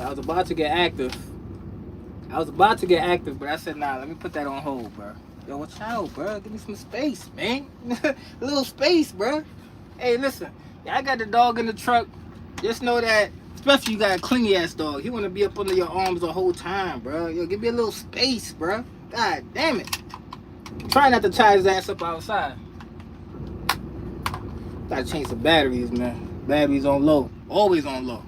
I was about to get active. But I said, nah, let me put that on hold, bro. Yo, watch out, bro. Give me some space, man. A little space, bro. Hey, listen. Yeah, I got the dog in the truck. Just know that, especially you got a clingy ass dog. He want to be up under your arms the whole time, bro. Yo, give me a little space, bro. God damn it. Try not to tie his ass up outside. Gotta change the batteries, man. Batteries on low. Always on low.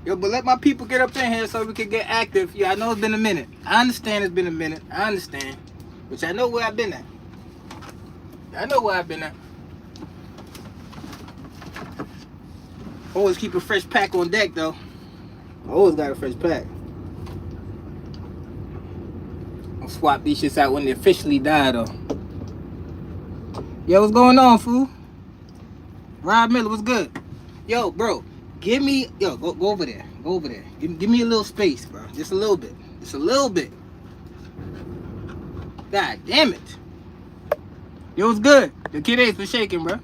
Yo, but let my people get up in here so we can get active. Yeah, I know it's been a minute. I understand it's been a minute. I understand. But I know where I've been at. I know where I've been at. Always keep a fresh pack on deck, though. Always got a fresh pack. I'll swap these shits out when they officially die, though. Yo, what's going on, fool? Rob Miller, what's good? Yo, bro, give me... Yo, go over there. Go over there. Give me a little space, bro. Just a little bit. Just a little bit. God damn it. Yo, what's good? The kid A's for shaking, bro.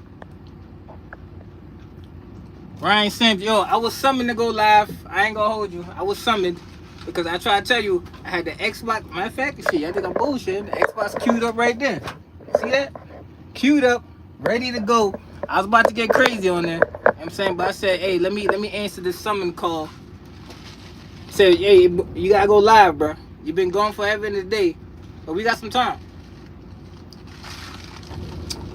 Ryan Sims, yo, I was summoned to go live. I ain't gonna hold you. I was summoned because I tried to tell you I had the Xbox. Matter of fact, shit, I think I'm bullshitting. The Xbox queued up right there. See that? Queued up, ready to go. I was about to get crazy on there. You know what I'm saying? But I said, hey, let me answer this summon call. Said, hey, you gotta go live, bro. You've been gone forever in the day. But we got some time.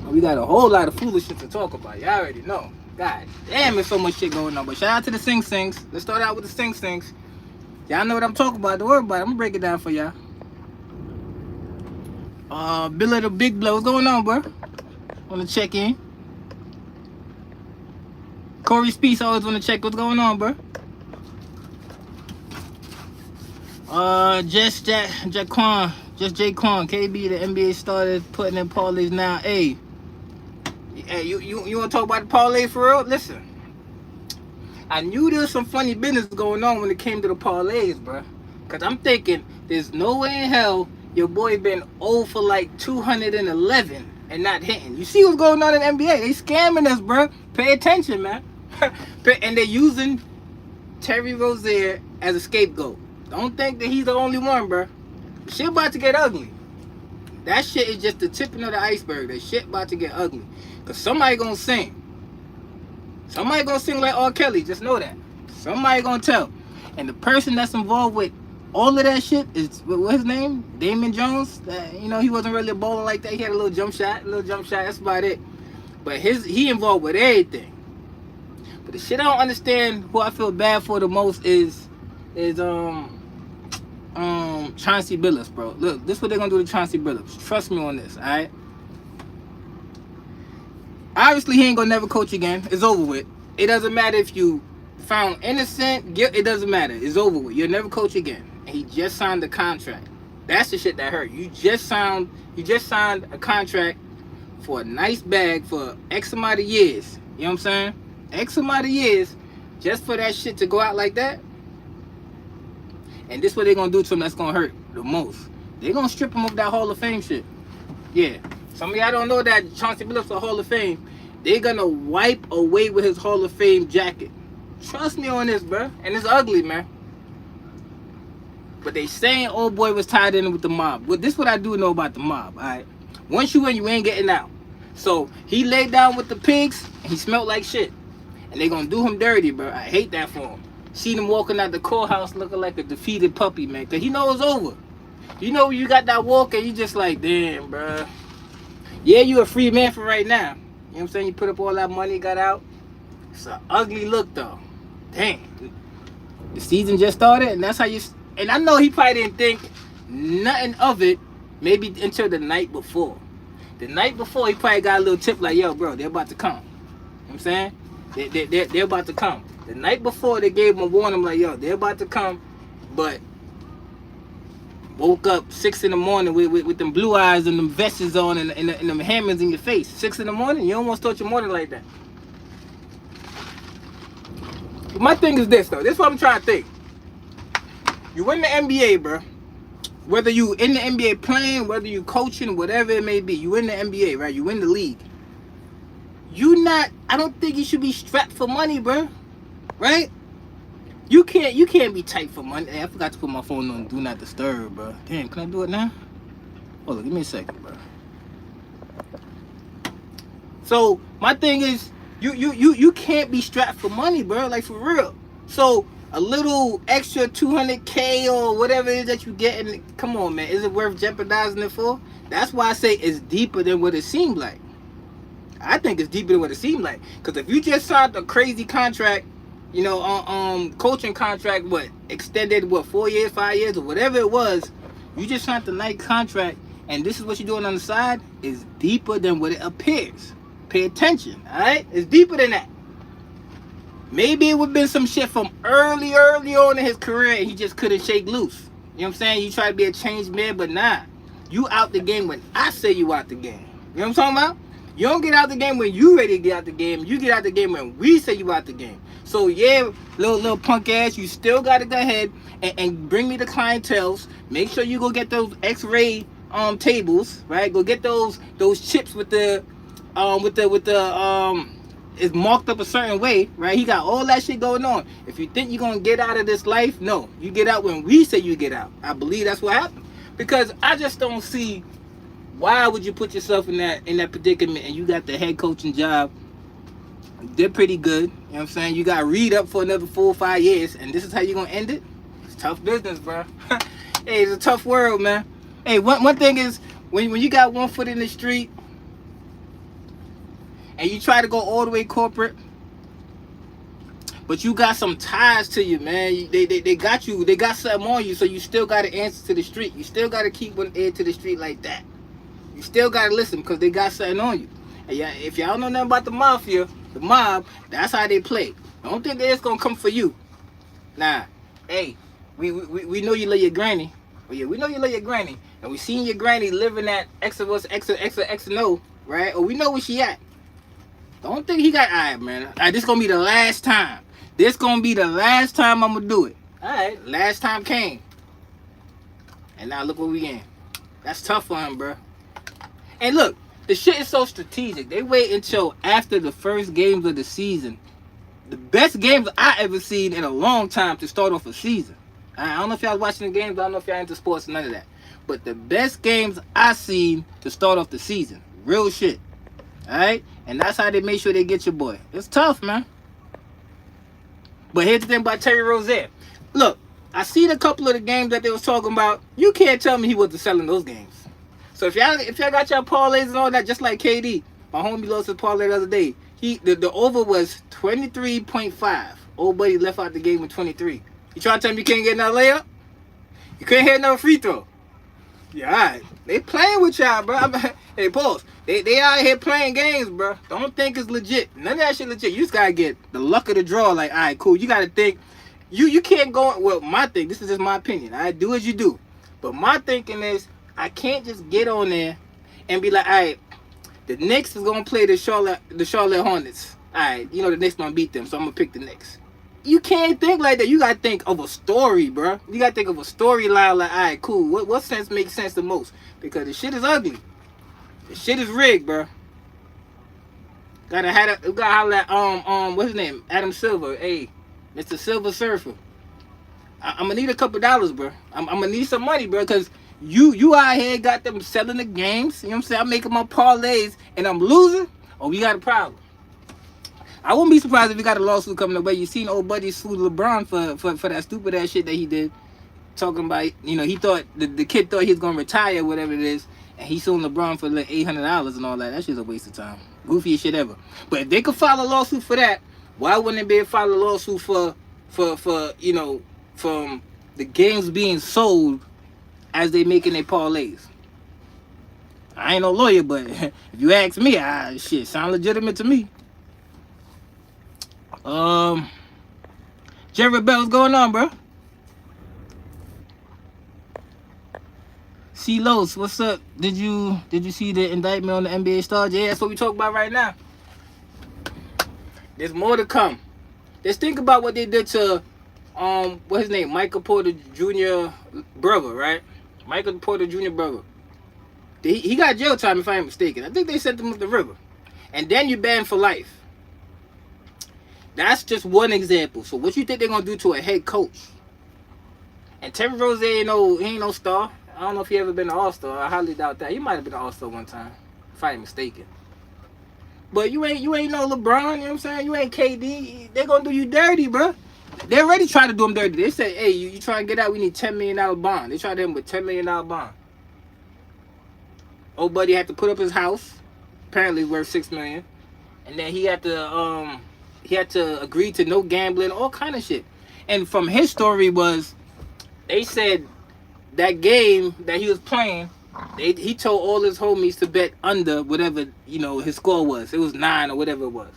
We got a whole lot of foolishness to talk about. Y'all already know. God damn, there's so much shit going on. But shout out to the Sings. Let's start out with the Sings. Y'all know what I'm talking about. Don't worry about it. I'm gonna break it down for y'all. Billy the Big Blow. What's going on, bro? Wanna check in? Corey Speece always wanna check what's going on, bro. Just Jaquan. KB, the NBA started putting in parlays now. Hey, you wanna talk about the parlay for real? Listen. I knew there was some funny business going on when it came to the parlays, bro. Cause I'm thinking there's no way in hell your boy been 0 for like 211 and not hitting. You see what's going on in the NBA? They scamming us, bro. Pay attention, man. And they're using Terry Rozier as a scapegoat. Don't think that he's the only one, bro. Shit about to get ugly. That shit is just the tipping of the iceberg. That shit about to get ugly. Cause somebody gonna sing. Somebody gonna sing like R. Kelly. Just know that. Somebody gonna tell. And the person that's involved with all of that shit is, what's his name? Damon Jones. You know, he wasn't really a bowler like that. He had a little jump shot. That's about it. But he involved with everything. But the shit I don't understand, who I feel bad for the most is Chauncey Billups, bro. Look, this is what they're gonna do to Chauncey Billups. Trust me on this, alright? Obviously, he ain't gonna never coach again. It's over with. It doesn't matter if you found innocent, guilt. It doesn't matter. It's over with. You'll never coach again. And he just signed the contract. That's the shit that hurt. You just signed a contract for a nice bag for X amount of years. You know what I'm saying? X amount of years just for that shit to go out like that. And this is what they're gonna do to him that's gonna hurt the most. They're gonna strip him of that Hall of Fame shit. Yeah. Some of y'all don't know that Chauncey Billups is a Hall of Fame. They're gonna wipe away with his Hall of Fame jacket. Trust me on this, bro. And it's ugly, man. But they saying old boy was tied in with the mob. Well, this is what I do know about the mob, alright? Once you in, you ain't getting out. So he laid down with the pigs and he smelled like shit. And they gonna do him dirty, bro. I hate that for him. See him walking out the courthouse looking like a defeated puppy, man. Cause he know it's over. You know you got that walk and you just like, damn, bro. Yeah, you a free man for right now. You know what I'm saying? You put up all that money, got out. It's an ugly look, though. Dang. The season just started, and that's how you... And I know he probably didn't think nothing of it maybe until the night before. The night before, he probably got a little tip like, yo, bro, they're about to come. You know what I'm saying? They're about to come. The night before, they gave him a warning like, yo, they're about to come, but... Woke up 6 in the morning with them blue eyes and them vests on and them hammers in your face. 6 in the morning? You almost start your morning like that. But my thing is this, though. This is what I'm trying to think. You win the NBA, bro. Whether you in the NBA playing, whether you coaching, whatever it may be. You in the NBA, right? You win the league. I don't think you should be strapped for money, bro. right? You can't be tight for money. Hey, I forgot to put my phone on do not disturb, bro. Damn, can I do it now? Hold on, give me a second, bro. So my thing is, you can't be strapped for money, bro. Like, for real. So a little extra 200K or whatever it is that you get, and come on, man, is it worth jeopardizing it for? That's why I say it's deeper than what it seemed like. I think it's deeper than what it seemed like. Because if you just signed a crazy contract, you know, coaching contract, what, extended, what, 4 years, 5 years, or whatever it was, you just signed the night contract, and this is what you're doing on the side, is deeper than what it appears. Pay attention, all right? It's deeper than that. Maybe it would have been some shit from early on in his career, and he just couldn't shake loose. You know what I'm saying? You try to be a changed man, but nah. You out the game when I say you out the game. You know what I'm talking about? You don't get out the game when you ready to get out the game. You get out the game when we say you out the game. So yeah, little punk ass, you still gotta go ahead and bring me the clientels. Make sure you go get those X-ray tables, right? Go get those chips with the it's marked up a certain way, right? He got all that shit going on. If you think you're gonna get out of this life, no. You get out when we say you get out. I believe that's what happened. Because I just don't see why would you put yourself in that predicament, and you got the head coaching job. They're pretty good. You know what I'm saying? You got Reed up for another 4 or 5 years, and this is how you're gonna end it? It's tough business, bro. Hey, it's a tough world, man. Hey, one thing is, when you got one foot in the street and you try to go all the way corporate, but you got some ties to you, man. They got you. They got something on you, so you still got to answer to the street. You still got to keep one ear to the street like that. You still got to listen because they got something on you. And yeah, if y'all know nothing about the mafia, the mob, that's how they play. Don't think they're just going to come for you. Nah. Hey, we know you love your granny. Oh, yeah, we know you love your granny. And we seen your granny living at X of us, X and O, right? Or we know where she at. Don't think he got, all right, man. All right, this going to be the last time. This going to be the last time I'm going to do it. All right, last time came. And now look where we in. That's tough for him, bro. And look, the shit is so strategic. They wait until after the first games of the season. The best games I ever seen in a long time to start off a season. I don't know if y'all watching the games. I don't know if y'all into sports, none of that. But the best games I seen to start off the season. Real shit. Alright? And that's how they make sure they get your boy. It's tough, man. But here's the thing about Terry Rozier. Look, I seen a couple of the games that they was talking about. You can't tell me he wasn't selling those games. So if y'all got y'all parlays and all that, just like KD, my homie lost his parlay the other day. The over was 23.5. Old buddy left out the game with 23. You trying to tell me you can't get another layup? You couldn't hit another free throw. Yeah, all right. They playing with y'all, bro. Hey, pause. They out here playing games, bro. Don't think it's legit. None of that shit legit. You just gotta get the luck of the draw. Like, all right, cool. You gotta think. You can't go. Well, my thing. This is just my opinion. I do as you do. But my thinking is, I can't just get on there and be like, all right, the Knicks is gonna play the Charlotte Hornets. All right, you know the Knicks gonna beat them, so I'm gonna pick the Knicks. You can't think like that. You gotta think of a story, bro. You gotta think of a storyline. Like, all right, cool. What sense makes sense the most? Because the shit is ugly. The shit is rigged, bro. Gotta holler at what's his name? Adam Silver. Hey, Mr. Silver Surfer. I'm gonna need a couple dollars, bro. I'm gonna need some money, bro, because you out here got them selling the games. You know what I'm saying? I'm making my parlays and I'm losing. Oh, we got a problem. I wouldn't be surprised if we got a lawsuit coming up. But you seen old buddy sue LeBron for that stupid ass shit that he did. Talking about, you know, he thought the kid thought he was gonna retire, whatever it is, and he sued LeBron for like $800 and all that. That shit's a waste of time. Goofiest shit ever. But if they could file a lawsuit for that, why wouldn't they be able to file a lawsuit for you know, from the games being sold as they making their parlays? I ain't no lawyer, but if you ask me, shit sound legitimate to me. Jerry Bell, what's going on, bro? C. Los, what's up? Did you see the indictment on the NBA stars? Yeah, that's what we talk about right now. There's more to come. Just think about what they did to what's his name? Michael Porter Jr. brother, right? Michael Porter Jr. brother. He got jail time, if I ain't mistaken. I think they sent him up the river. And then you banned for life. That's just one example. So what you think they're gonna do to a head coach? And Terry Rose he ain't no star. I don't know if he ever been an all-star. I highly doubt that. He might have been an all-star one time, if I ain't mistaken. But you ain't no LeBron, you know what I'm saying? You ain't KD. They gonna do you dirty, bro. They already tried to do him dirty. They said, hey, you trying to get out, we need $10 million bond. They tried to hit him with $10 million bond. Old buddy had to put up his house, apparently worth $6 million. And then he had to agree to no gambling, all kind of shit. And from his story was, they said that game that he was playing, he told all his homies to bet under whatever, his score was. It was 9 or whatever it was.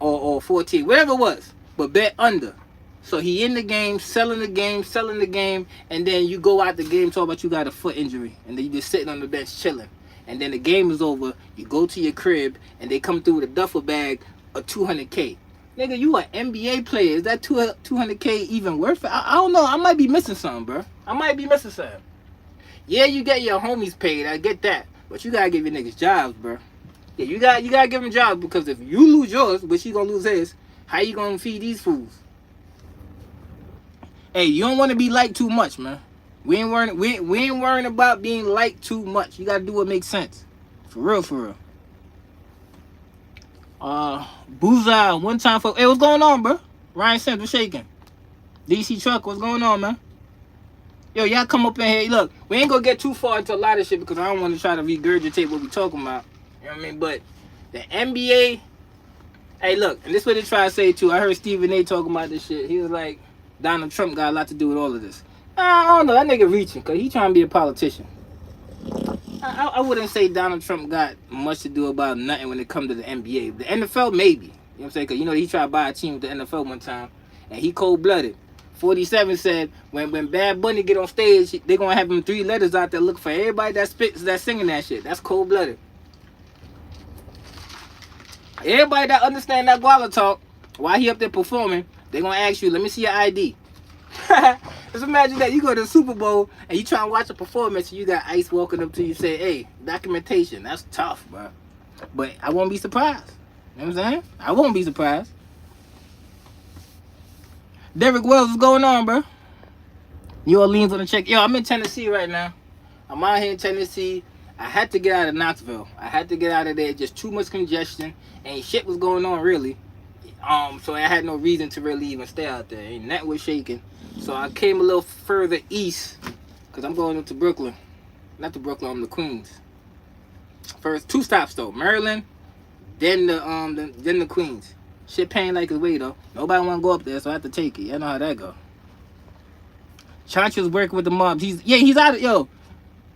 Or 14, whatever it was. But bet under. So he in the game, selling the game, and then you go out the game talking about you got a foot injury. And then you just sitting on the bench chilling. And then the game is over, you go to your crib, and they come through with a duffel bag of $200K. Nigga, you an NBA player. Is that $200K even worth it? I don't know. I might be missing something, bro. I might be missing something. Yeah, you get your homies paid. I get that. But you gotta give your niggas jobs, bro. Yeah, you gotta give them jobs, because if you lose yours, which he gonna lose his, how you gonna feed these fools? Hey, you don't want to be liked too much, man. We ain't worrying about being liked too much. You gotta do what makes sense. For real. Boozah, one time for... Hey, what's going on, bro? Ryan Sims, what's shaking? DC Truck, what's going on, man? Yo, y'all come up in here. Look, we ain't gonna get too far into a lot of shit, because I don't want to try to regurgitate what we talking about. You know what I mean? But the NBA... Hey, look, and this is what they try to say, too. I heard Stephen A. talking about this shit. He was like, Donald Trump got a lot to do with all of this. I don't know. That nigga reaching, because he trying to be a politician. I wouldn't say Donald Trump got much to do about nothing when it comes to the NBA. The NFL, maybe. You know what I'm saying? Because, he tried to buy a team with the NFL one time, and he cold-blooded. 47 said when Bad Bunny get on stage, they're going to have him 3 letters out there looking for everybody that's singing that shit. That's cold-blooded. Everybody that understand that guala talk, while he up there performing, they're going to ask you, let me see your ID. Just imagine that you go to the Super Bowl and you try and watch a performance and you got Ice walking up to you and say, hey, documentation. That's tough, bro. But I won't be surprised. You know what I'm saying? I won't be surprised. Derek Wells, what's going on, bro? New Orleans on the check. Yo, I'm in Tennessee right now. I'm out here in Tennessee. I had to get out of Knoxville. I had to get out of there. Just too much congestion. Ain't shit was going on, really. So I had no reason to really even stay out there. Ain't nothing was shaking. So I came a little further east, because I'm going up to Brooklyn. Not to Brooklyn, I'm to Queens. First 2 stops though. Maryland, then the Queens. Shit paying like his way though. Nobody wanna go up there, so I have to take it. You know how that go. Chancho's working with the mobs. He's out of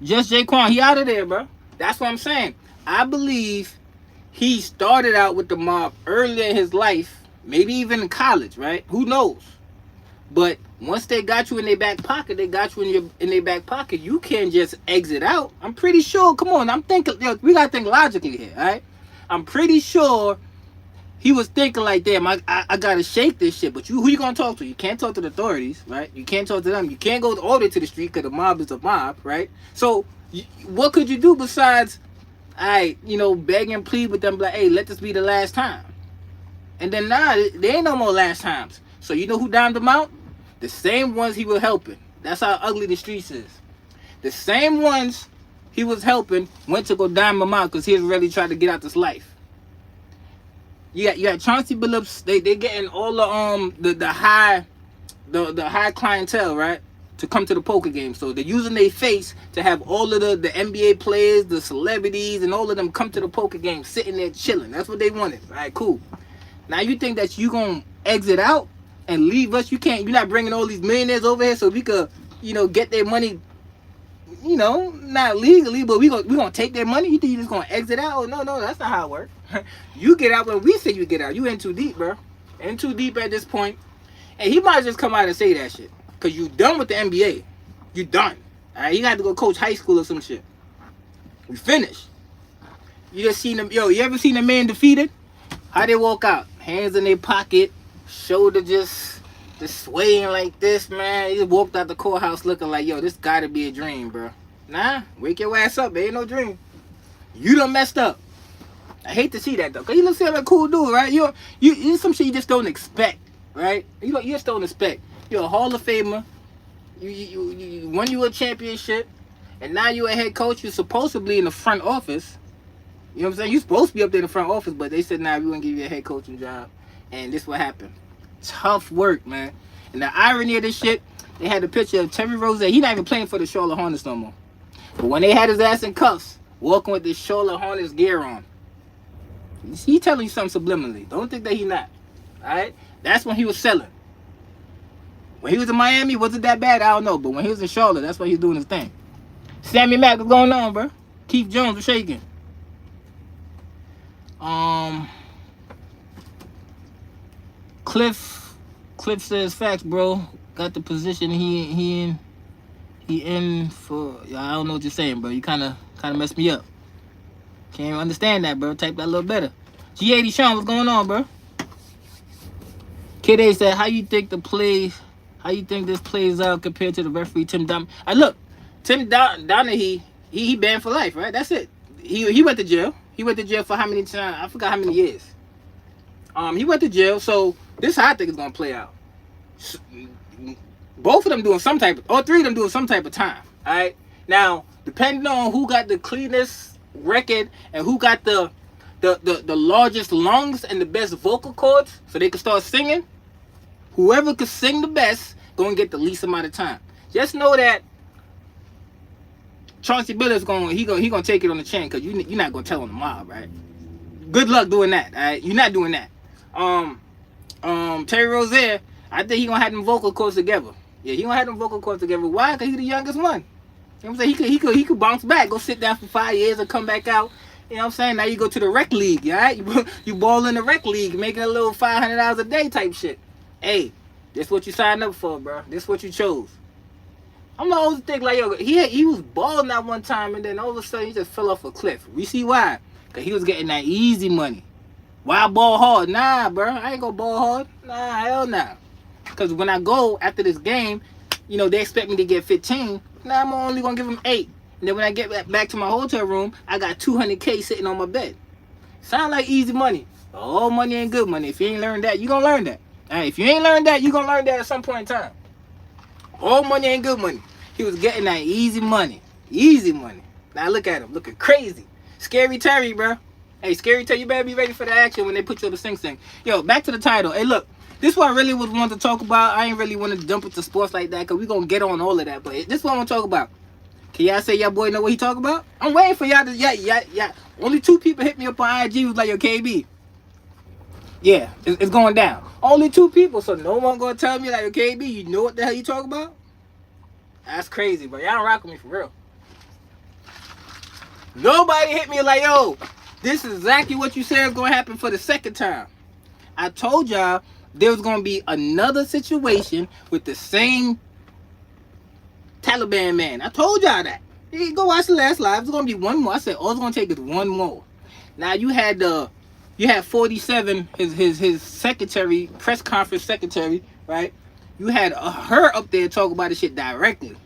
Just Jaquan, he out of there, bro. That's what I'm saying. I believe he started out with the mob earlier in his life, maybe even in college, right? Who knows? But once they got you in their back pocket, they got you in their back pocket. You can't just exit out. I'm pretty sure. Come on, I'm thinking. We gotta think logically here, all right? I'm pretty sure he was thinking like, damn, I gotta shake this shit. But who you gonna talk to? You can't talk to the authorities, right? You can't talk to them. You can't go all the way to the street because the mob is a mob, right? So what could you do besides, beg and plead with them, like, hey, let this be the last time? And then now, there ain't no more last times. So you know who downed him out? The same ones he was helping. That's how ugly the streets is. The same ones he was helping went to go dime him out because he was really trying to get out this life. You got Chauncey Billups. They getting all the high clientele, right, to come to the poker game. So they're using their face to have all of the NBA players, the celebrities, and all of them come to the poker game, sitting there chilling. That's what they wanted. All right, cool. Now you think that you gonna exit out and leave us? You're not bringing all these millionaires over here so we could, get their money, not legally, but we gonna take their money? You think you just gonna exit out? Oh, no, that's not how it works. You get out when we say you get out. You in too deep, bro. In too deep at this point. And he might just come out and say that shit. Because you done with the NBA. You done. All right, you got to go coach high school or some shit. We finished. You just seen them. You ever seen a man defeated? How they walk out? Hands in their pocket. Shoulder just swaying like this, man. He just walked out the courthouse looking like, this got to be a dream, bro. Nah, wake your ass up. It ain't no dream. You done messed up. I hate to see that though, cause he looks like a cool dude, right? You some shit you just don't expect, right? You just don't expect. You're a Hall of Famer. You won you a championship, and now you're a head coach. You're supposed to be in the front office. You know what I'm saying? You're supposed to be up there in the front office, but they said, nah, we want to give you a head coaching job. And this what happened. Tough work, man. And the irony of this shit, they had a picture of Terry Rozier. He not even playing for the Charlotte Hornets no more. But when they had his ass in cuffs, walking with the Charlotte Hornets gear on, he telling you something subliminally. Don't think that he not. Alright? That's when he was selling. When he was in Miami, wasn't that bad? I don't know. But when he was in Charlotte, that's why he was doing his thing. Sammy Mack, what's going on, bro? Keith Jones, what's shaking? Cliff says facts, bro. Got the position he in for. I don't know what you're saying, bro. You kind of messed me up. Can't even understand that, bro. Type that a little better. G80 Sean, what's going on, bro? Kid A said, how you think this plays out compared to the referee Tim Don? Look, Tim Donaghy, he banned for life, right? That's it. He went to jail. He went to jail for how many times? I forgot how many years. He went to jail, so this is how I think it's gonna play out. Both of them doing some type of, all three of them doing some type of time. All right. Now, depending on who got the cleanest record and who got the largest lungs and the best vocal cords, so they can start singing. Whoever can sing the best gonna get the least amount of time. Just know that Chauncey Billups gonna take it on the chin, because you're not gonna tell on the mob, right? Good luck doing that. All right, you're not doing that. Terry Rozier, I think he gonna have them vocal cords together. Yeah, he gonna have them vocal cords together. Why? Because he the youngest one. You know what I'm saying? He could bounce back, go sit down for 5 years and come back out. You know what I'm saying? Now you go to the rec league, all right? You ball in the rec league, making a little $500 a day type shit. Hey, this what you signed up for, bro. This what you chose. I'm not always think like, yo, he was balling that one time, and then all of a sudden he just fell off a cliff. We see why. Because he was getting that easy money. Why ball hard? Nah, bro. I ain't gonna ball hard. Nah, hell nah. Because when I go after this game, you know, they expect me to get 15. Nah, I'm only gonna give them 8. And then when I get back to my hotel room, I got $200K sitting on my bed. Sound like easy money. All money ain't good money. If you ain't learned that, you gonna learn that. Alright, if you ain't learned that, you gonna learn that at some point in time. All money ain't good money. He was getting that easy money. Easy money. Now look at him, looking crazy. Scary Terry, bro. Hey, Scary Terry, you better be ready for the action when they put you on the Sing. Yo, back to the title. Hey, look, this is what I really was wanting to talk about. I ain't really want to dump into sports like that, because we going to get on all of that. But this is what I want to talk about. Can y'all say y'all boy know what he talk about? I'm waiting for y'all to, yeah. Only 2 people hit me up on IG was like, yo, KB. Yeah, it's going down. Only 2 people, so no one going to tell me like, yo, KB, you know what the hell you talk about? That's crazy, bro. Y'all don't rock with me for real. Nobody hit me like, yo, this is exactly what you said is going to happen for the second time. I told y'all there was going to be another situation with the same Taliban man. I told y'all that. You go watch the last live. It's going to be one more. I said, all it's going to take is one more. Now, you had 47, his secretary, press conference secretary, right? You had her up there talk about this shit directly.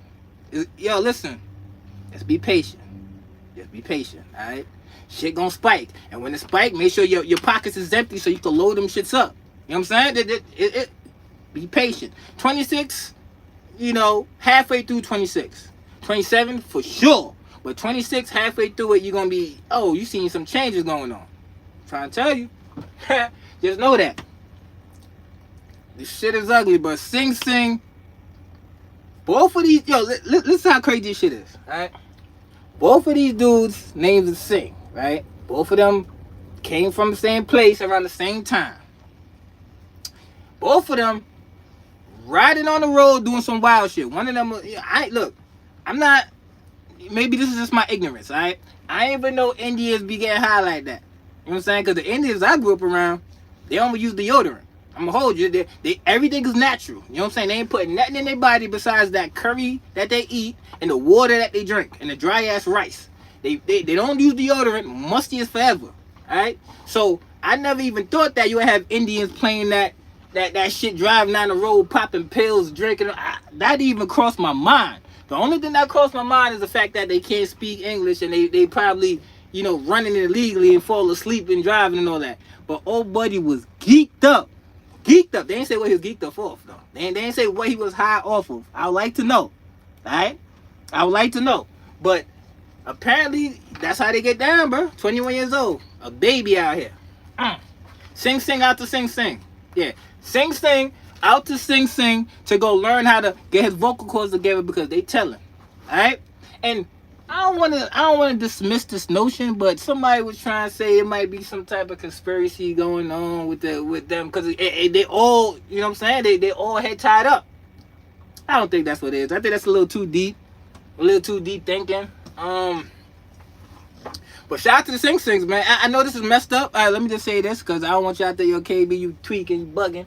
Yo, listen. Let's be patient. Just be patient, all right? Shit gonna spike. And when it spike, make sure your pockets is empty so you can load them shits up. You know what I'm saying? Be patient. 26, you know, halfway through 26. 27, for sure. But 26, halfway through it, you're gonna be, oh, you seeing some changes going on. I'm trying to tell you. Just know that. This shit is ugly, but Singh, both of these, yo, listen how crazy this shit is, all right? Both of these dudes' names is Singh, right? Both of them came from the same place around the same time. Both of them riding on the road doing some wild shit. One of them, I'm not, maybe this is just my ignorance, all right? I ain't even know Indians be getting high like that. You know what I'm saying? Because the Indians I grew up around, they only use deodorant. I'm gonna hold you. They everything is natural. You know what I'm saying? They ain't putting nothing in their body besides that curry that they eat and the water that they drink and the dry ass rice. They don't use deodorant. Musty as forever. All right. So I never even thought that you would have Indians playing that shit, driving down the road, popping pills, drinking. That even crossed my mind. The only thing that crossed my mind is the fact that they can't speak English and they probably, running it illegally and fall asleep and driving and all that. But old buddy was geeked up. Geeked up. They ain't say what he was geeked up off, though. They ain't say what he was high off of. I would like to know. Alright? I would like to know. But apparently, that's how they get down, bro. 21 years old. A baby out here. Sing out to Sing. Yeah. Sing out to Sing to go learn how to get his vocal cords together because they telling. Alright? And I don't wanna dismiss this notion, but somebody was trying to say it might be some type of conspiracy going on with them because they all, you know what I'm saying? They all head tied up. I don't think that's what it is. I think that's a little too deep thinking. But shout out to the Sings, man. I know this is messed up. All right, let me just say this because I don't want you out there, KB, you tweaking, you bugging.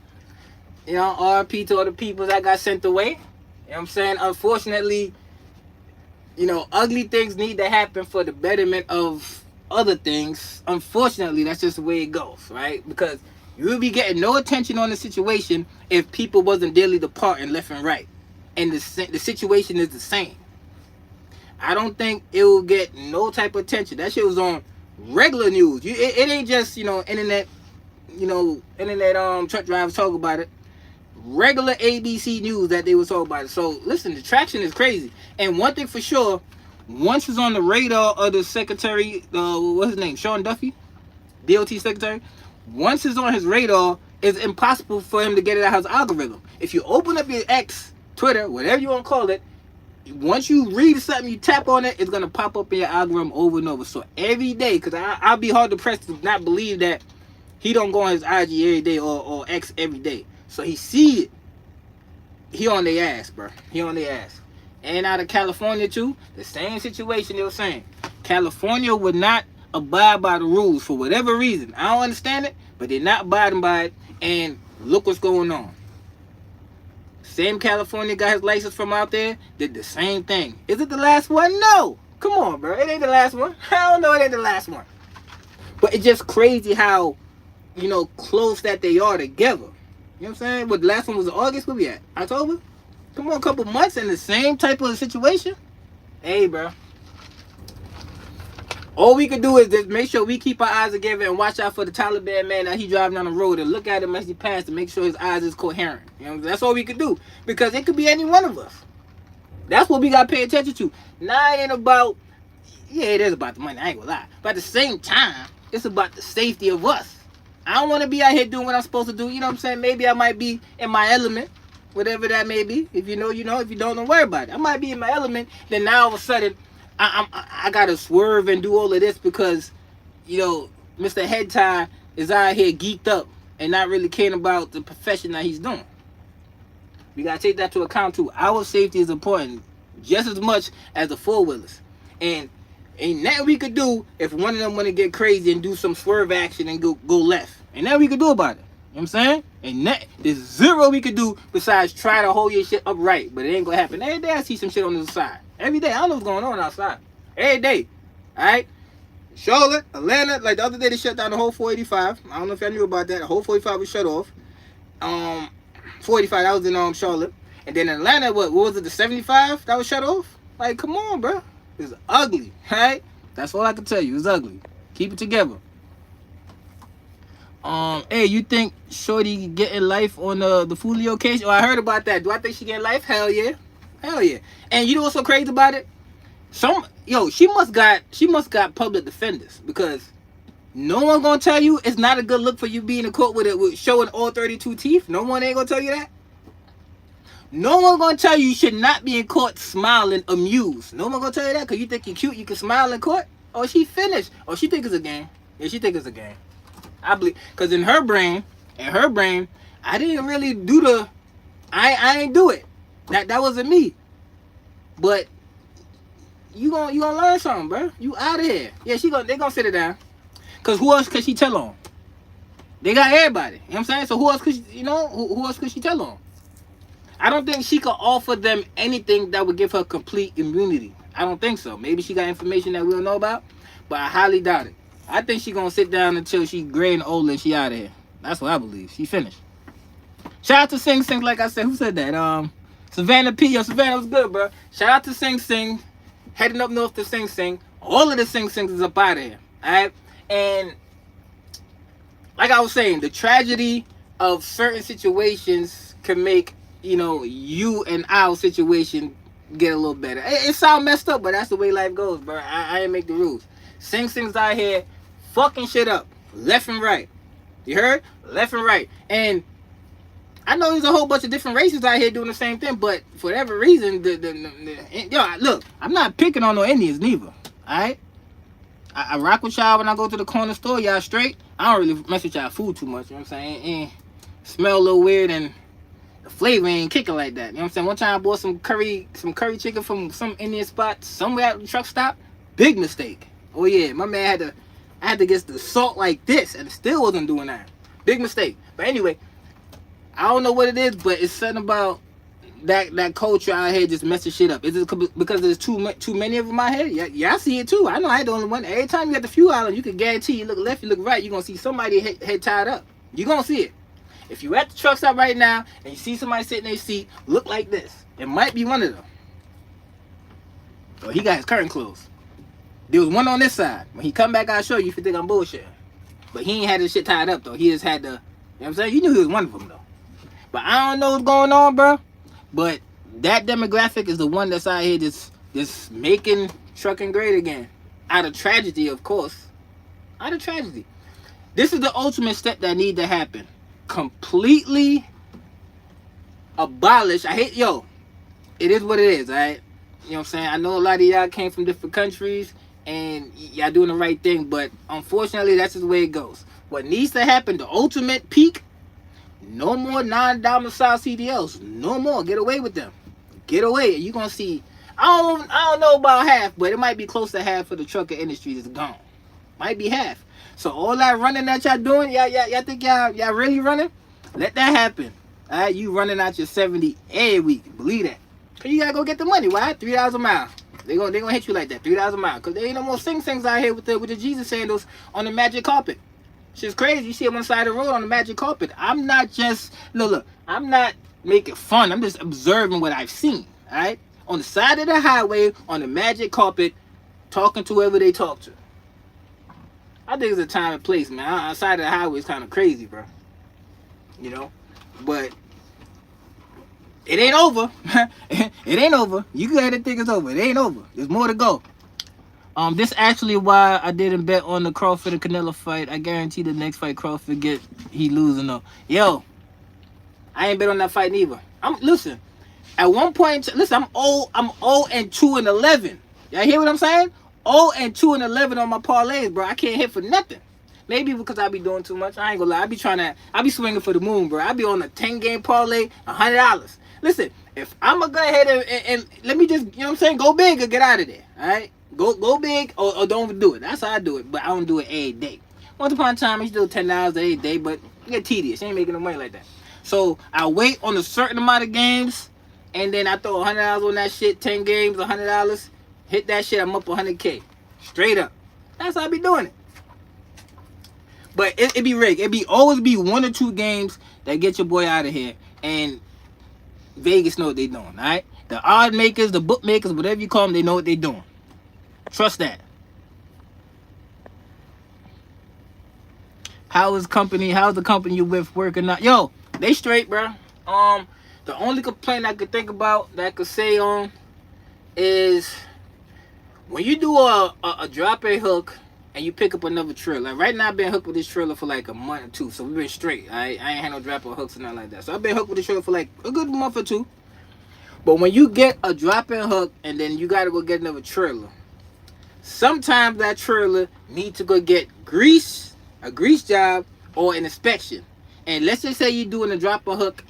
RP to all the people that got sent away. You know what I'm saying? Unfortunately, ugly things need to happen for the betterment of other things. Unfortunately, that's just the way it goes, right? Because you would be getting no attention on the situation if people wasn't daily departing left and right. And the situation is the same. I don't think it will get no type of attention. That shit was on regular news. It ain't just, internet, truck drivers talk about it. Regular ABC news that they was talking about it. So listen, the traction is crazy. And one thing for sure, once it's on the radar of the secretary, what's his name, Sean Duffy, DOT secretary. Once it's on his radar, it's impossible for him to get it out of his algorithm. If you open up your X, Twitter, whatever you want to call it, once you read something, you tap on it, it's gonna pop up in your algorithm over and over. So every day, because I'll be hard to press to not believe that he don't go on his IG every day or X every day. So he see it. He on their ass, bro. He on their ass. And out of California too, the same situation they were saying. California would not abide by the rules for whatever reason. I don't understand it, but they're not abiding by it. And look what's going on. Same California got his license from out there, did the same thing. Is it the last one? No. Come on, bro. It ain't the last one. I don't know, it ain't the last one. But it's just crazy how, close that they are together. You know what I'm saying? But the last one was in August. Where we at? October? Come on, a couple months in the same type of situation. Hey, bro. All we can do is just make sure we keep our eyes together and watch out for the Taliban man that he driving down the road and look at him as he passes to make sure his eyes is coherent. That's all we can do. Because it could be any one of us. That's what we got to pay attention to. Now it ain't about, it is about the money. I ain't gonna lie. But at the same time, it's about the safety of us. I don't want to be out here doing what I'm supposed to do. You know what I'm saying? Maybe I might be in my element. Whatever that may be. If you know, you know. If you don't worry about it. I might be in my element. Then now all of a sudden, I got to swerve and do all of this because, Mr. Head Tie is out here geeked up and not really caring about the profession that he's doing. We got to take that to account too. Our safety is important just as much as the four-wheelers. And ain't nothing we could do if one of them want to get crazy and do some swerve action and go left. Ain't nothing we could do about it. You know what I'm saying? And there's zero we could do besides try to hold your shit upright. But it ain't going to happen. Every day I see some shit on the side. Every day. I don't know what's going on outside. Every day. Alright? Charlotte, Atlanta, like the other day they shut down the whole 485. I don't know if y'all knew about that. The whole 485 was shut off. 485, that was in Charlotte. And then in Atlanta, what was it, the 75 that was shut off? Like, come on, bro. It's ugly, right? That's all I can tell you. It's ugly. Keep it together. Hey, you think Shorty getting life on the Fulio case? Oh, I heard about that. Do I think she getting life? Hell yeah. Hell yeah. And you know what's so crazy about it? She must got public defenders because no one gonna tell you it's not a good look for you being in court with showing all 32 teeth. No one ain't gonna tell you that. No one gonna tell you should not be in court smiling, amused. No one gonna tell you that because you think you're cute, you can smile in court. Oh, she finished. Oh, she think it's a game. Yeah, she think it's a game. I believe, because in her brain, I didn't really do I ain't do it. That wasn't me. But you gonna learn something, bro. You out of here. Yeah, they gonna sit it down. Cause who else could she tell on? They got everybody. You know what I'm saying? So who else could who else could she tell on? I don't think she could offer them anything that would give her complete immunity. I don't think so. Maybe she got information that we don't know about, but I highly doubt it. I think she gonna sit down until she gray and old and she out of here. That's what I believe. She finished. Shout out to Sing, like I said. Who said that? Savannah P. Yo, Savannah was good, bro. Shout out to Sing. Heading up north to Sing. All of the Singh is up out of here. Alright? And like I was saying, the tragedy of certain situations can make, you and our situation get a little better. It sounds messed up, but that's the way life goes, bro. I ain't make the rules. Sing's out here fucking shit up left and right. You heard? Left and right. And I know there's a whole bunch of different races out here doing the same thing, but for whatever reason, look, I'm not picking on no Indians neither. Alright? I rock with y'all when I go to the corner store. Y'all straight. I don't really mess with y'all food too much. You know what I'm saying? Smell a little weird and the flavor ain't kicking like that. You know what I'm saying? One time I bought some curry chicken from some Indian spot somewhere at the truck stop. Big mistake. Oh yeah, my man I had to get the salt like this and it still wasn't doing that. Big mistake. But anyway, I don't know what it is, but it's something about that culture out here just messing shit up. Is it because there's too many of them out here? Yeah, I see it too. I know I ain't the only one. Every time you at the fuel island, you can guarantee you look left, you look right, you're gonna see somebody head tied up. You're gonna see it. If you at the truck stop right now and you see somebody sitting in their seat, look like this. It might be one of them. Oh, he got his curtain closed. There was one on this side. When he come back, I'll show you if you think I'm bullshitting. But he ain't had his shit tied up though. He just had the, you know what I'm saying? You knew he was one of them though. But I don't know what's going on, bro. But that demographic is the one that's out here just making trucking great again. Out of tragedy, of course. Out of tragedy. This is the ultimate step that need to happen. Completely abolish. It is what it is, alright? You know what I'm saying? I know a lot of y'all came from different countries and y'all doing the right thing, but unfortunately, that's just the way it goes. What needs to happen, the ultimate peak, no more non-domicile CDLs. No more. Get away with them. Get away. You're going to see, I don't know about half, but it might be close to half of the trucker industry is gone. Might be half. So all that running that y'all doing, y'all think y'all really running? Let that happen. All right, you running out your 70 every week. Believe that. Cause you gotta go get the money. Why? $3 a mile. They gonna hit you like that. $3 a mile. Cause there ain't no more Sings out here with the Jesus sandals on the magic carpet. Shit's crazy. You see them on the side of the road on the magic carpet. I'm not just look. I'm not making fun. I'm just observing what I've seen. All right, on the side of the highway on the magic carpet, talking to whoever they talk to. I think it's a time and place, man. Outside of the highway is kind of crazy, bro. You know, but it ain't over. It ain't over. You go ahead and think it's over. It ain't over. There's more to go. This actually why I didn't bet on the Crawford and Canelo fight. I guarantee the next fight Crawford he losing though. Yo, I ain't bet on that fight neither. Listen. At one point, listen, I'm 0-2-11. Y'all hear what I'm saying? 0-2-11 on my parlays, bro. I can't hit for nothing. Maybe because I be doing too much. I ain't gonna lie. I be swinging for the moon, bro. I be on a 10-game parlay, $100. Listen, if I'm gonna go ahead and let me just, you know what I'm saying, go big or get out of there. All right, go big or don't do it. That's how I do it, but I don't do it every day. Once upon a time, I used to do $10 every day, but it get tedious. You ain't making no money like that. So I wait on a certain amount of games, and then I throw $100 on that shit. 10 games, $100. Hit that shit, I'm up 100K, straight up. That's how I be doing it. But it be rigged. Always be 1 or 2 games that get your boy out of here, and Vegas know what they doing, all right? The odd makers, the bookmakers, whatever you call them, they know what they doing. Trust that. How's the company you with working out? Yo, they straight, bro. The only complaint I could think about that I could say on is when you do a drop a hook and you pick up another trailer. Like right now, I've been hooked with this trailer for like a month or 2, so we've been straight. I ain't had no drop or hooks or nothing like that. So I've been hooked with this trailer for like a good month or 2. But when you get a drop and hook and then you gotta go get another trailer, sometimes that trailer needs to go get a grease job or an inspection. And let's just say you're doing a drop and hook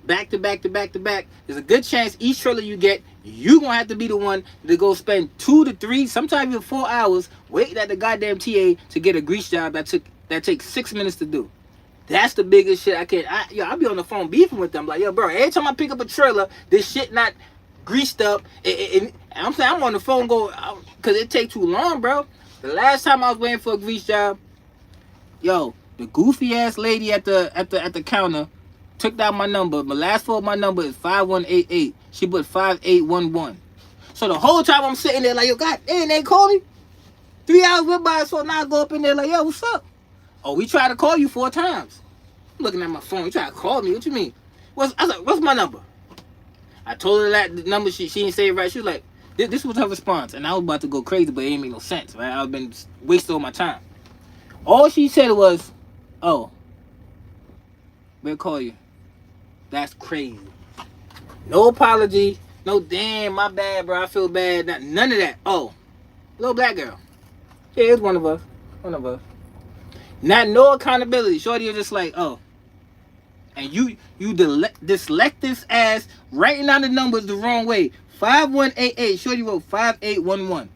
back to back to back to back. There's a good chance each trailer you get, you gonna have to be the one to go spend 2 to 3, sometimes even 4 hours waiting at the goddamn TA to get a grease job that takes 6 minutes to do. That's the biggest shit I'll be on the phone beefing with them. Like, yo, bro, every time I pick up a trailer, this shit not greased up. I'm saying I'm on the phone because it take too long, bro. The last time I was waiting for a grease job, yo, the goofy ass lady at the counter took down my number. My last 4 of my number is 5188. She put 5811. So the whole time I'm sitting there like, yo, God, they call me. 3 hours went by, so now I go up in there like, yo, what's up? Oh, we tried to call you 4 times. I'm looking at my phone. You try to call me? What you mean? I was like, what's my number? I told her that the number. She didn't say it right. She was like, this was her response. And I was about to go crazy, but it ain't make no sense, right? I've been wasting all my time. All she said was, oh, we'll call you. That's crazy. No apology. No, damn, my bad, bro. I feel bad. None of that. Oh, little black girl. Yeah, it's one of us. One of us. Not no accountability. Shorty was just like, oh. And you dyslect this ass writing down the numbers the wrong way. 5188. Shorty wrote 5811.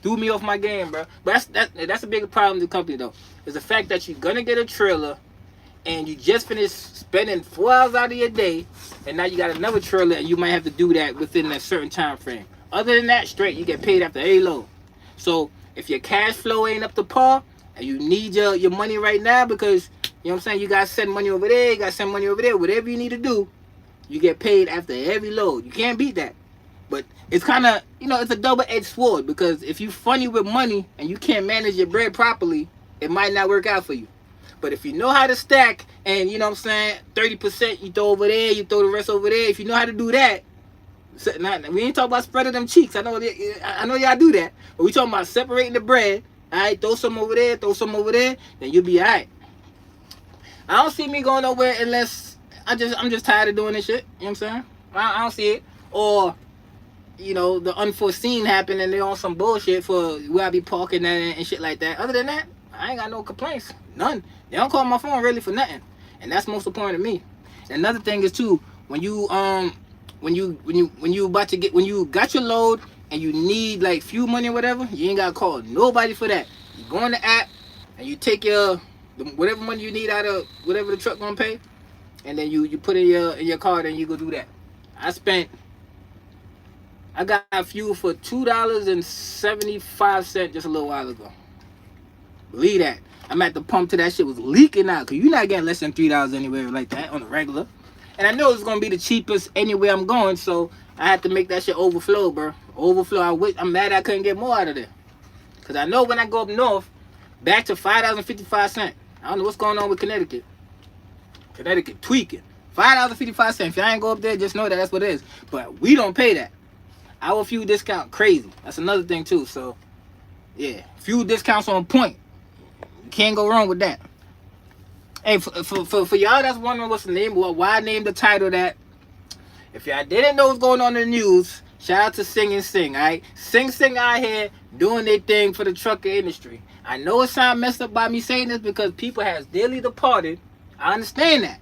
Threw me off my game, bro. But that's a bigger problem with the company, though. Is the fact that you're going to get a trailer and you just finished spending 4 hours out of your day, and now you got another trailer and you might have to do that within a certain time frame. Other than that, straight, you get paid after every load. So if your cash flow ain't up to par and you need your money right now because, you know what I'm saying, you got to send money over there, you got to send money over there, whatever you need to do, you get paid after every load. You can't beat that. But it's kind of, it's a double-edged sword, because if you funny with money and you can't manage your bread properly, it might not work out for you. But if you know how to stack and, 30% you throw over there, you throw the rest over there, if you know how to do that, we ain't talking about spreading them cheeks. I know y'all do that. But we talking about separating the bread. All right, throw some over there, throw some over there, then you'll be all right. I don't see me going nowhere unless I'm just tired of doing this shit. You know what I'm saying? I don't see it. Or, the unforeseen happen and they're on some bullshit for where I be parking and shit like that. Other than that, I ain't got no complaints. None. They don't call my phone really for nothing. And that's most important to me. Another thing is too, when you got your load and you need like fuel money or whatever, you ain't gotta call nobody for that. You go on the app and you take whatever money you need out of whatever the truck gonna pay, and then you put it in your card and you go do that. I got fuel for $2.75 just a little while ago. Believe that. I'm at the pump till that shit was leaking out, because you're not getting less than $3 anywhere like that on the regular. And I know it's going to be the cheapest anywhere I'm going, so I had to make that shit overflow, bro. Overflow. I'm mad I couldn't get more out of there. Because I know when I go up north, back to $5.55. I don't know what's going on with Connecticut. Connecticut tweaking. $5.55. If y'all ain't go up there, just know that's what it is. But we don't pay that. Our fuel discount crazy. That's another thing too. So yeah, fuel discounts on point. You can't go wrong with that. Hey, for y'all that's wondering what's the name, why I named the title that, if y'all didn't know what's going on in the news, shout out to Singh and Singh, alright? Singh out here doing their thing for the trucker industry. I know it sounds messed up by me saying this because people has dearly departed. I understand that.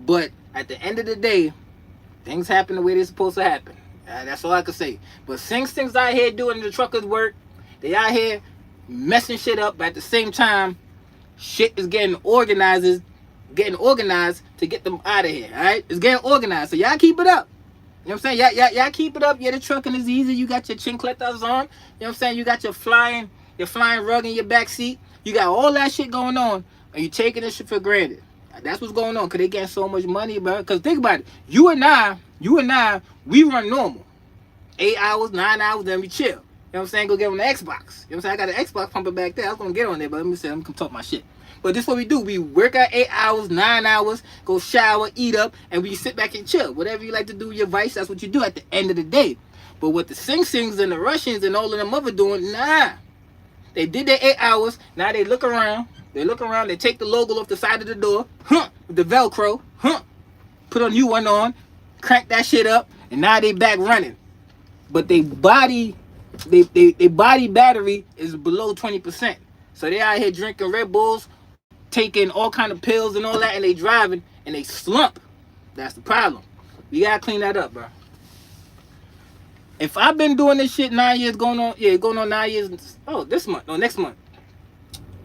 But at the end of the day, things happen the way they're supposed to happen. That's all I can say. But Singh's out here doing the truckers' work. They out here messing shit up, but at the same time, shit is getting organized to get them out of here. All right, it's getting organized. So y'all keep it up. You know what I'm saying? Y'all keep it up. Yeah, the trucking is easy. You got your chincletas on. You know what I'm saying? You got your flying rug in your back seat. You got all that shit going on, and you taking this shit for granted. That's what's going on, because they getting so much money, bro. Because think about it. You and I, we run normal. 8 hours, 9 hours, then we chill. You know what I'm saying? Go get on the Xbox. You know what I'm saying? I got an Xbox pumping back there. I was going to get on there, but let me come talk my shit. But this is what we do. We work out 8 hours, 9 hours, go shower, eat up, and we sit back and chill. Whatever you like to do, your vice, that's what you do at the end of the day. But what the Singhs and the Russians and all of them other doing, nah. They did their 8 hours. Now they look around. They take the logo off the side of the door, with the Velcro, put a new one on, crank that shit up, and now they back running. But they body battery is below 20%. So they out here drinking Red Bulls, taking all kind of pills and all that, and they driving and they slump. That's the problem. We gotta clean that up, bro. If I've been doing this shit 9 years, going on 9 years. Oh, next month.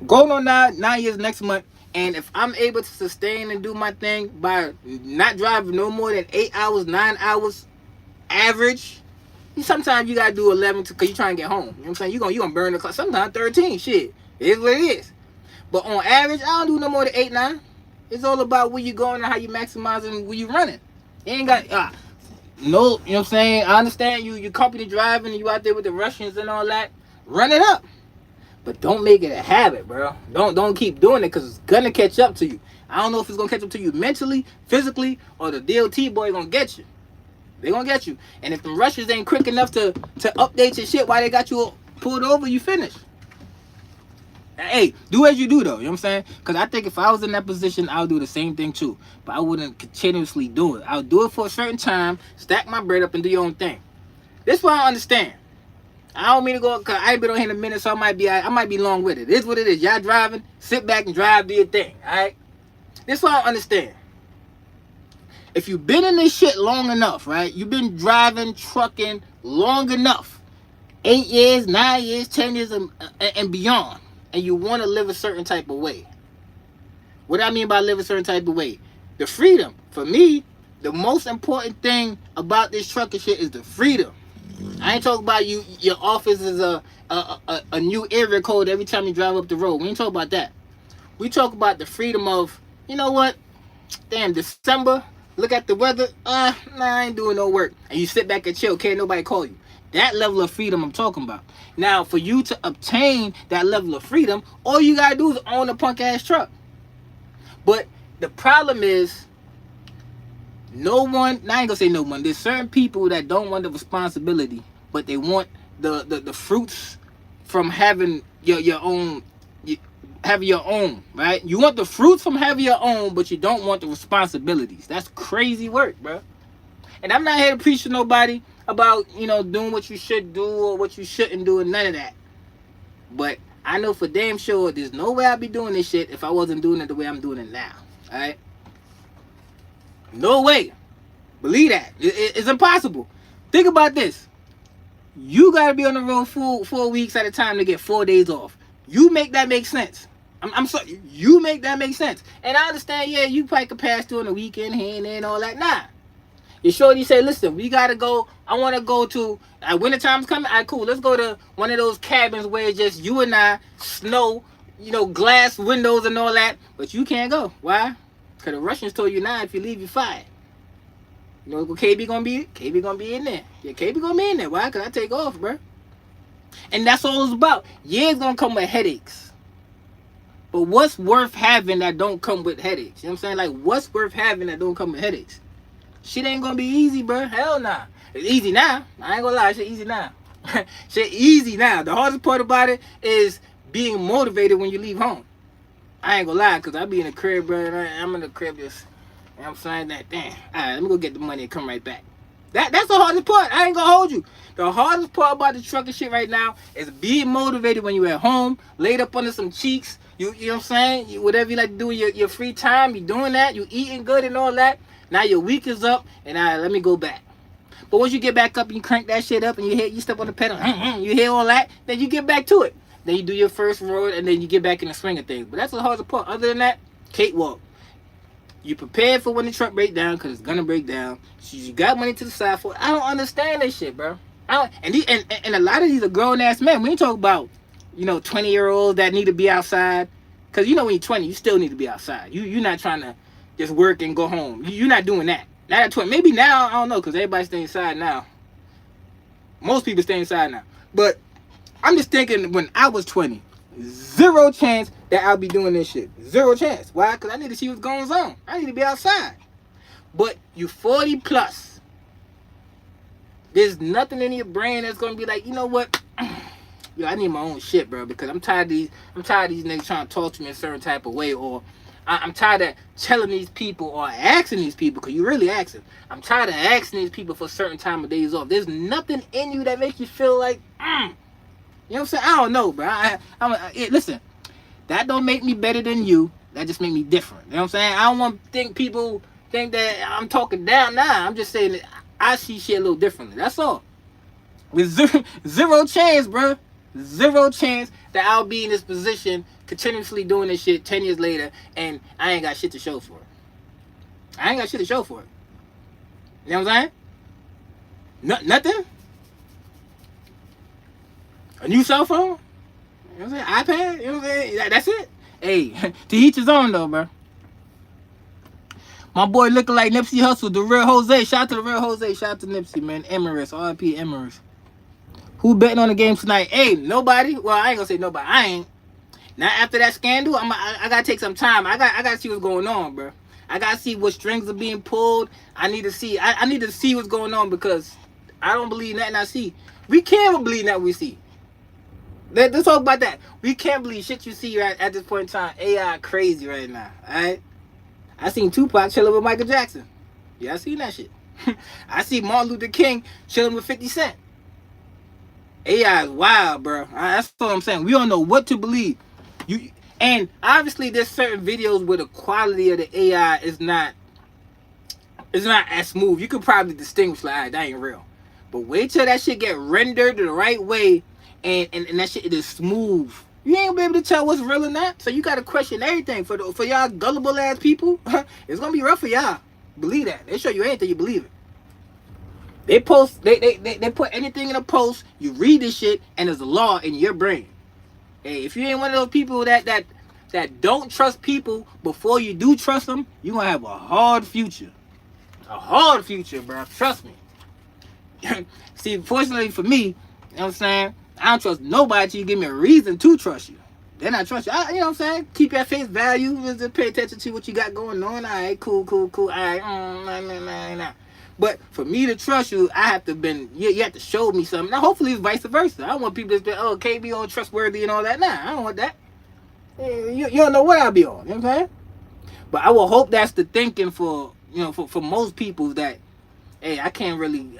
Going on 9 years next month, and if I'm able to sustain and do my thing by not driving no more than 8 hours, 9 hours average, sometimes you gotta do 11 because you trying to get home. You know what I'm saying? You're gonna burn the clock. Sometimes 13. Shit, it is what it is. But on average, I don't do no more than 8, 9. It's all about where you going and how you maximizing where you running. You ain't got no. You know what I'm saying? I understand you company driving and you out there with the Russians and all that. Run it up. But don't make it a habit, bro. Don't keep doing it because it's gonna catch up to you. I don't know if it's gonna catch up to you mentally, physically, or the DOT boy gonna get you. They gonna get you. And if the rushers ain't quick enough to update your shit while they got you pulled over, you finish. Hey, do as you do though, you know what I'm saying? Because I think if I was in that position, I would do the same thing too. But I wouldn't continuously do it. I would do it for a certain time, stack my bread up, and do your own thing. This is what I understand. I don't mean to go, because I ain't been on here in a minute, so I might be long with it. It is what it is. Y'all driving, sit back and drive, do your thing, alright? This is what I understand. If you've been in this shit long enough, right? You've been driving, trucking long enough. 8 years, 9 years, 10 years, and beyond. And you want to live a certain type of way. What do I mean by live a certain type of way? The freedom. For me, the most important thing about this trucking shit is the freedom. I ain't talking about your office is a new area code every time you drive up the road. We ain't talking about that. We talk about the freedom of, you know what? Damn, December, look at the weather. Nah, I ain't doing no work. And you sit back and chill. Can't nobody call you. That level of freedom I'm talking about. Now, for you to obtain that level of freedom, all you gotta do is own a punk ass truck. But the problem is, no one, I ain't gonna say no one, there's certain people that don't want the responsibility, but they want the fruits from having your own, having your own, right? You want the fruits from having your own, but you don't want the responsibilities. That's crazy work, bro. And I'm not here to preach to nobody about, doing what you should do or what you shouldn't do and none of that. But I know for damn sure there's no way I'd be doing this shit if I wasn't doing it the way I'm doing it now. Alright? No way. Believe that. It's impossible. Think about this. You gotta be on the road 4 weeks at a time to get 4 days off. You make that make sense. I'm sorry. You make that make sense. And I understand, yeah, you probably could pass through on the weekend here and there and all that. Nah. Your shorty say, listen, we gotta go. I wanna go to, winter time's coming. Alright, cool. Let's go to one of those cabins where it's just you and I, snow, glass windows and all that. But you can't go. Why? Because the Russians told you now, if you leave, you're fired. You know what KB gonna be? KB gonna be in there. Yeah, KB gonna be in there. Why? Because I take off, bro. And that's all it's about. Yeah, it's gonna come with headaches. But what's worth having that don't come with headaches? You know what I'm saying? Like, what's worth having that don't come with headaches? Shit ain't gonna be easy, bro. Hell nah. It's easy now. I ain't gonna lie. Shit easy now. Shit easy now. The hardest part about it is being motivated when you leave home. I ain't gonna lie, because I be in the crib, bro. And I'm in the crib just, I'm saying that, damn. Alright, let me go get the money and come right back. That's the hardest part. I ain't gonna hold you. The hardest part about the trucking shit right now is being motivated when you're at home, laid up under some cheeks. You know what I'm saying? Whatever you like to do in your free time, you doing that. You eating good and all that. Now your week is up, and let me go back. But once you get back up and you crank that shit up and you step on the pedal, you hear all that, then you get back to it. Then you do your first road, and then you get back in the swing of things. But that's the hardest part. Other than that, cakewalk. You prepared for when the truck break down, because it's gonna break down. So you got money to the side for it. I don't understand this shit, bro. And a lot of these are grown ass men. We ain't talk about 20-year-olds that need to be outside. Because when you're 20, you still need to be outside. You're not trying to just work and go home. You're not doing that. Not at 20. Maybe now, I don't know, because everybody stay inside now. Most people stay inside now. But I'm just thinking, when I was 20, zero chance that I'll be doing this shit. Zero chance. Why? Because I need to see what's going on. I need to be outside. But you 40 plus. There's nothing in your brain that's going to be like, you know what? Yo, I need my own shit, bro, because I'm tired of these niggas trying to talk to me a certain type of way, or I'm tired of telling these people or asking these people, because you really asking. I'm tired of asking these people for a certain time of days off. There's nothing in you that makes you feel like, You know what I'm saying? I don't know, bro. Listen, that don't make me better than you. That just make me different. You know what I'm saying? I don't want to think people think that I'm talking down. Nah, I'm just saying that I see shit a little differently. That's all. With zero chance, bro. Zero chance that I'll be in this position continuously doing this shit 10 years later, and I ain't got shit to show for it. I ain't got shit to show for it. You know what I'm saying? Nothing? A new cell phone? You know what I'm saying? iPad? You know what I'm saying? That's it? Hey, to each his own though, bro. My boy looking like Nipsey Hussle, the real Jose. Shout out to the real Jose. Shout out to Nipsey, man. Emirates, RIP Emirates. Who betting on the game tonight? Hey, nobody. Well, I ain't gonna say nobody. I ain't. Now after that scandal, I gotta take some time. I gotta see what's going on, bro. I gotta see what strings are being pulled. I need to see. I need to see what's going on because I don't believe nothing I see. We can't believe nothing we see. Let's talk about that. We can't believe shit you see at this point in time. AI crazy right now. Alright? I seen Tupac chilling with Michael Jackson. Yeah, I seen that shit. I see Martin Luther King chilling with 50 Cent. AI is wild, bro. That's what I'm saying. We don't know what to believe. And obviously there's certain videos where the quality of the AI is not as smooth. You could probably distinguish like, alright, that ain't real. But wait till that shit get rendered the right way and that shit is smooth. You ain't gonna be able to tell what's real or not. So you gotta question everything. For y'all gullible ass people, it's gonna be rough for y'all. Believe that. They show you anything, you believe it. They post they put anything in a post, you read this shit, and there's a law in your brain. Hey, if you ain't one of those people that don't trust people before you do trust them, you gonna have a hard future. A hard future, bro. Trust me. See, fortunately for me, you know what I'm saying? I don't trust nobody till you give me a reason to trust you. Then I trust you. You know what I'm saying? Keep your face value. Just pay attention to what you got going on. All right, cool. All right, nah. But for me to trust you, I have to you have to show me something. Now, hopefully it's vice versa. I don't want people to say, oh, KB all trustworthy and all that. Nah, I don't want that. You don't know what I'll be on. You know what I'm saying? But I will hope that's the thinking for most people that, hey, I can't really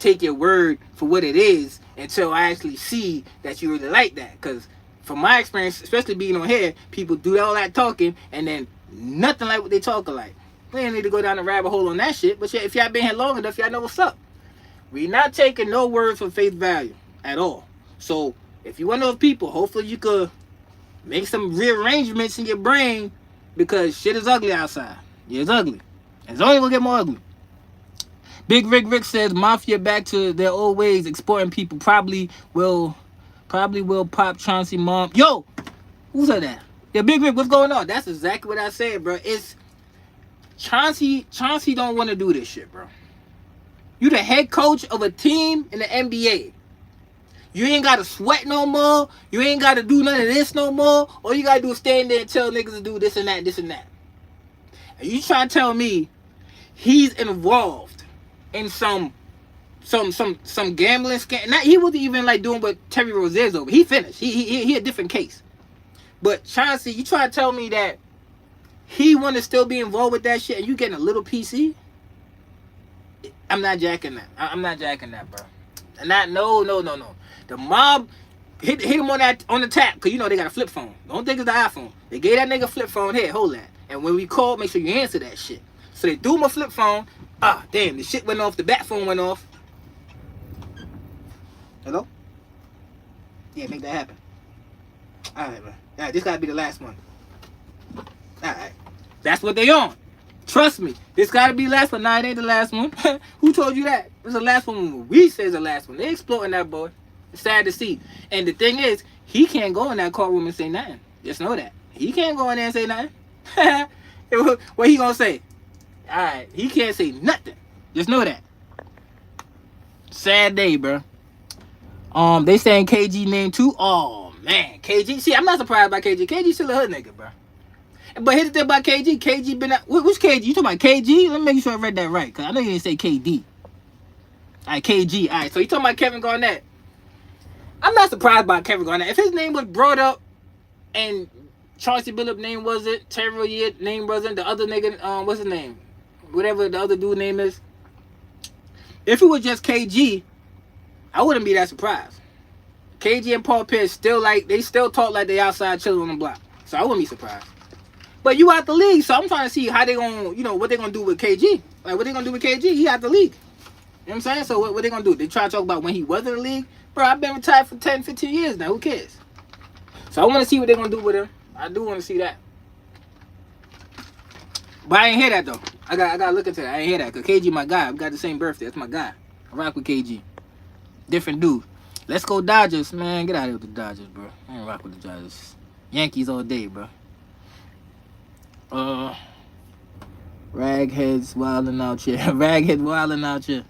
take your word for what it is until I actually see that you really like that. Because from my experience, especially being on here, people do all that talking and then nothing like what they talking like. We ain't need to go down the rabbit hole on that shit. But if y'all been here long enough, y'all know what's up. We not taking no words for face value at all. So if you one of those people, hopefully you could make some rearrangements in your brain because shit is ugly outside. Yeah, it's ugly. It's only gonna get more ugly. Big Rick says Mafia back to their old ways, exporting people. Probably will pop Chauncey mom. Yo, who said that? Yeah, Big Rick, what's going on? That's exactly what I said, bro. It's Chauncey don't want to do this shit, bro. You the head coach of a team in the NBA. You ain't got to sweat no more. You ain't got to do none of this no more. All you got to do is stand there and tell niggas to do this and that. And you trying to tell me he's involved in some gambling scam? Not, he wasn't even like doing what Terry Rozier's over. He finished. He a different case. But Chauncey, you trying to tell me that he want to still be involved with that shit and you getting a little PC? I'm not jacking that. I'm not jacking that, bro. No. The mob hit him on the tap because you know they got a flip phone. Don't think it's the iPhone. They gave that nigga a flip phone. Here, hold that. And when we call, make sure you answer that shit. So they do him a flip phone. Ah, damn, the shit went off. The bat phone went off. Hello? Yeah, make that happen. All right, man. All right, this gotta be the last one. All right, that's what they on. Trust me, this gotta be the last one. Nah, it ain't the last one. Who told you that? It's the last one. We say it's the last one. They exploiting that boy. It's sad to see. And the thing is, he can't go in that courtroom and say nothing. Just know that. He can't go in there and say nothing. What he gonna say? Alright, he can't say nothing. Just know that. Sad day, bro. They saying KG name too. Oh man, KG. See, I'm not surprised by KG. KG still a hood nigga, bro. But here's the thing about KG. KG been out. Which KG? You talking about KG? Let me make sure I read that right, because I know you didn't say KD. Alright, KG. Alright, so you talking about Kevin Garnett. I'm not surprised by Kevin Garnett. If his name was brought up and Chauncey Billups' name wasn't, Terry Rozier's name wasn't, the other nigga, what's his name? Whatever the other dude's name is. If it was just KG, I wouldn't be that surprised. KG and Paul Pierce still talk like they outside chilling on the block. So I wouldn't be surprised. But you out the league, so I'm trying to see how they gonna, what they gonna do with KG. Like, what they gonna do with KG? He out the league. You know what I'm saying? So what they gonna do? They try to talk about when he was in the league? Bro, I've been retired for 10, 15 years now. Who cares? So I want to see what they're gonna do with him. I do want to see that. But I ain't hear that, though. I gotta look into that. I ain't hear that, because KG my guy. We got the same birthday. That's my guy. I rock with KG. Different dude. Let's go Dodgers, man. Get out of here with the Dodgers, bro. I ain't rock with the Dodgers. Yankees all day, bro. Ragheads wilding out here. Raghead wilding out here.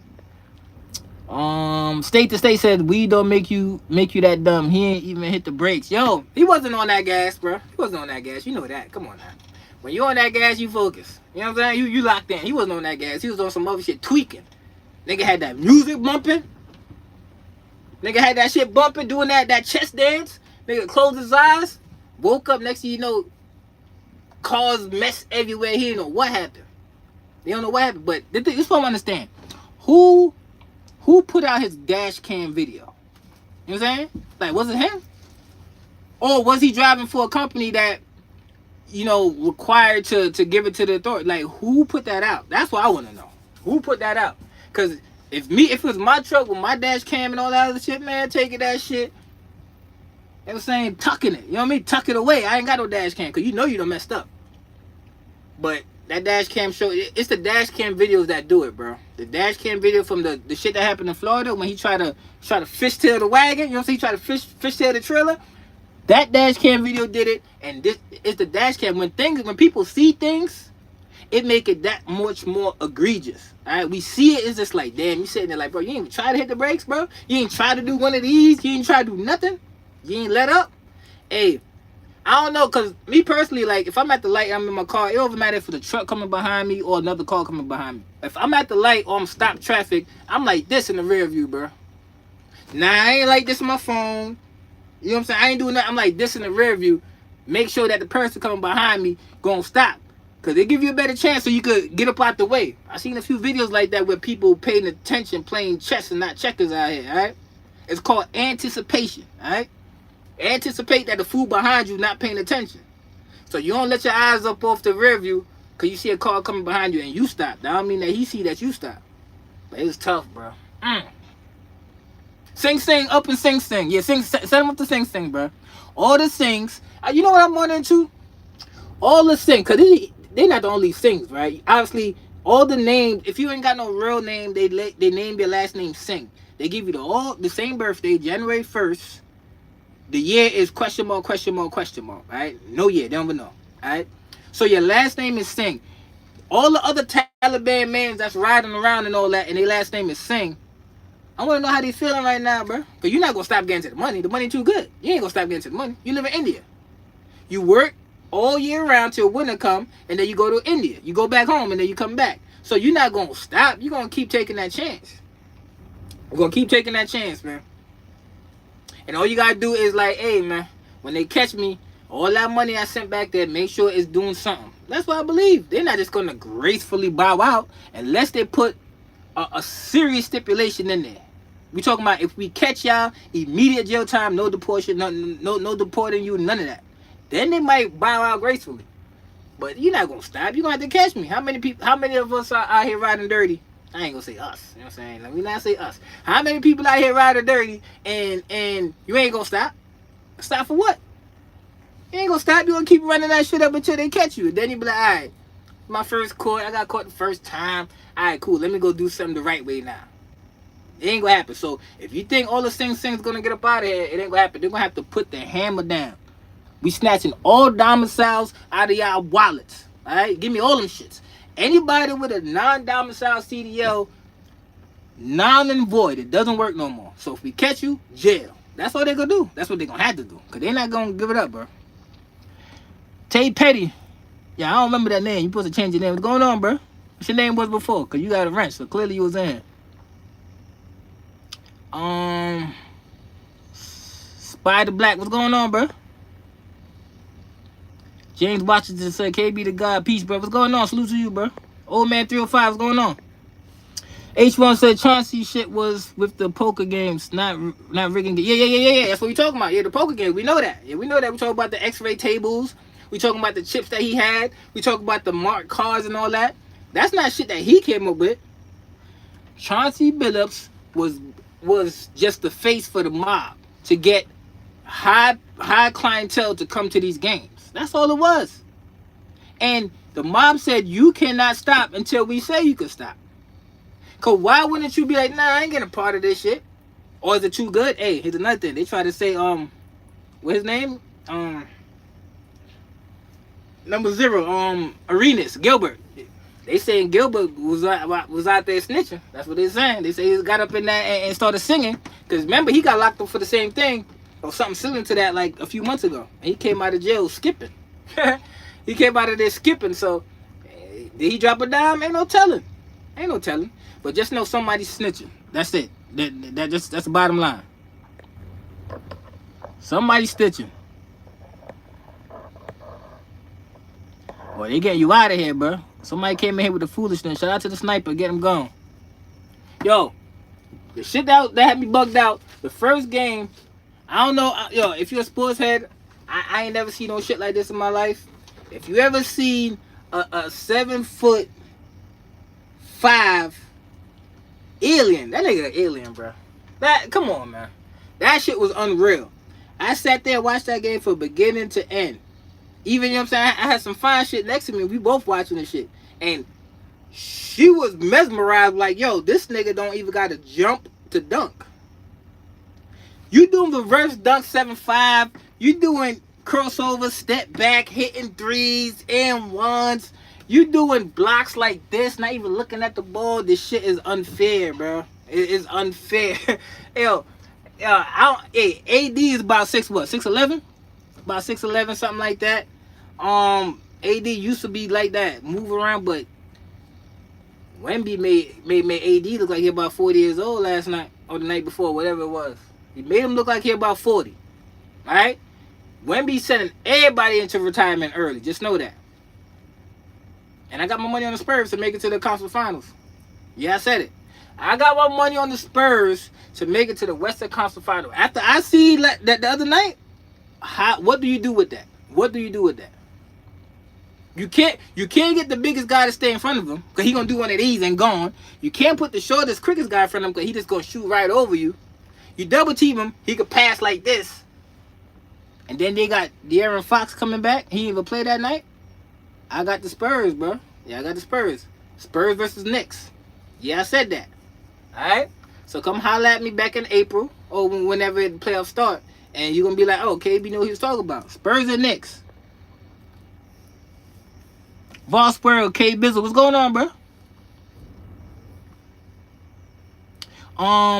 State to State said weed don't make you that dumb. He ain't even hit the brakes. Yo, he wasn't on that gas, bro. He wasn't on that gas. You know that. Come on now. When you on that gas, you focus. You know what I'm saying? You locked in. He wasn't on that gas. He was on some other shit tweaking. Nigga had that music bumping. Nigga had that shit bumping, doing that chest dance. Nigga closed his eyes, woke up. Next thing you know, cars mess everywhere. He didn't know what happened. They don't know what happened. But this is what I understand. Who put out his dash cam video? You know what I'm saying? Like, was it him? Or was he driving for a company that, you know, required to give it to the authority? Like, who put that out? That's what I want to know. Who put that out? Because if it was my truck with my dash cam and all that other shit, man, taking that shit, they was saying tucking it. You know what I mean? Tuck it away. I ain't got no dash cam because you know you done messed up. But that dash cam show, it's the dash cam videos that do it, bro. The dash cam video from the shit that happened in Florida when he tried to fishtail the wagon. You know what I'm saying? He tried to fishtail the trailer. That dash cam video did it, and this is the dash cam. When people see things, it make it that much more egregious. All right, we see it, it's just like, damn, you sitting there like, bro, you ain't even try to hit the brakes, bro. You ain't try to do one of these. You ain't try to do nothing. You ain't let up. Hey, I don't know, because me personally, like, if I'm at the light, I'm in my car, it don't matter if it's a truck coming behind me or another car coming behind me. If I'm at the light or I'm stopped traffic, I'm like this in the rear view, bro. Nah, I ain't like this on my phone. You know what I'm saying? I ain't doing that. I'm like this in the rear view. Make sure that the person coming behind me gonna stop. Because they give you a better chance so you could get up out the way. I seen a few videos like that where people paying attention, playing chess and not checkers out here, all right? It's called anticipation, all right? Anticipate that the fool behind you not paying attention. So you don't let your eyes up off the rear view because you see a car coming behind you and you stop. That don't mean that he see that you stop. But it was tough, bro. Sing, up and sing. Yeah, set him up to sing, bro. All the sings. You know what I'm wondering too? All the sing, because they not the only sings, right? Obviously, all the names, if you ain't got no real name, they name your last name Singh. They give you the same birthday, January 1st. The year is question mark, right? No year, they don't even know, all right? So your last name is Singh. All the other Taliban men that's riding around and all that, and their last name is Singh, I want to know how they feeling right now, bro. Because you're not going to stop getting to the money. The money too good. You ain't going to stop getting to the money. You live in India. You work all year round till winter come, and then you go to India. You go back home, and then you come back. So you're not going to stop. You're going to keep taking that chance. We're going to keep taking that chance, man. And all you got to do is like, hey, man, when they catch me, all that money I sent back there, make sure it's doing something. That's what I believe. They're not just going to gracefully bow out unless they put a serious stipulation in there. We talking about if we catch y'all, immediate jail time, no deportation, no deporting you, none of that. Then they might bow out gracefully. But you're not gonna stop. You're gonna have to catch me. How many of us are out here riding dirty? I ain't gonna say us. You know what I'm saying? Let me not say us. How many people out here riding dirty and you ain't gonna stop? Stop for what? You ain't gonna stop. You gonna keep running that shit up until they catch you. Then you be like, all right, my first court, I got caught the first time. All right, cool. Let me go do something the right way now. It ain't gonna happen. So if you think all the things gonna get up out of here, it ain't gonna happen. They're gonna have to put the hammer down. We snatching all domiciles out of y'all wallets. All right, give me all them shits. Anybody with a non-domicile CDL, non and void, it doesn't work no more. So if we catch you, jail. That's what they're gonna do. That's what they're gonna have to do. Cause they're not gonna give it up, bro. Tay Petty. Yeah, I don't remember that name. You supposed to change your name. What's going on, bro? What's your name was before? Cause you got a wrench, so clearly you was in. Spider Black, what's going on, bro? James Washington said, KB the God, peace, bro. What's going on? Salute to you, bro. Old man 305, what's going on? H1 said Chauncey shit was with the poker games, not rigging. Yeah. That's what we talking about. Yeah, the poker games. We know that. Yeah, we know that. We talking about the X-ray tables. We talking about the chips that he had. We talking about the marked cards and all that. That's not shit that he came up with. Chauncey Billups was just the face for the mob to get high clientele to come to these games. That's all it was. And the mob said you cannot stop until we say you can stop. Cause why wouldn't you be like, nah, I ain't getting a part of this shit? Or is it too good? Hey, here's another thing. They try to say, what's his name? Number 0, Arenas, Gilbert. They saying Gilbert was out there snitching. That's what they're saying. They say he got up in there and started singing. Because remember, he got locked up for the same thing or something similar to that like a few months ago. And he came out of jail skipping. He came out of there skipping. So did he drop a dime? Ain't no telling. Ain't no telling. But just know somebody's snitching. That's it. That's the bottom line. Somebody's snitching. Boy, they getting you out of here, bro. Somebody came in here with the foolishness. Shout out to the sniper. Get him gone. Yo, the shit that had me bugged out. The first game, I don't know. Yo, if you're a sports head, I ain't never seen no shit like this in my life. If you ever seen a 7'5" alien, that nigga an alien, bro. Come on, man. That shit was unreal. I sat there and watched that game from beginning to end. Even, you know what I'm saying, I had some fine shit next to me. We both watching this shit. And she was mesmerized like, yo, this nigga don't even got to jump to dunk. You doing reverse dunk 7'5". You doing crossover, step back, hitting threes, and ones. You doing blocks like this, not even looking at the ball. This shit is unfair, bro. It is unfair. AD is about 6'11"? About 6'11", something like that. AD used to be like that, move around, but Wemby made AD look like he about 40 years old last night or the night before, whatever it was. He made him look like he about 40. All right? Wemby sending everybody into retirement early. Just know that. And I got my money on the Spurs to make it to the conference finals. Yeah, I said it. I got my money on the Spurs to make it to the Western Conference Final. After I see that the other night, what do you do with that? What do you do with that? You can't get the biggest guy to stay in front of him because he gonna do one of these and gone. You can't put the shortest, quickest guy in front of him because he just gonna shoot right over you. You double team him, he could pass like this. And then they got De'Aaron Fox coming back. He didn't even play that night. I got the Spurs, bro. Yeah, I got the Spurs. Spurs versus Knicks. Yeah, I said that. All right. So come holler at me back in April or whenever the playoffs start. And you're going to be like, oh, KB knew what he was talking about. Spurs and Knicks. Vol Squirrel, K Bizzle. What's going on, bro?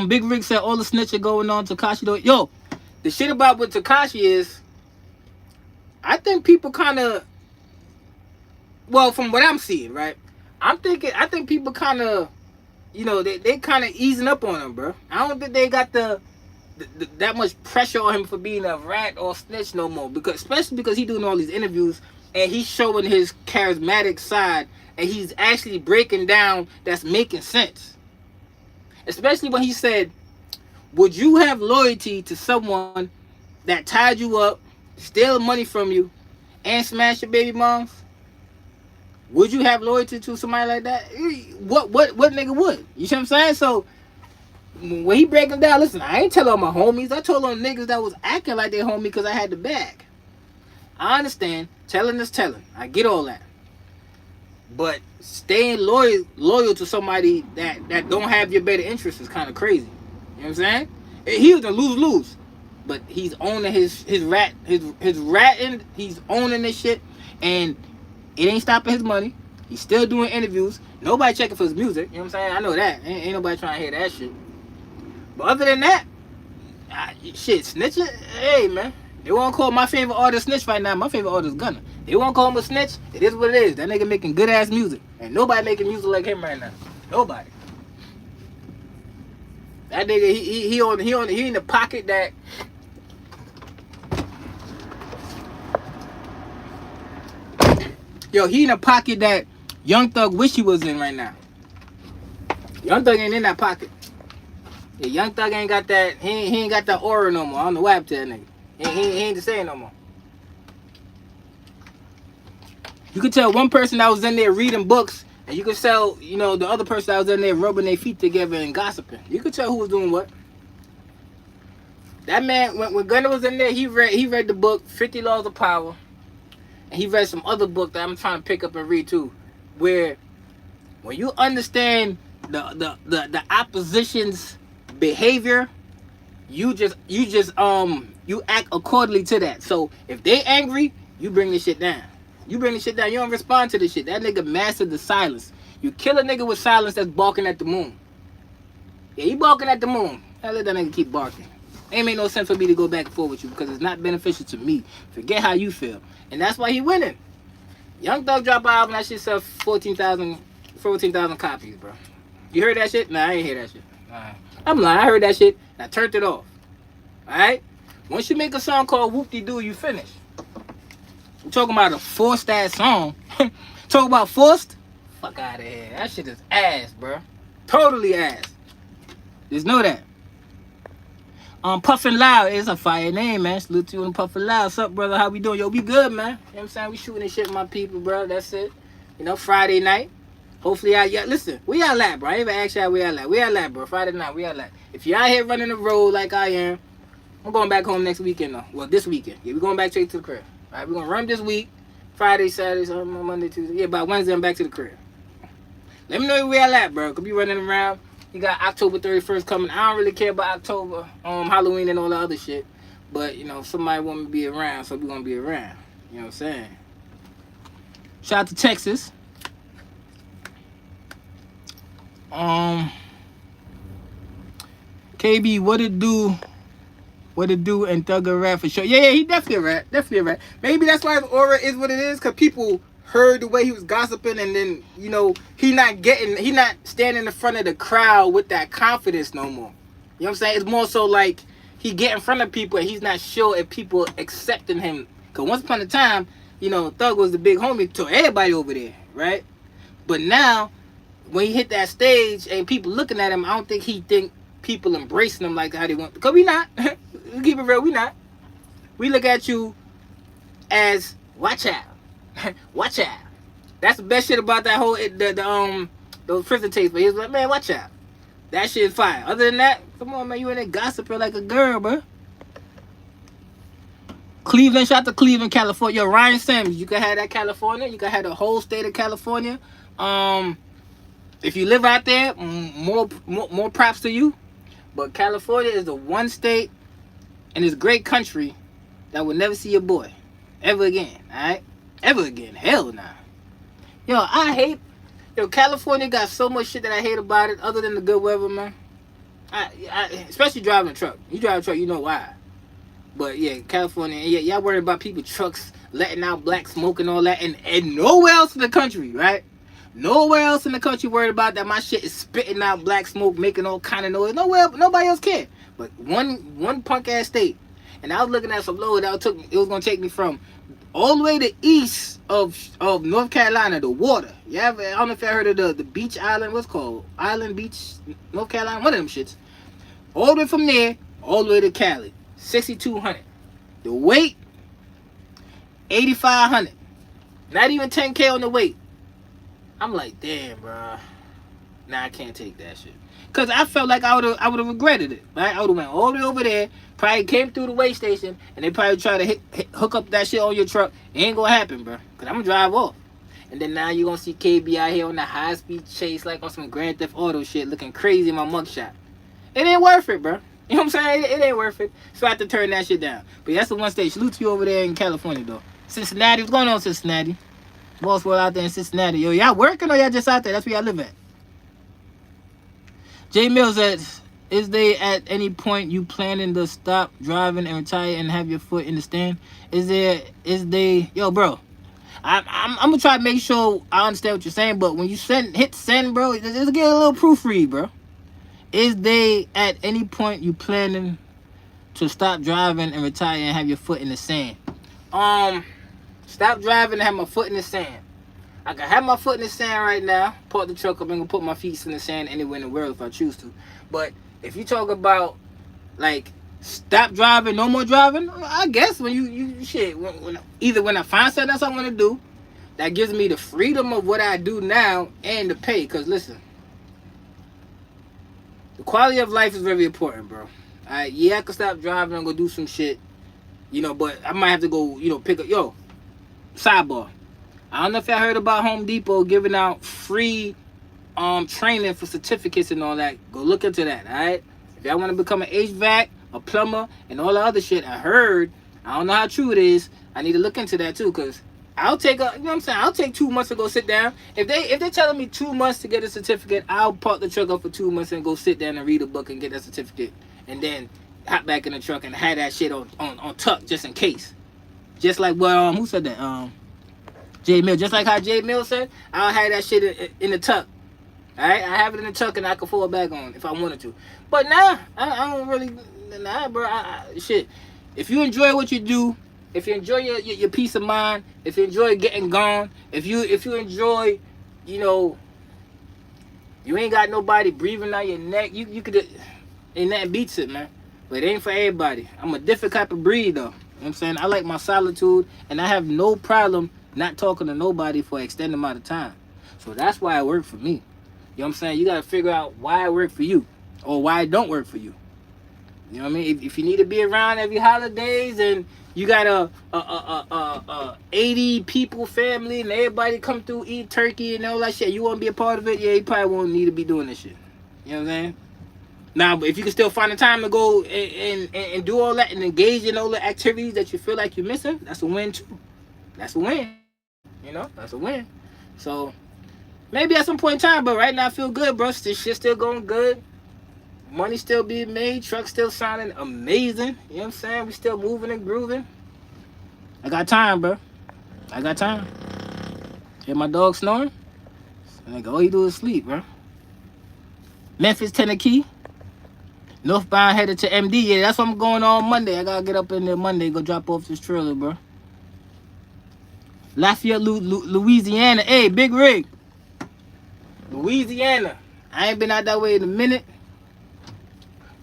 Big Rick said all the snitching going on. Tekashi though. Yo, the shit about with Tekashi is, I think people kind of, well, from what I'm seeing, right? I think people kind of, you know, they kind of easing up on him, bro. I don't think they got that much pressure on him for being a rat or snitch no more, especially because he's doing all these interviews and he's showing his charismatic side and he's actually breaking down that's making sense. Especially when he said, would you have loyalty to someone that tied you up, steal money from you, and smash your baby moms? Would you have loyalty to somebody like that? What nigga would? You see what I'm saying? So when he break them down, listen, I ain't tell all my homies. I told on niggas that was acting like they homie because I had the bag. I understand. Telling is telling. I get all that. But staying loyal to somebody that don't have your better interests is kind of crazy. You know what I'm saying? He was a lose-lose. But he's owning his ratting. He's owning this shit. And it ain't stopping his money. He's still doing interviews. Nobody checking for his music. You know what I'm saying? I know that. Ain't nobody trying to hear that shit. But other than that, shit, snitching, hey, man. They won't call my favorite artist snitch right now. My favorite artist Gunna. They won't call him a snitch. It is what it is. That nigga making good ass music. And nobody making music like him right now. Nobody. That nigga, he in the pocket that. Yo, he in a pocket that Young Thug wish he was in right now. Young Thug ain't in that pocket. Yeah, Young Thug ain't got that. He ain't got that aura no more. I don't know what happened to that nigga. He ain't the same no more. You could tell one person that was in there reading books, and you could tell, you know, the other person that was in there rubbing their feet together and gossiping. You could tell who was doing what. That man, when Gunna was in there, he read the book 50 Laws of Power, and he read some other book that I'm trying to pick up and read too, where when you understand the opposition's behavior, you act accordingly to that. So if they angry, you bring this shit down. You bring the shit down. You don't respond to the shit. That nigga mastered the silence. You kill a nigga with silence that's barking at the moon. Yeah, he barking at the moon. I let that nigga keep barking. Ain't make no sense for me to go back and forth with you because it's not beneficial to me. Forget how you feel. And that's why he winning. Young Thug drop an album, that shit sell 14,000 copies, bro. You heard that shit? Nah, I ain't hear that shit. Nah. I'm lying. I heard that shit and I turned it off. Alright? Once you make a song called Whoop-De-Doo, you finish. I'm talking about a forced ass song. Talk about forced? Fuck out of here. That shit is ass, bro. Totally ass. Just know that. Puffin' Loud is a fire name, man. Salute to you on Puffin' Loud. What's up, brother? How we doing? Yo, we good, man. You know what I'm saying? We shooting this shit with my people, bro. That's it. You know, Friday night. Hopefully, listen, we out at, bro. I ain't even ask y'all we out at. We out at, bro. Friday night, we out at. If y'all here running the road like I am, I'm going back home next weekend, though. Well, this weekend. Yeah, we going back straight to the crib. All right, we're going to run this week. Friday, Saturday, Monday, Tuesday. Yeah, by Wednesday, I'm back to the crib. Let me know where y'all at, bro. Could be running around. You got October 31st coming. I don't really care about October, Halloween and all the other shit. But, you know, if somebody want me to be around, so we going to be around. You know what I'm saying? Shout out to Texas. KB, what it do? What it do? And Thug a rap for sure. Yeah, he definitely a rap. Definitely a rap. Maybe that's why his aura is what it is, because people heard the way he was gossiping, and then, you know, he not standing in front of the crowd with that confidence no more. You know what I'm saying? It's more so like he get in front of people and he's not sure if people accepting him. Because once upon a time, you know, Thug was the big homie to everybody over there, right? But now, when he hit that stage and people looking at him, I don't think he think people embracing him like how they want. Because we not. We keep it real, we not. We look at you as, watch out. Watch out. That's the best shit about that whole those prison tapes. But he was like, man, watch out. That shit is fire. Other than that, come on, man, you in there gossiping like a girl, bro. Cleveland, shout out to Cleveland, California. Yo, Ryan Sims, you can have that California. You can have the whole state of California. If you live out there, more props to you. But California is the one state in this great country that will never see your boy ever again. All right. Ever again. Hell nah. Yo, California got so much shit that I hate about it other than the good weather, man. Especially driving a truck. You drive a truck, you know why. But yeah, California, y'all worried about people, trucks, letting out black smoke and all that. And nowhere else in the country, right? Nowhere else in the country worried about that my shit is spitting out black smoke, making all kind of noise. Nobody else care. But one punk ass state. And I was looking at some load that it was gonna take me from all the way to east of North Carolina, the water. I don't know if you heard of the beach island. What's it called? Island Beach, North Carolina. One of them shits. All the way from there, all the way to Cali. 6,200. The weight, 8,500. Not even 10K on the weight. I'm like, damn, bro. Nah, I can't take that shit. Cause I felt like I would have regretted it. Right? I would have went all the way over there, probably came through the weigh station, and they probably try to hook up that shit on your truck. It ain't gonna happen, bro. Cause I'm gonna drive off. And then now you gonna see KB out here on the high speed chase, like on some Grand Theft Auto shit, looking crazy in my mugshot. It ain't worth it, bro. You know what I'm saying? It ain't worth it. So I have to turn that shit down. But that's the one state. Salute to you over there in California, though. Cincinnati. What's going on, Cincinnati? Boss world out there in Cincinnati. Yo, y'all working or y'all just out there? That's where y'all live at. J Mills says, is they at any point you planning to stop driving and retire and have your foot in the stand? Yo, bro, I'm gonna try to make sure I understand what you're saying, but when you hit send, bro, just get a little proofread, bro. Is they at any point you planning to stop driving and retire and have your foot in the sand? Stop driving and have my foot in the sand. I can have my foot in the sand right now, park the truck up, and gonna put my feet in the sand anywhere in the world if I choose to. But if you talk about like stop driving, no more driving, I guess when you shit, when I find something else I want to do, that gives me the freedom of what I do now and the pay. Cause listen, the quality of life is very important, bro. Yeah, I can stop driving and go do some shit, but I might have to go, pick up. Sidebar. I don't know if y'all heard about Home Depot giving out free training for certificates and all that. Go look into that, alright? If y'all want to become an HVAC, a plumber, and all the other shit, I don't know how true it is. I need to look into that too, because I'll take a, you know what I'm saying? I'll take 2 months to go sit down. If they telling me 2 months to get a certificate, I'll park the truck up for 2 months and go sit down and read a book and get that certificate, and then hop back in the truck and have that shit on tuck just in case. Just like what who said that? J Mill. Just like how J Mill said, I'll have that shit in the tuck. All right, I have it in the tuck and I can fall back on if I wanted to. But nah, I don't really. Nah, bro. Shit. If you enjoy what you do, if you enjoy your peace of mind, if you enjoy getting gone, if you enjoy, you know, you ain't got nobody breathing out your neck, you could, ain't nothing beats it, man. But it ain't for everybody. I'm a different type of breed, though. You know what I'm saying? I like my solitude, and I have no problem not talking to nobody for an extended amount of time. So that's why it worked for me. You know what I'm saying? You got to figure out why it worked for you, or why it don't work for you. You know what I mean? If you need to be around every holidays and you got a 80 people family and everybody come through, eat turkey and all that shit, you want to be a part of it? Yeah, you probably won't need to be doing this shit. You know what I'm saying? Now, but if you can still find the time to go and do all that and engage in all the activities that you feel like you're missing, that's a win too. That's a win. You know, that's a win. So maybe at some point in time, but right now I feel good, bro. This shit still going good. Money still being made, truck still sounding amazing. You know what I'm saying? We still moving and grooving. I got time, bro. I got time. Hear my dog snoring? Like, all he do is sleep, bro. Memphis, Tennessee. Northbound headed to MD. Yeah, that's what I'm going on Monday. I gotta get up in there Monday, go drop off this trailer, bro. Lafayette, Louisiana. Hey, Big Rig. Louisiana. I ain't been out that way in a minute.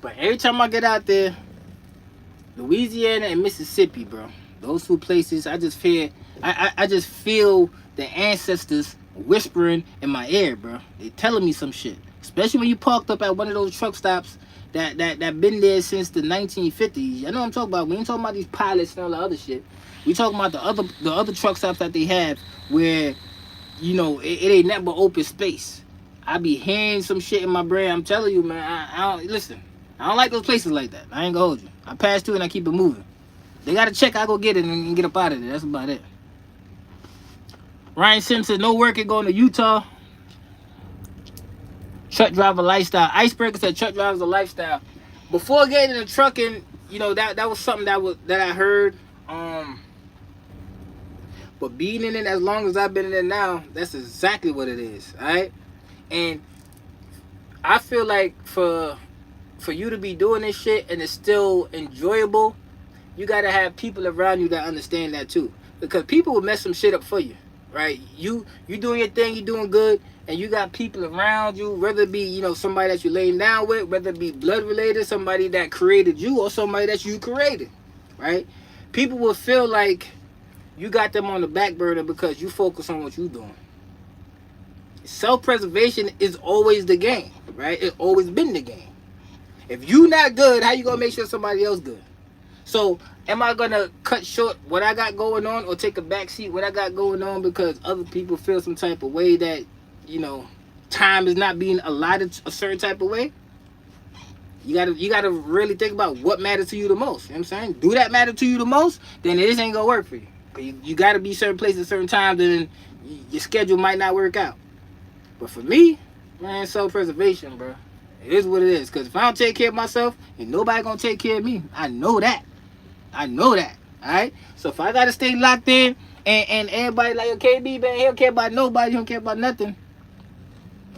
But every time I get out there, Louisiana and Mississippi, bro, those two places, I just feel the ancestors whispering in my ear, bro. They telling me some shit. Especially when you parked up at one of those truck stops that been there since the 1950s. You know what I'm talking about? We ain't talking about these pilots and all the other shit. We talking about the other truck stops that they have where, you know, it ain't nothing but open space. I be hearing some shit in my brain. I'm telling you, man. I don't listen. I don't like those places like that. I ain't gonna hold you. I pass through and I keep it moving. They got to check, I go get it and get up out of there. That's about it. Ryan Simpson, no working, going to Utah. Truck driver lifestyle. Icebreaker said truck driver's a lifestyle. Before getting into trucking, you know, that was something that I heard. But being in it as long as I've been in it now, that's exactly what it is. All right? And I feel like for you to be doing this shit and it's still enjoyable, you gotta have people around you that understand that too. Because people will mess some shit up for you, right? You doing your thing, you doing good, and you got people around you, whether it be, you know, somebody that you laying down with, whether it be blood related, somebody that created you, or somebody that you created, right? People will feel like you got them on the back burner because you focus on what you're doing. Self-preservation is always the game, right? It's always been the game. If you not good, how you gonna make sure somebody else good? So, am I gonna cut short what I got going on or take a back seat what I got going on because other people feel some type of way that, you know, time is not being allotted a certain type of way? You gotta really think about what matters to you the most. You know what I'm saying? Do that matter to you the most? Then this ain't gonna work for you. You gotta be certain places at certain times, and your schedule might not work out. But for me, man, self-preservation, bro. It is what it is. Because if I don't take care of myself, ain't nobody gonna take care of me. I know that. Alright? So if I gotta stay locked in and everybody like, okay, KB, man, he don't care about nobody, he don't care about nothing.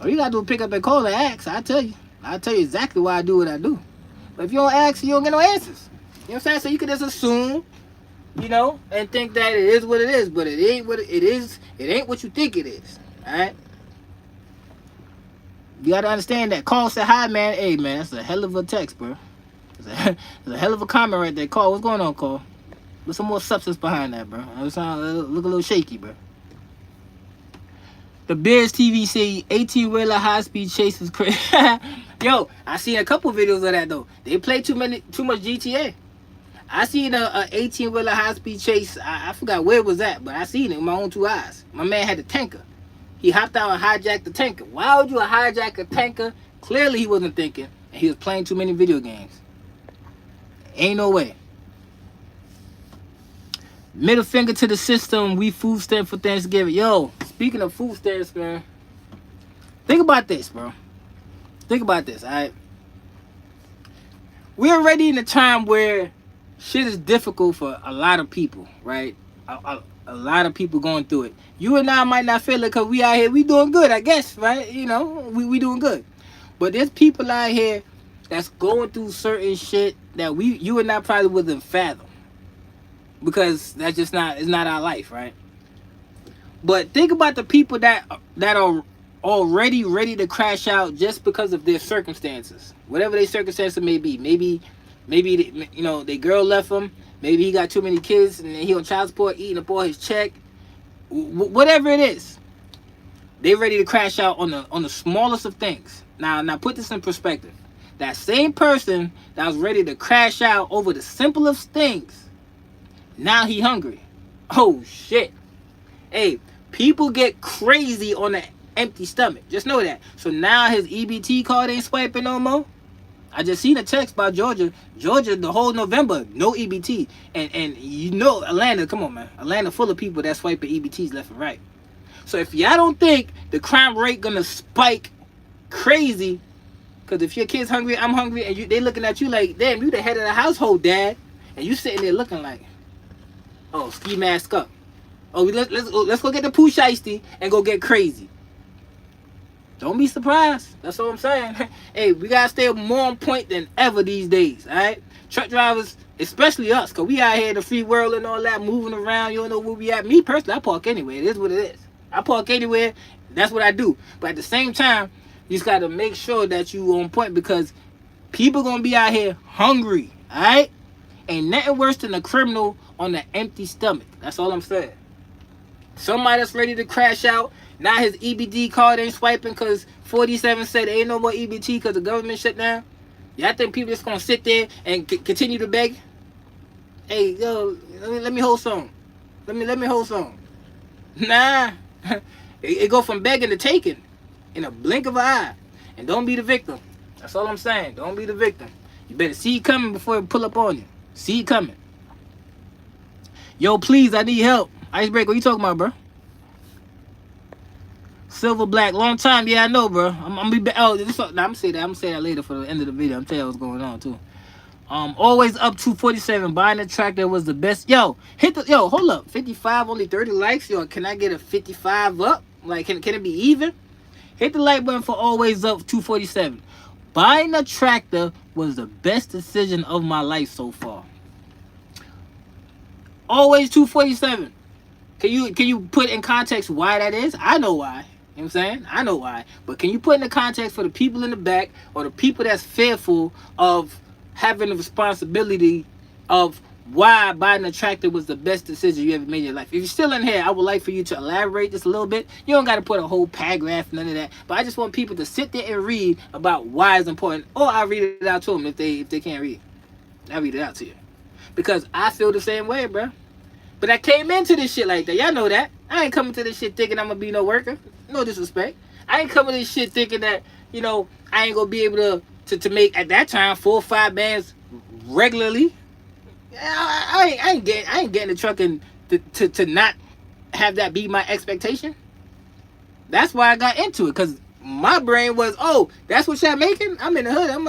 All you gotta do is pick up and call and ask. I'll tell you exactly why I do what I do. But if you don't ask, you don't get no answers. You know what I'm saying? So you can just assume, you know, and think that it is what it is, but it ain't what it is. It ain't what you think it is. Alright? You gotta understand that. Carl said, hi, man. Hey, man, that's a hell of a text, bro. That's a hell of a comment right there. Carl, what's going on, Carl? There's some more substance behind that, bro. Look a little shaky, bro. The Bears TV say 18-wheeler high-speed chase is crazy. Yo, I seen a couple videos of that, though. They play too much GTA. I seen a 18-wheeler high-speed chase. I forgot where it was at, but I seen it with my own two eyes. My man had a tanker. He hopped out and hijacked the tanker. Why would you hijack a tanker? Clearly he wasn't thinking, and he was playing too many video games. Ain't no way. Middle finger to the system. We food stamp for Thanksgiving. Yo, speaking of food stamps, man. Think about this, bro. Think about this, alright? We're already in a time where shit is difficult for a lot of people, right? A lot of people going through it. You and I might not feel it because we out here, we doing good, I guess, right? You know, we doing good. But there's people out here that's going through certain shit that you and I probably wouldn't fathom. Because that's just not, it's not our life, right? But think about the people that are already ready to crash out just because of their circumstances, whatever their circumstances may be. Maybe you know, their girl left him. Maybe he got too many kids and he on child support, eating up all his check. Whatever it is, they ready to crash out on the smallest of things. Now put this in perspective. That same person that was ready to crash out over the simplest things, now he hungry. Oh shit. Hey, people get crazy on an empty stomach. Just know that. So now his EBT card ain't swiping no more. I just seen a text about Georgia. Georgia, the whole November, no EBT. And you know Atlanta, come on, man. Atlanta full of people that swiping EBTs left and right. So if y'all don't think the crime rate gonna spike crazy, because if your kid's hungry, I'm hungry, and they looking at you like, damn, you the head of the household, dad. And you sitting there looking like, oh, ski mask up. Oh, let's go get the poo shiesty and go get crazy. Don't be surprised. That's what I'm saying. Hey, we gotta stay more on point than ever these days, alright? Truck drivers, especially us, because we out here in the free world and all that, moving around. You don't know where we at. Me, personally, I park anywhere. It is what it is. I park anywhere. That's what I do. But at the same time, you just gotta make sure that you on point, because people gonna be out here hungry, alright? Ain't nothing worse than a criminal on an empty stomach. That's all I'm saying. Somebody that's ready to crash out. Now his EBT card ain't swiping because 47 said there ain't no more EBT because the government shut down. Y'all think people just gonna sit there and continue to beg? Hey, yo, let me hold some. Let me hold some. Nah. It go from begging to taking in a blink of an eye. And don't be the victim. That's all I'm saying. Don't be the victim. You better see it coming before it pull up on you. See it coming. Yo, please, I need help. Icebreaker, what you talking about, bro? Silver Black, long time. Yeah, I know, bro. I'm gonna be back. Oh, I'm gonna say that. I'm gonna say that later for the end of the video. I'm telling you what's going on too. Always up 247. Buying a tractor was the best. Yo, hold up. 55, only 30 likes. Yo, can I get a 55 up? Like, can it be even? Hit the like button for always up 247. Buying a tractor was the best decision of my life so far. Always 247. Can you put in context why that is? I know why. You know what I'm saying? I know why. But can you put in the context for the people in the back or the people that's fearful of having the responsibility of why buying a tractor was the best decision you ever made in your life? If you're still in here, I would like for you to elaborate just a little bit. You don't got to put a whole paragraph, none of that. But I just want people to sit there and read about why it's important. Or I'll read it out to them if they can't read. I'll read it out to you. Because I feel the same way, bro. But I came into this shit like that. Y'all know that. I ain't coming to this shit thinking I'm going to be no worker. No disrespect. I ain't coming to this shit thinking that, you know, I ain't going to be able to make, at that time, 4 or 5 bands regularly. I ain't getting the truck and to not have that be my expectation. That's why I got into it. Because my brain was, oh, that's what y'all making? I'm in the hood. I'm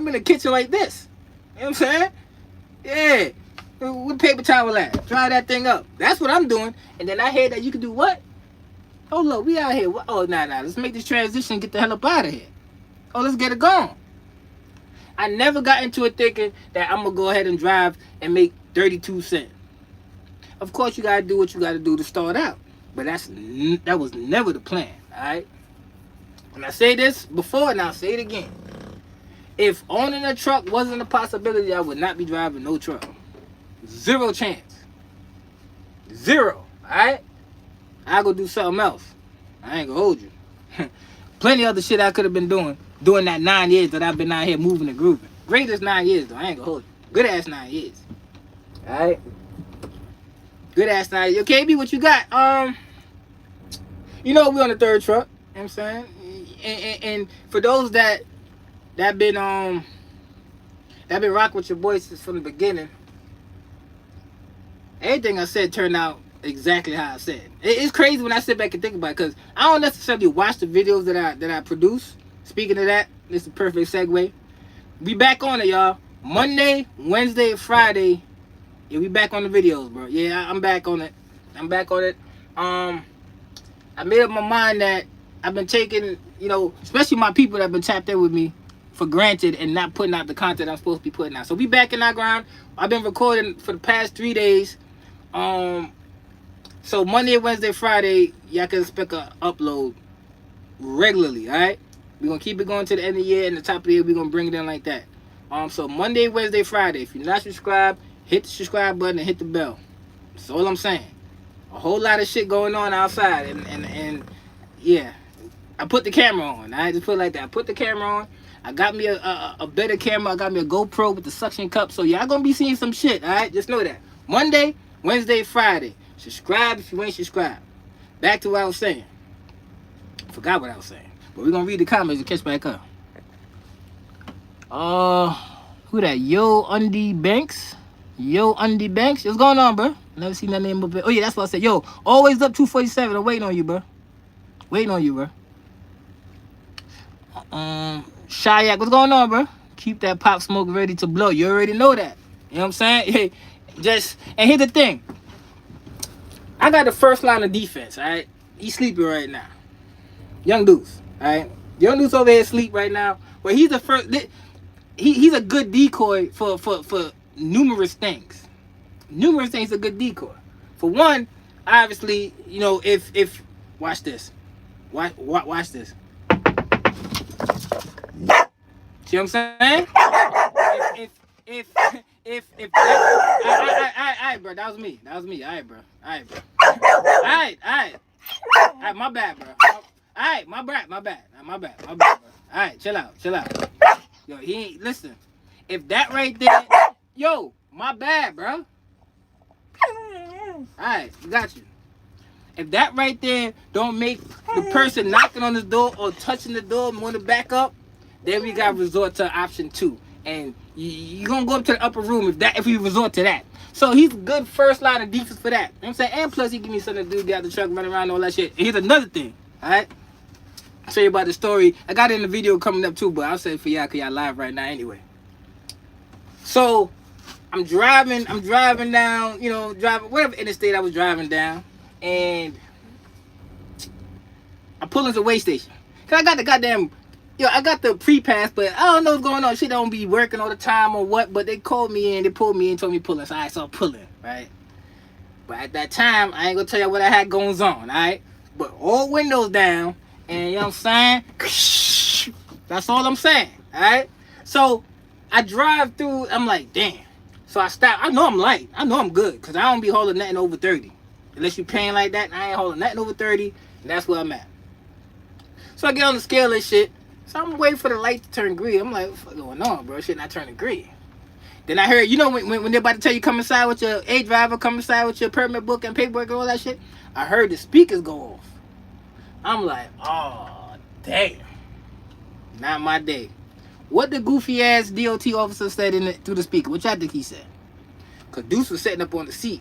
in the kitchen like this. You know what I'm saying? Yeah. With paper towel at? Dry that thing up. That's what I'm doing. And then I hear that you can do what? Oh, look, we out here. Oh, nah. Let's make this transition and get the hell up out of here. Oh, let's get it going. I never got into it thinking that I'm going to go ahead and drive and make 32 cents. Of course, you got to do what you got to do to start out. But that was never the plan, all right? When I say this before, and I'll say it again. If owning a truck wasn't a possibility, I would not be driving no truck. 0 chance. 0. Alright? I'll go do something else. I ain't gonna hold you. Plenty of other shit I could have been doing that 9 years that I've been out here moving and grooving. Greatest 9 years though. I ain't gonna hold you. Good ass 9 years. Alright? Good ass 9 years. Yo, KB, what you got? You know we on the 3rd truck. You know what I'm saying? And for those that been rocking with your boys since from the beginning, Everything I said turned out exactly how I said. It's crazy when I sit back and think about it, because I don't necessarily watch the videos that I produce. Speaking of that, this is a perfect segue. We back on it, y'all. Monday, Wednesday, Friday. Yeah, we back on the videos, bro. Yeah, I'm back on it. I'm back on it. I made up my mind that I've been taking, especially my people that have been tapped in with me, for granted and not putting out the content I'm supposed to be putting out. So we back in our ground. I've been recording for the past 3 days. So Monday, Wednesday, Friday, y'all can expect a upload regularly, alright? We're gonna keep it going to the end of the year, and the top of the year, we're gonna bring it in like that. So Monday, Wednesday, Friday. If you're not subscribed, hit the subscribe button and hit the bell. That's all I'm saying. A whole lot of shit going on outside, and yeah. I put the camera on. I just put it like that. I put the camera on. I got me a better camera. I got me a GoPro with the suction cup. So y'all gonna be seeing some shit, alright? Just know that. Monday, Wednesday, Friday. Subscribe if you ain't subscribed. Back to what I was saying. Forgot what I was saying. But we're gonna read the comments and catch back up. Who that? Yo Undy Banks. Yo Undy Banks. What's going on, bro? Never seen that name up there. Oh yeah, that's what I said. Yo, always up 247. I'm waiting on you, bro. Waiting on you, bro. Shayak, what's going on, bro? Keep that pop smoke ready to blow. You already know that. You know what I'm saying? Hey, and here's the thing. I got the first line of defense, alright? He's sleeping right now. Young Deuce, alright? Young Deuce over here asleep right now. But he's the first. He's a good decoy for numerous things. Numerous things a good decoy. For one, obviously, if watch this. Watch this. See what I'm saying? If alright, bro, that was me. Alright, bro. Alright, my bad, bro. Alright, my bad, bro. Alright, chill out. Yo, he ain't, listen. If that right there, yo, my bad, bro. Alright, got you. If that right there don't make the person knocking on the door or touching the door want to back up, then we got to resort to option 2. And you're going to go up to the upper room if we resort to that. So he's good first line of defense for that. You know what I'm saying? And plus he give me something to do, get out the truck, run around, all that shit. And here's another thing, alright? I'll tell you about the story. I got it in the video coming up too, but I'll say it for y'all because y'all live right now anyway. So I'm driving down, driving whatever interstate I was driving down. And I pull into the weigh station. Cause I got the goddamn, I got the pre-pass, but I don't know what's going on. Shit don't be working all the time or what, but they called me in, they pulled me in, told me pulling. So I started pulling, right? But at that time, I ain't gonna tell you what I had going on, alright? But all windows down, and you know what I'm saying? That's all I'm saying, alright? So I drive through, I'm like, damn. So I stop. I know I'm light. I know I'm good, because I don't be holding nothing over 30. Unless you paying like that, I ain't holding nothing over 30, and that's where I'm at. So I get on the scale and shit. So I'm waiting for the light to turn green. I'm like, what's going on, bro? Shit not turning green. Then I heard, when they're about to tell you come inside with your A driver, come inside with your permit book and paperwork and all that shit, I heard the speakers go off. I'm like, oh, damn. Not my day. What the goofy ass DOT officer said through the speaker? What y'all think he said? Because Deuce was sitting up on the seat.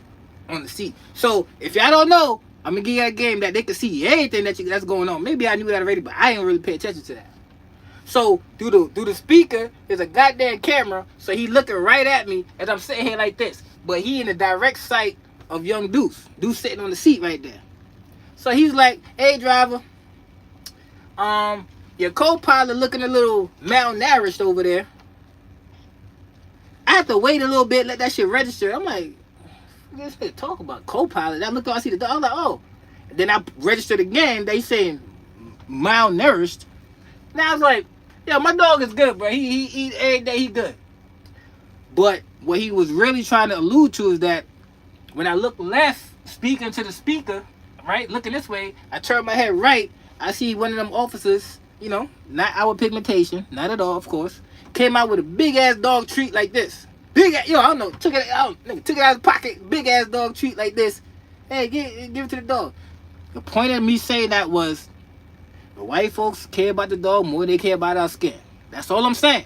So if y'all don't know, I'm gonna give you a game that they can see everything that's going on. Maybe I knew that already, but I didn't really pay attention to that. So through the speaker is a goddamn camera, so he looking right at me as I'm sitting here like this. But he in the direct sight of young Deuce. Deuce sitting on the seat right there. So he's like, hey driver, your co-pilot looking a little malnourished over there. I have to wait a little bit, let that shit register. I'm like, this shit talk about co-pilot. I looked up, I see the dog. I was like, oh. And then I registered again. They saying malnourished. Now I was like, yeah, my dog is good, bro. He every day he good. But what he was really trying to allude to is that when I look left, speaking to the speaker, right, looking this way, I turn my head right, I see one of them officers, not our pigmentation, not at all, of course, came out with a big ass dog treat like this. Big ass, I don't know, took it out of his pocket, big ass dog treat like this. Hey, give it to the dog. The point of me saying that was, the white folks care about the dog more than they care about our skin. That's all I'm saying.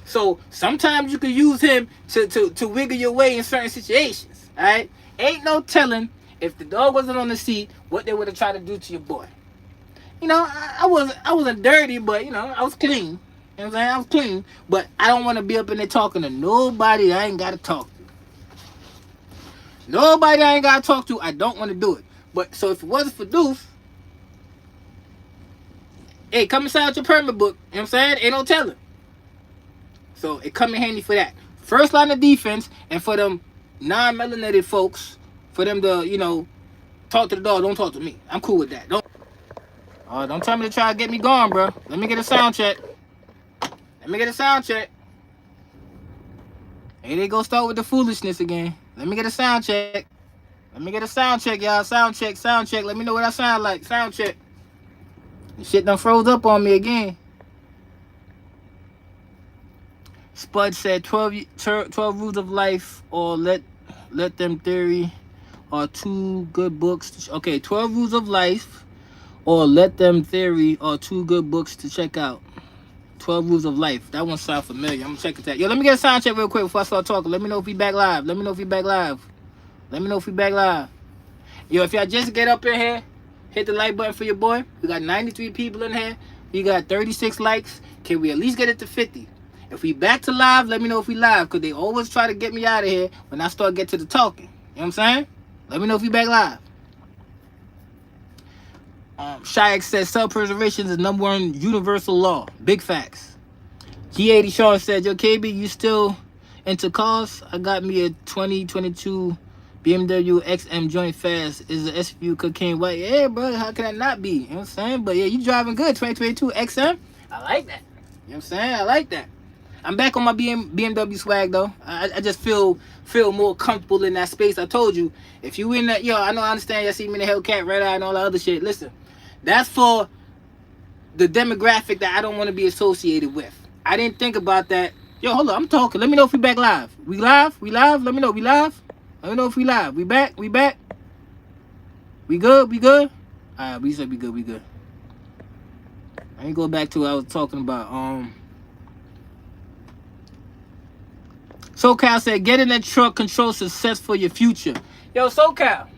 So sometimes you can use him to wiggle your way in certain situations, alright? ain't no telling if the dog wasn't on the seat what they would have tried to do to your boy. You know, I wasn't dirty, but you know, I was clean. You know what I'm saying? I was clean, but I don't want to be up in there talking to nobody that I ain't got to talk to. Nobody I ain't got to talk to, I don't want to do it. But so if it wasn't for Deuce, hey, come inside your permit book. You know what I'm saying? Ain't no telling. So it come in handy for that. First line of defense, and for them non-melanated folks, for them to, you know, talk to the dog, don't talk to me. I'm cool with that. Don't tell me to try to get me gone, bro. Let me get a sound check. Let me get a sound check. Here they go start with the foolishness again. Let me get a sound check. Let me get a sound check, y'all. Sound check, sound check. Let me know what I sound like. Sound check. This shit done froze up on me again. Spud said 12 Rules of Life or Let Them Theory are two good books. Okay, 12 Rules of Life or Let Them Theory are two good books to check out. 12 Rules of Life. That one sounds familiar. I'm gonna check it out. Yo, let me get a sound check real quick before I start talking. Let me know if we back live. Let me know if we back live. Let me know if we back live. Yo, if y'all just get up in here, hit the like button for your boy. We got 93 people in here. We got 36 likes. Can we at least get it to 50? If we back to live, let me know if we live. Because they always try to get me out of here when I start getting to the talking. You know what I'm saying? Let me know if we back live. Shayak says self-preservation is the #1 universal law. Big facts. G80 Sean said, yo, KB, you still into cars? I got me a 2022 BMW XM joint fast. Is the SVU cocaine white? Yeah, bro, how can that not be? You know what I'm saying? But yeah, you driving good. 2022 XM? I like that. You know what I'm saying? I like that. I'm back on my BMW swag though. I just feel more comfortable in that space. I told you, if you in that, yo, I understand y'all see me in the Hellcat, Red Eye, and all that other shit. Listen, that's for the demographic that I don't want to be associated with. I didn't think about that. Yo, hold on, I'm talking. Let me know if we back live. We live? We live? Let me know. We live? Let me know if we live. We back? We back? We good? We good? Alright, we said we good. We good. Let me go back to what I was talking about. SoCal said, get in that truck, control success for your future. Yo, SoCal,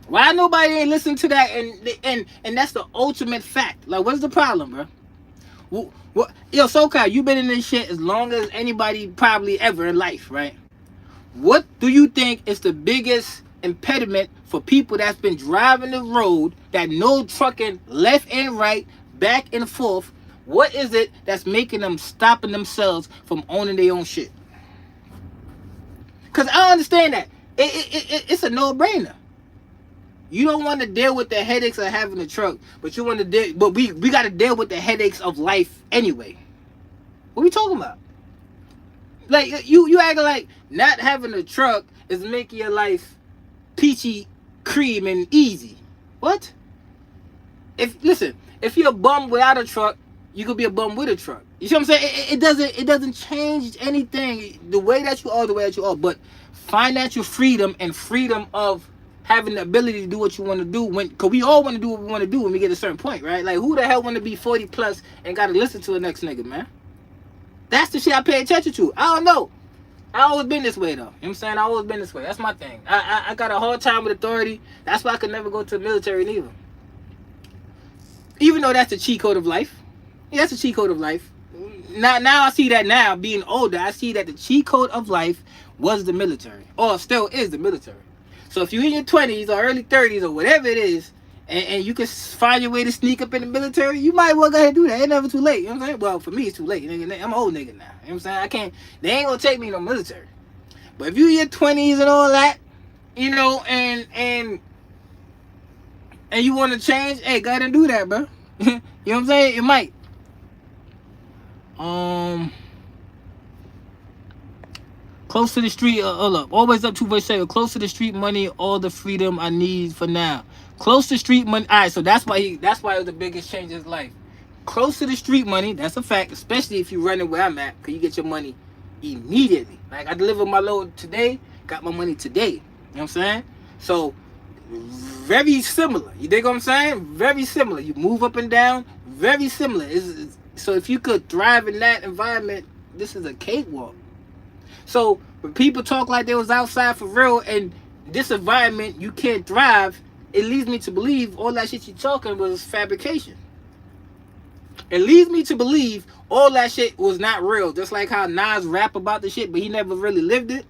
why nobody ain't listen to that? And that's the ultimate fact. Like, what's the problem, bro? What? Yo, SoCal, you been in this shit as long as anybody probably ever in life, right? What do you think is the biggest impediment for people that's been driving the road, that know trucking left and right, back and forth? What is it that's making them stopping themselves from owning their own shit? Because I understand that. It's a no-brainer. You don't want to deal with the headaches of having a truck, but you want to deal. But we got to deal with the headaches of life anyway. What are we talking about? Like you acting like not having a truck is making your life peachy cream and easy. What? If you're a bum without a truck, you could be a bum with a truck. You see what I'm saying? It doesn't change anything. The way that you are, the way that you are. But financial freedom and freedom of having the ability to do what you want to do, because we all want to do what we want to do when we get to a certain point, right? Like, who the hell want to be 40 plus and got to listen to the next nigga, man? That's the shit I pay attention to. I don't know. I always been this way, though. You know what I'm saying? I always been this way. That's my thing. I got a hard time with authority. That's why I could never go to the military neither. Even though that's the cheat code of life. Yeah, that's the cheat code of life. Now I see that now, being older, I see that the cheat code of life was the military. Or still is the military. So if you're in your 20s or early 30s or whatever it is, and you can find your way to sneak up in the military, you might well go ahead and do that. It's never too late. You know what I'm saying? Well, for me, it's too late. I'm an old nigga now. You know what I'm saying? They ain't gonna take me no military. But if you're in your 20s and all that, you know, and you want to change, hey, go ahead and do that, bro. You know what I'm saying? It might. Close to the street, always up to Versailles. Close to the street money, all the freedom I need for now. Close to street money. All right, so that's why it was the biggest change in his life. Close to the street money, that's a fact, especially if you're running where I'm at, because you get your money immediately. Like, I delivered my load today, got my money today. You know what I'm saying? So, very similar. You dig what I'm saying? Very similar. You move up and down, very similar. So if you could thrive in that environment, this is a cakewalk. So when people talk like they was outside for real and this environment you can't thrive, it leads me to believe all that shit you talking was fabrication. It leads me to believe all that shit was not real. Just like how Nas rap about the shit, but he never really lived it.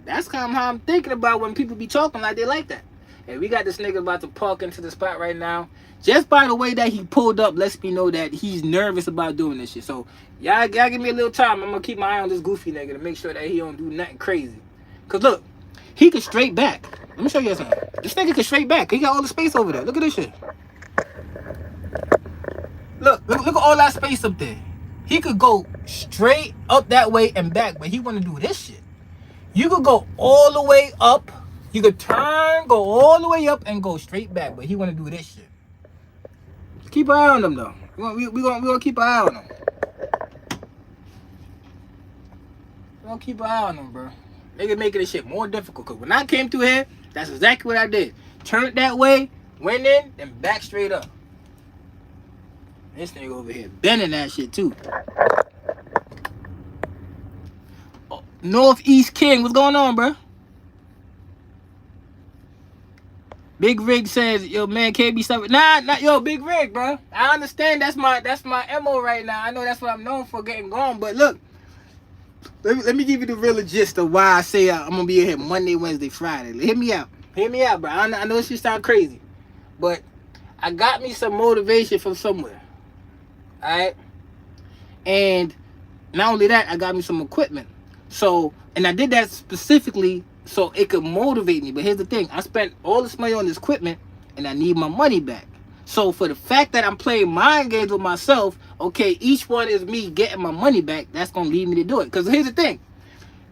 That's kind of how I'm thinking about when people be talking like they like that. And we got this nigga about to park into the spot right now. Just by the way that he pulled up, lets me know that he's nervous about doing this shit. So, y'all give me a little time. I'm going to keep my eye on this goofy nigga to make sure that he don't do nothing crazy. Because, look, he can straight back. Let me show you something. This nigga can straight back. He got all the space over there. Look at this shit. Look at all that space up there. He could go straight up that way and back, but he want to do this shit. You could go all the way up. You could turn, go all the way up, and go straight back, but he want to do this shit. Keep an eye on them, though. We gonna keep an eye on them. We gonna keep an eye on them, bro. Nigga making this shit more difficult. Cause when I came through here, that's exactly what I did. Turned that way, went in, then back straight up. This nigga over here bending that shit too. Oh, Northeast King, what's going on, bro? Big Rig says, yo, man, KB stuff. Nah, not yo, Big Rig, bro. I understand that's my MO right now. I know that's what I'm known for, getting gone. But look, let me give you the real gist of why I say I'm gonna be here Monday, Wednesday, Friday. Hear me out, bro. I know this shit sound crazy, but I got me some motivation from somewhere. All right, and not only that, I got me some equipment. So, and I did that specifically so it could motivate me. But here's the thing. I spent all this money on this equipment, and I need my money back. So for the fact that I'm playing mind games with myself, okay, each one is me getting my money back. That's going to lead me to do it. Because here's the thing.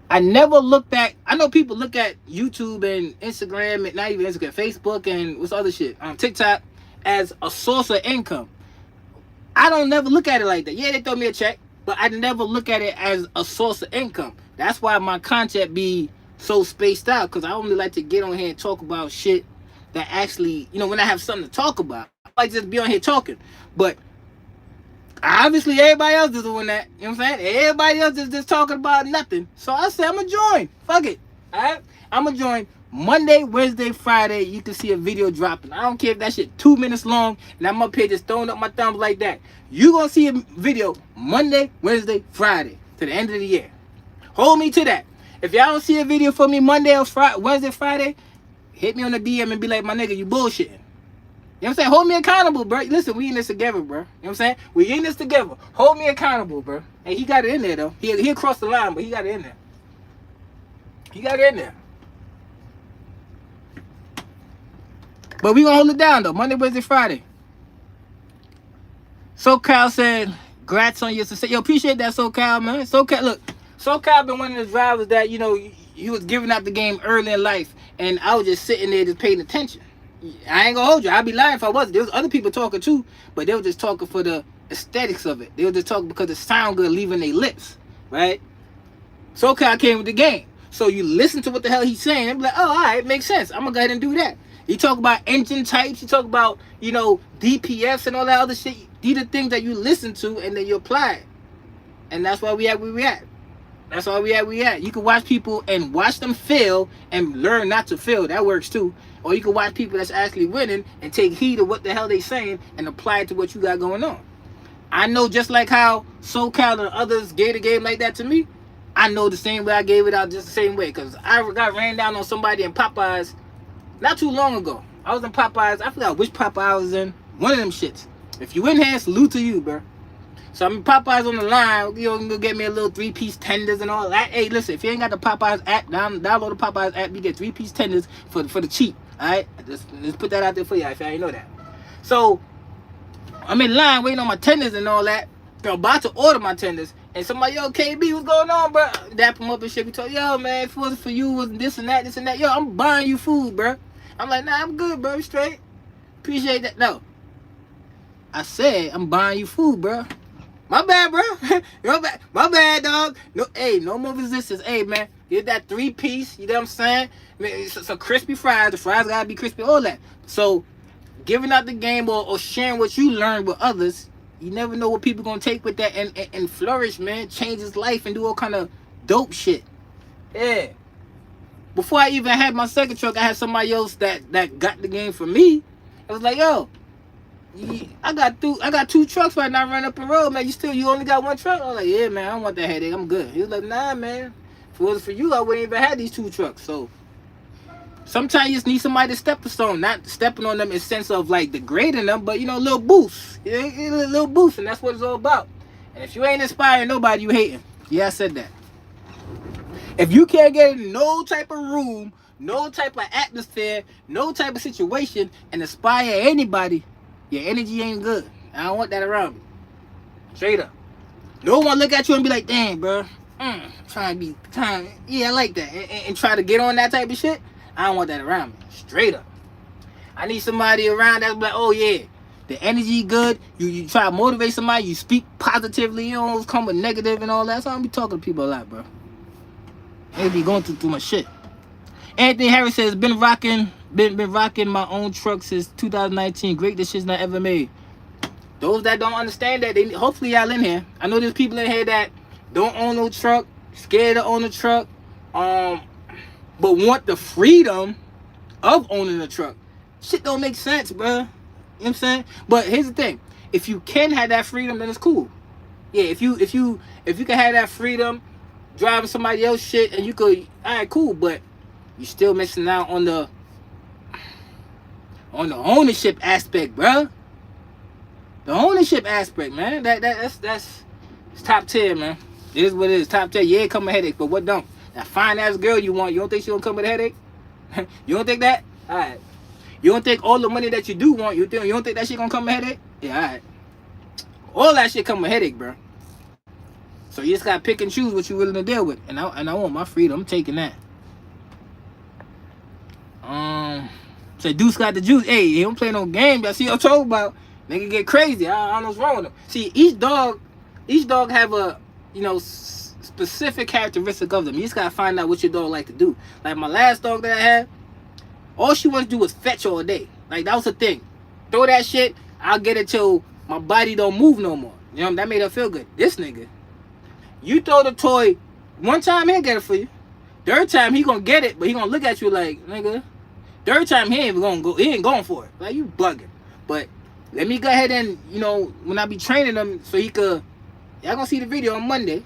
I never looked at... I know people look at YouTube and Instagram, and not even Instagram, Facebook, and what's other shit, TikTok, as a source of income. I don't never look at it like that. Yeah, they throw me a check, but I never look at it as a source of income. That's why my content be so spaced out, because I only like to get on here and talk about shit that actually, you know, when I have something to talk about. I like to just be on here talking. But obviously everybody else is doing that. You know what I'm saying? Everybody else is just talking about nothing. So I said, I'm going to join. Fuck it. Alright? I'm going to join Monday, Wednesday, Friday. You can see a video dropping. I don't care if that shit 2 minutes long and I'm up here just throwing up my thumbs like that. You going to see a video Monday, Wednesday, Friday to the end of the year. Hold me to that. If y'all don't see a video for me Monday or Wednesday, Friday, hit me on the DM and be like, my nigga, you bullshitting. You know what I'm saying? Hold me accountable, bro. Listen, we in this together, bro. You know what I'm saying? We in this together. Hold me accountable, bro. Hey, he got it in there, though. He crossed the line, but he got it in there. He got it in there. But we gonna hold it down, though. Monday, Wednesday, Friday. SoCal said, "Grats on your success." Yo, appreciate that, SoCal, man. SoCal, look. SoCal been one of the drivers that, you know, he was giving out the game early in life, and I was just sitting there just paying attention. I ain't gonna hold you. I'd be lying if I wasn't. There was other people talking too, but they were just talking for the aesthetics of it. They were just talking because it sound good leaving their lips, right? SoCal came with the game. So you listen to what the hell he's saying and be like, oh, all right, makes sense. I'm gonna go ahead and do that. He talk about engine types. He talk about, you know, DPFs and all that other shit. These are things that you listen to and then you apply it. And that's why we at where we at. That's all we at. You can watch people and watch them fail and learn not to fail. That works too. Or you can watch people that's actually winning and take heed of what the hell they saying and apply it to what you got going on. I know just like how SoCal and others gave the game like that to me, I know the same way I gave it out just the same way. Because I got ran down on somebody in Popeyes not too long ago. I was in Popeyes. I forgot which Popeye I was in. One of them shits. If you in here, salute to you, bro. So I'm in Popeyes on the line, you know, you can get me a little 3-piece tenders and all that. Hey, listen, if you ain't got the Popeyes app, download the Popeyes app, you get 3-piece tenders for the cheap. Alright? Just put that out there for y'all if y'all ain't know that. So I'm in line waiting on my tenders and all that. I'm about to order my tenders. And somebody, yo, KB, what's going on, bro? Dap him up and shit. We told, yo, man, if it wasn't for you, it wasn't this and that. Yo, I'm buying you food, bro. I'm like, nah, I'm good, bro. Straight. Appreciate that. No. I said, I'm buying you food, bro. My bad, bro. My bad, dog. No, hey, no more resistance. Hey, man, get that 3-piece. You know what I'm saying? Some crispy fries. The fries gotta be crispy. All that. So, giving out the game or sharing what you learned with others, you never know what people gonna take with that and flourish, man. Change his life and do all kind of dope shit. Yeah. before I even had my second truck, I had somebody else that got the game for me. It was like, yo, I got 2 trucks right now running up the road, man. You only got 1 truck? I was like, yeah, man, I don't want that headache. I'm good. He was like, nah, man. If it wasn't for you, I wouldn't even have these 2 trucks. So sometimes you just need somebody to step on, not stepping on them in the sense of like degrading them, but a little boost. A little boost, and that's what it's all about. And if you ain't inspiring nobody, you hating. Yeah, I said that. If you can't get in no type of room, no type of atmosphere, no type of situation, and inspire anybody, your energy ain't good. I don't want that around me. Straight up. No one look at you and be like, damn, bro. Yeah, I like that. And try to get on that type of shit. I don't want that around me. Straight up. I need somebody around that's like, oh yeah, the energy good. You try to motivate somebody. You speak positively. You don't come with negative and all that. So I don't be talking to people a lot, bro. They be going through too much shit. Anthony Harris says, been rocking my own truck since 2019. Great decision I ever made. Those that don't understand that, hopefully y'all in here. I know there's people in here that don't own no truck, scared to own a truck, but want the freedom of owning a truck. Shit don't make sense, bro. You know what I'm saying? But here's the thing: if you can have that freedom, then it's cool. Yeah, if you can have that freedom, driving somebody else's shit, and you could, all right, cool. But you still missing out on the ownership aspect, bro. The ownership aspect, man. That's top tier, man. It is what it is. Top tier. Yeah, it come with headache, but what don't? That fine ass girl you want, you don't think she gonna come with a headache? You don't think that? All right. You don't think all the money that you do want, you don't think that shit gonna come with a headache? Yeah, all right. All that shit come with a headache, bro. So you just gotta pick and choose what you're willing to deal with. And I want my freedom. I'm taking that. So Deuce got the juice. Hey, he don't play no game. I see what I'm talking about. Nigga get crazy. I don't know what's wrong with him. See, each dog have a, specific characteristic of them. You just gotta find out what your dog like to do. Like my last dog that I had, all she wants to do was fetch all day. Like that was the thing. Throw that shit, I'll get it till my body don't move no more. That made her feel good. This nigga, you throw the toy one time, he'll get it for you. Third time he gonna get it, but he gonna look at you like, nigga. Third time he ain't gonna go. He ain't going for it. Like you bugging. But let me go ahead and when I be training him, so he could. Y'all gonna see the video on Monday.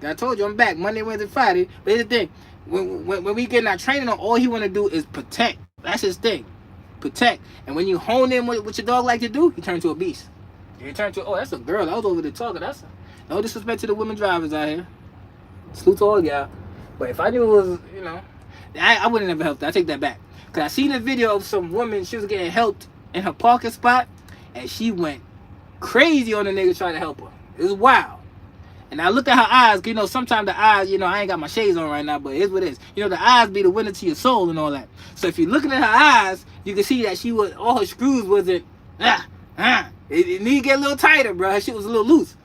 I told you I'm back Monday, Wednesday, Friday. But here's the thing: when we get our training on, all he wanna do is protect. That's his thing, protect. And when you hone in what your dog like to do, he turns to a beast. He turns to that's a girl. I was over there talking. That's no disrespect to the women drivers out here. Salute to all y'all. But if I knew it was, I wouldn't have helped her. I take that back. Because I seen a video of some woman, she was getting helped in her parking spot, and she went crazy on the nigga trying to help her. It was wild. And I looked at her eyes, sometimes the eyes, I ain't got my shades on right now, but here's what it is. The eyes be the window to your soul and all that. So if you're looking at her eyes, you can see that all her screws wasn't, it need to get a little tighter, bro. Her shit was a little loose.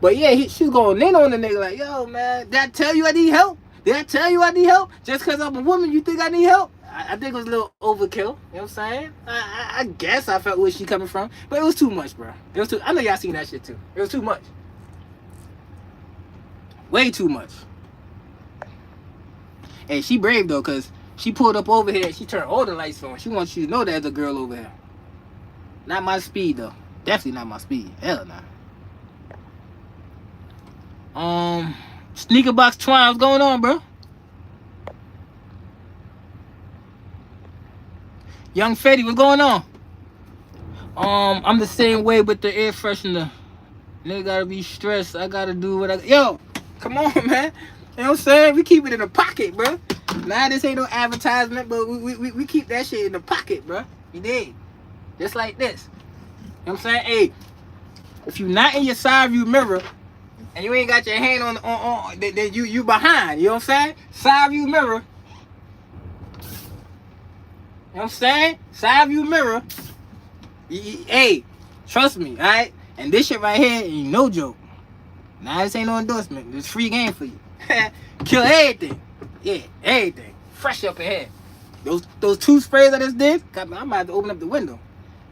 But yeah, she was going in on the nigga like, yo, man, did I tell you I need help? Did I tell you I need help? Just because I'm a woman, you think I need help? I think it was a little overkill. You know what I'm saying? I guess I felt where she coming from. But it was too much, bro. It was too. I know y'all seen that shit too. It was too much. Way too much. Hey, she brave though, because she pulled up over here and she turned all the lights on. She wants you to know there's a girl over here. Not my speed though. Definitely not my speed. Hell nah. Sneaker Box Twine, what's going on, bro? Young Fetty, what's going on? I'm the same way with the air freshener. Nigga gotta be stressed. I gotta do what I... Yo, come on, man. You know what I'm saying? We keep it in the pocket, bro. Nah, this ain't no advertisement, but we keep that shit in the pocket, bro. You dig? Just like this. You know what I'm saying? Hey, if you not in your side view mirror, and you ain't got your hand on then you behind. You know what I'm saying? Side view mirror. You know what I'm saying? Side view mirror. Hey, trust me, alright? And this shit right here ain't no joke. Nah, this ain't no endorsement. It's free game for you. Kill everything. Yeah, everything. Fresh up ahead. Those 2 sprays I just did, I might have to open up the window.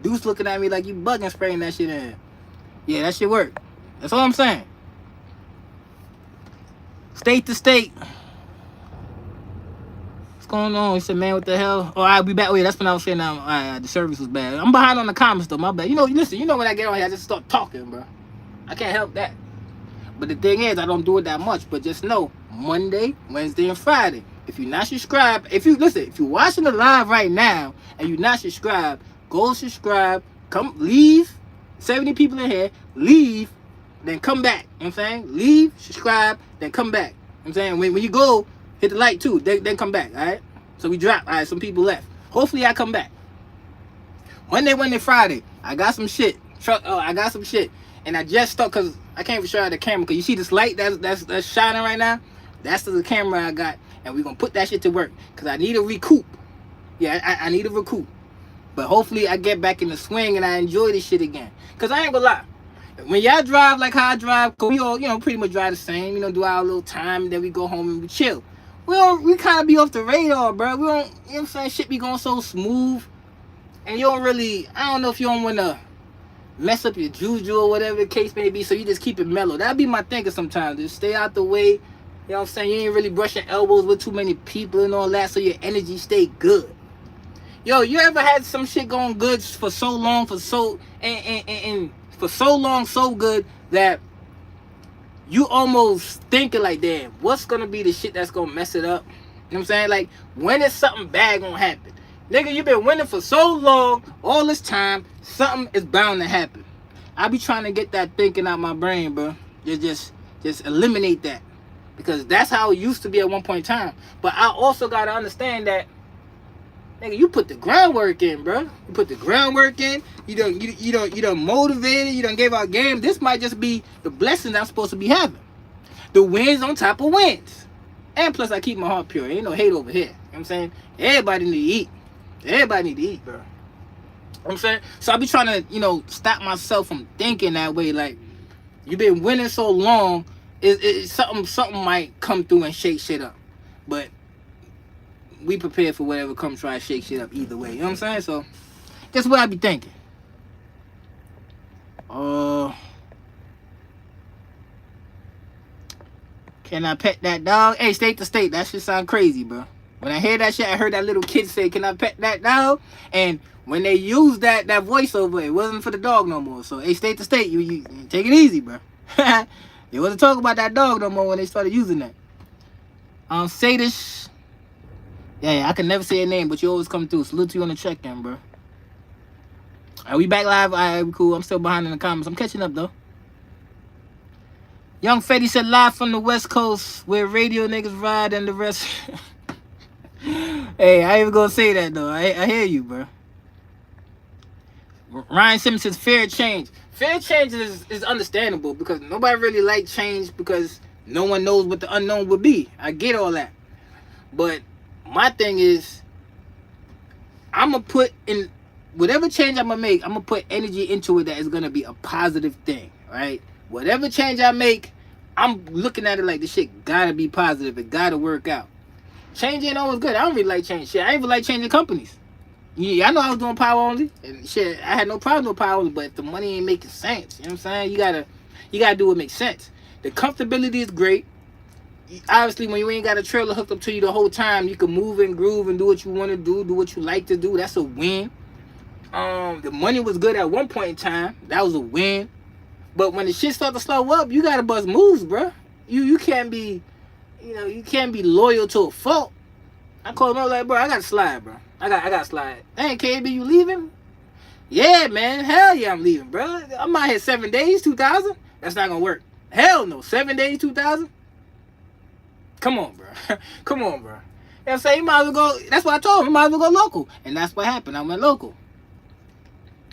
Dude's looking at me like you bugging spraying that shit in. Yeah, that shit work. That's all I'm saying. State to state. going on? He said, man, what the hell? Oh, I'll be back. Wait, that's when I was saying the service was bad. I'm behind on the comments, though. My bad. You know, listen, you know when I get on here, I just start talking, bro. I can't help that. But the thing is, I don't do it that much. But just know, Monday, Wednesday, and Friday. If you're not subscribed, if you're watching the live right now and you're not subscribed, go subscribe. Come, leave. 70 people in here. Leave. Then come back. You know what I'm saying? Leave, subscribe, then come back. You know what I'm saying? When you go, hit the like too. Then come back. Alright? So we drop. Alright, some people left. Hopefully I come back. Monday, Wednesday, Friday. I got some shit. I got some shit. And I just stuck because I can't even show you the camera. Because you see this light that's shining right now? That's the camera I got. And we're going to put that shit to work. Because I need a recoup. Yeah, I need a recoup. But hopefully I get back in the swing and I enjoy this shit again. Because I ain't going to lie. When y'all drive like how I drive, cause we all, pretty much drive the same, do our little time, and then we go home and we chill. We kind of be off the radar, bro. We don't, you know what I'm saying? Shit be going so smooth. And you don't really, I don't know if you don't want to mess up your juju or whatever the case may be, so you just keep it mellow. That'd be my thinking sometimes. Just stay out the way, you know what I'm saying? You ain't really brushing elbows with too many people and all that, so your energy stay good. Yo, you ever had some shit going good for so long, for so long, so good that you almost thinking like, damn, what's gonna be the shit that's gonna mess it up? You know what I'm saying? Like, when is something bad gonna happen? Nigga, you been winning for so long, all this time, something is bound to happen. I be trying to get that thinking out my brain, bro. Just eliminate that. Because that's how it used to be at one point in time. But I also gotta understand that, nigga, you put the groundwork in, bro. You put the groundwork in. You done motivated. You done gave out game. This might just be the blessings I'm supposed to be having. The wins on top of wins. And plus, I keep my heart pure. Ain't no hate over here. You know what I'm saying? Everybody need to eat. Everybody need to eat, bro. You know what I'm saying? So I be trying to, stop myself from thinking that way. Like, you been winning so long, something might come through and shake shit up. But we prepared for whatever comes try to shake shit up either way. You know what I'm saying? So that's what I be thinking. Can I pet that dog? Hey, state to state, that shit sound crazy, bro. When I hear that shit, I heard that little kid say, can I pet that dog? And when they used that voiceover, it wasn't for the dog no more. So, hey, state to state, you take it easy, bro. They wasn't talking about that dog no more when they started using that. Sadish. Yeah, I can never say your name, but you always come through. Salute to you on the check-in, bro. Are we back live? All right, cool. I'm still behind in the comments. I'm catching up, though. Young Fetty said live from the West Coast where radio niggas ride and the rest. Hey, I ain't even gonna say that, though. I hear you, bro. Ryan Simmons says fair change. Fair change is understandable because nobody really like change because no one knows what the unknown would be. I get all that. But my thing is, I'm going to put in whatever change I'm going to make, I'm going to put energy into it that is going to be a positive thing, right? Whatever change I make, I'm looking at it like this shit got to be positive. It got to work out. Change ain't always good. I don't really like change shit. I ain't even like changing companies. Yeah, I know I was doing power only. And shit, I had no problem with power only, but if the money ain't making sense, you know what I'm saying? You gotta do what makes sense. The comfortability is great. Obviously, when you ain't got a trailer hooked up to you the whole time, you can move and groove and do what you want to do what you like to do. That's a win. The money was good at one point in time. That was a win. But when the shit start to slow up, you gotta bust moves, bro. You can't be, you can't be loyal to a fault. I called him up like, bro, I gotta slide, bro. I got to slide. Hey, KB, you leaving? Yeah, man. Hell yeah, I'm leaving, bro. I'm out here 7 days, 2,000. That's not going to work. Hell no. 7 days, 2,000? Come on, bro. Come on, bro. You know what I'm saying? You might as well go. That's what I told him. You might as well go local. And that's what happened. I went local.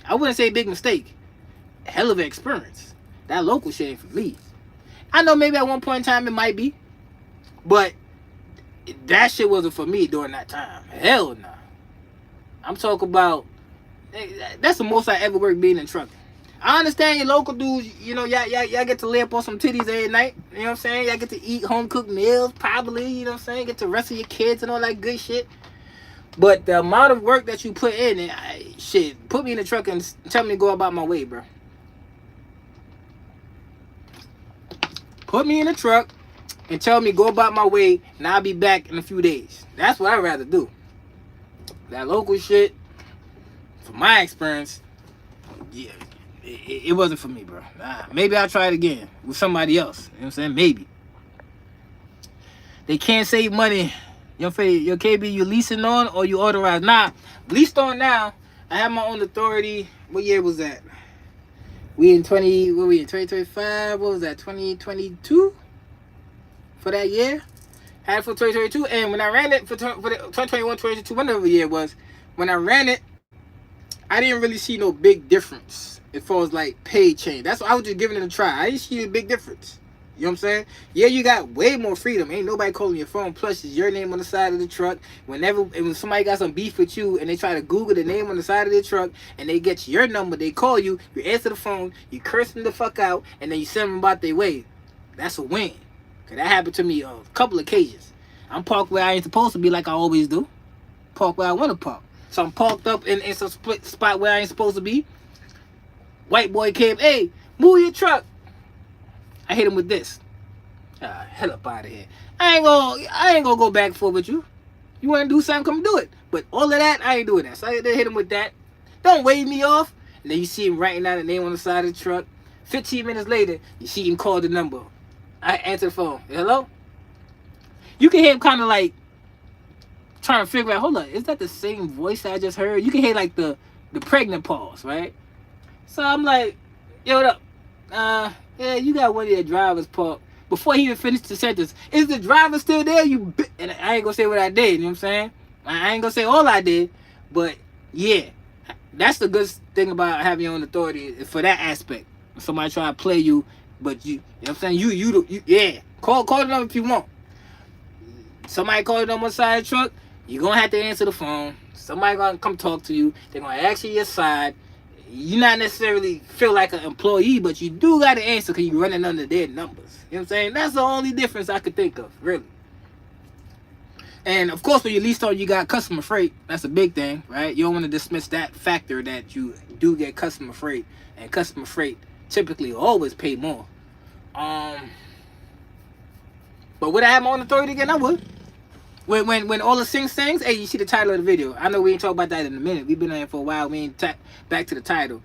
I wouldn't say big mistake. Hell of an experience. That local shit ain't for me. I know maybe at one point in time it might be. But that shit wasn't for me during that time. Hell no. I'm talking about, that's the most I ever worked being in trucking. I understand your local dudes, y'all get to lay up on some titties every night. You know what I'm saying? Y'all get to eat home-cooked meals, probably, you know what I'm saying? Get to wrestle your kids and all that good shit. But the amount of work that you put in, shit, put me in the truck and tell me to go about my way, bro. Put me in the truck, and tell me go about my way and I'll be back in a few days. That's what I'd rather do. That local shit, from my experience, yeah, it wasn't for me, bro. Maybe I'll try it again with somebody else. You know what I'm saying? Maybe. They can't save money. Your KB, you leasing on or you authorized? Nah, leased on now. I have my own authority. What year was that? We in 2025? What was that? 2022? For that year? Had it for 2022. And when I ran it for the 2021, 2022, whatever year it was, when I ran it, I didn't really see no big difference as far as like pay change. That's why I was just giving it a try. I didn't see a big difference. You know what I'm saying? Yeah, you got way more freedom. Ain't nobody calling your phone. Plus, it's your name on the side of the truck. When somebody got some beef with you and they try to Google the name on the side of their truck and they get your number, they call you, you answer the phone, you curse them the fuck out, and then you send them about their way. That's a win. Because that happened to me a couple occasions. I'm parked where I ain't supposed to be like I always do. Park where I want to park. So I'm parked up in some split spot where I ain't supposed to be. White boy came, hey, move your truck. I hit him with this. Hell up out of here. I ain't gonna go back and forth with you. You wanna do something, come do it. But all of that, I ain't doing that. So I hit him with that. Don't wave me off. And then you see him writing down the name on the side of the truck. 15 minutes later, you see him call the number. I answer the phone. Hello? You can hear him kind of like trying to figure out, hold up, is that the same voice I just heard? You can hear like the pregnant pause, right? So I'm like, yo, what up? Yeah, you got one of your drivers parked. Before he even finished the sentence, is the driver still there? And I ain't gonna say what I did, you know what I'm saying? I ain't gonna say all I did, but yeah, that's the good thing about having your own authority for that aspect. If somebody try to play you, but you know what I'm saying? You yeah, call the number if you want. Somebody call the number on the side of the truck, you're gonna have to answer the phone. Somebody gonna come talk to you. They're gonna ask you your side. You not necessarily feel like an employee, but you do got to answer because you're running under their numbers. You know what I'm saying? That's the only difference I could think of, really. And, of course, when you lease on, you got customer freight. That's a big thing, right? You don't want to dismiss that factor that you do get customer freight. And customer freight typically always pay more. But would I have my own authority again? I would. When all the Singh sings, hey, you see the title of the video. I know we ain't talk about that in a minute. We've been on here for a while. We ain't back to the title.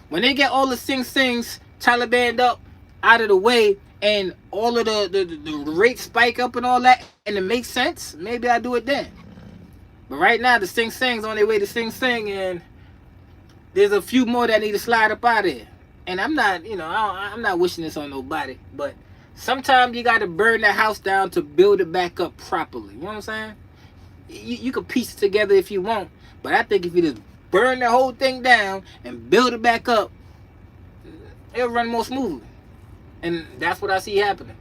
When they get all the Singh sings Taliban up out of the way and all of the rates spike up and all that, and it makes sense, maybe I do it then. But right now, the Singh sings on their way to Sing Sing, and there's a few more that need to slide up out of here. And I'm not, I'm not wishing this on nobody, but sometimes you got to burn the house down to build it back up properly. You know what I'm saying? You can piece it together if you want. But I think if you just burn the whole thing down and build it back up, it'll run more smoothly. And that's what I see happening.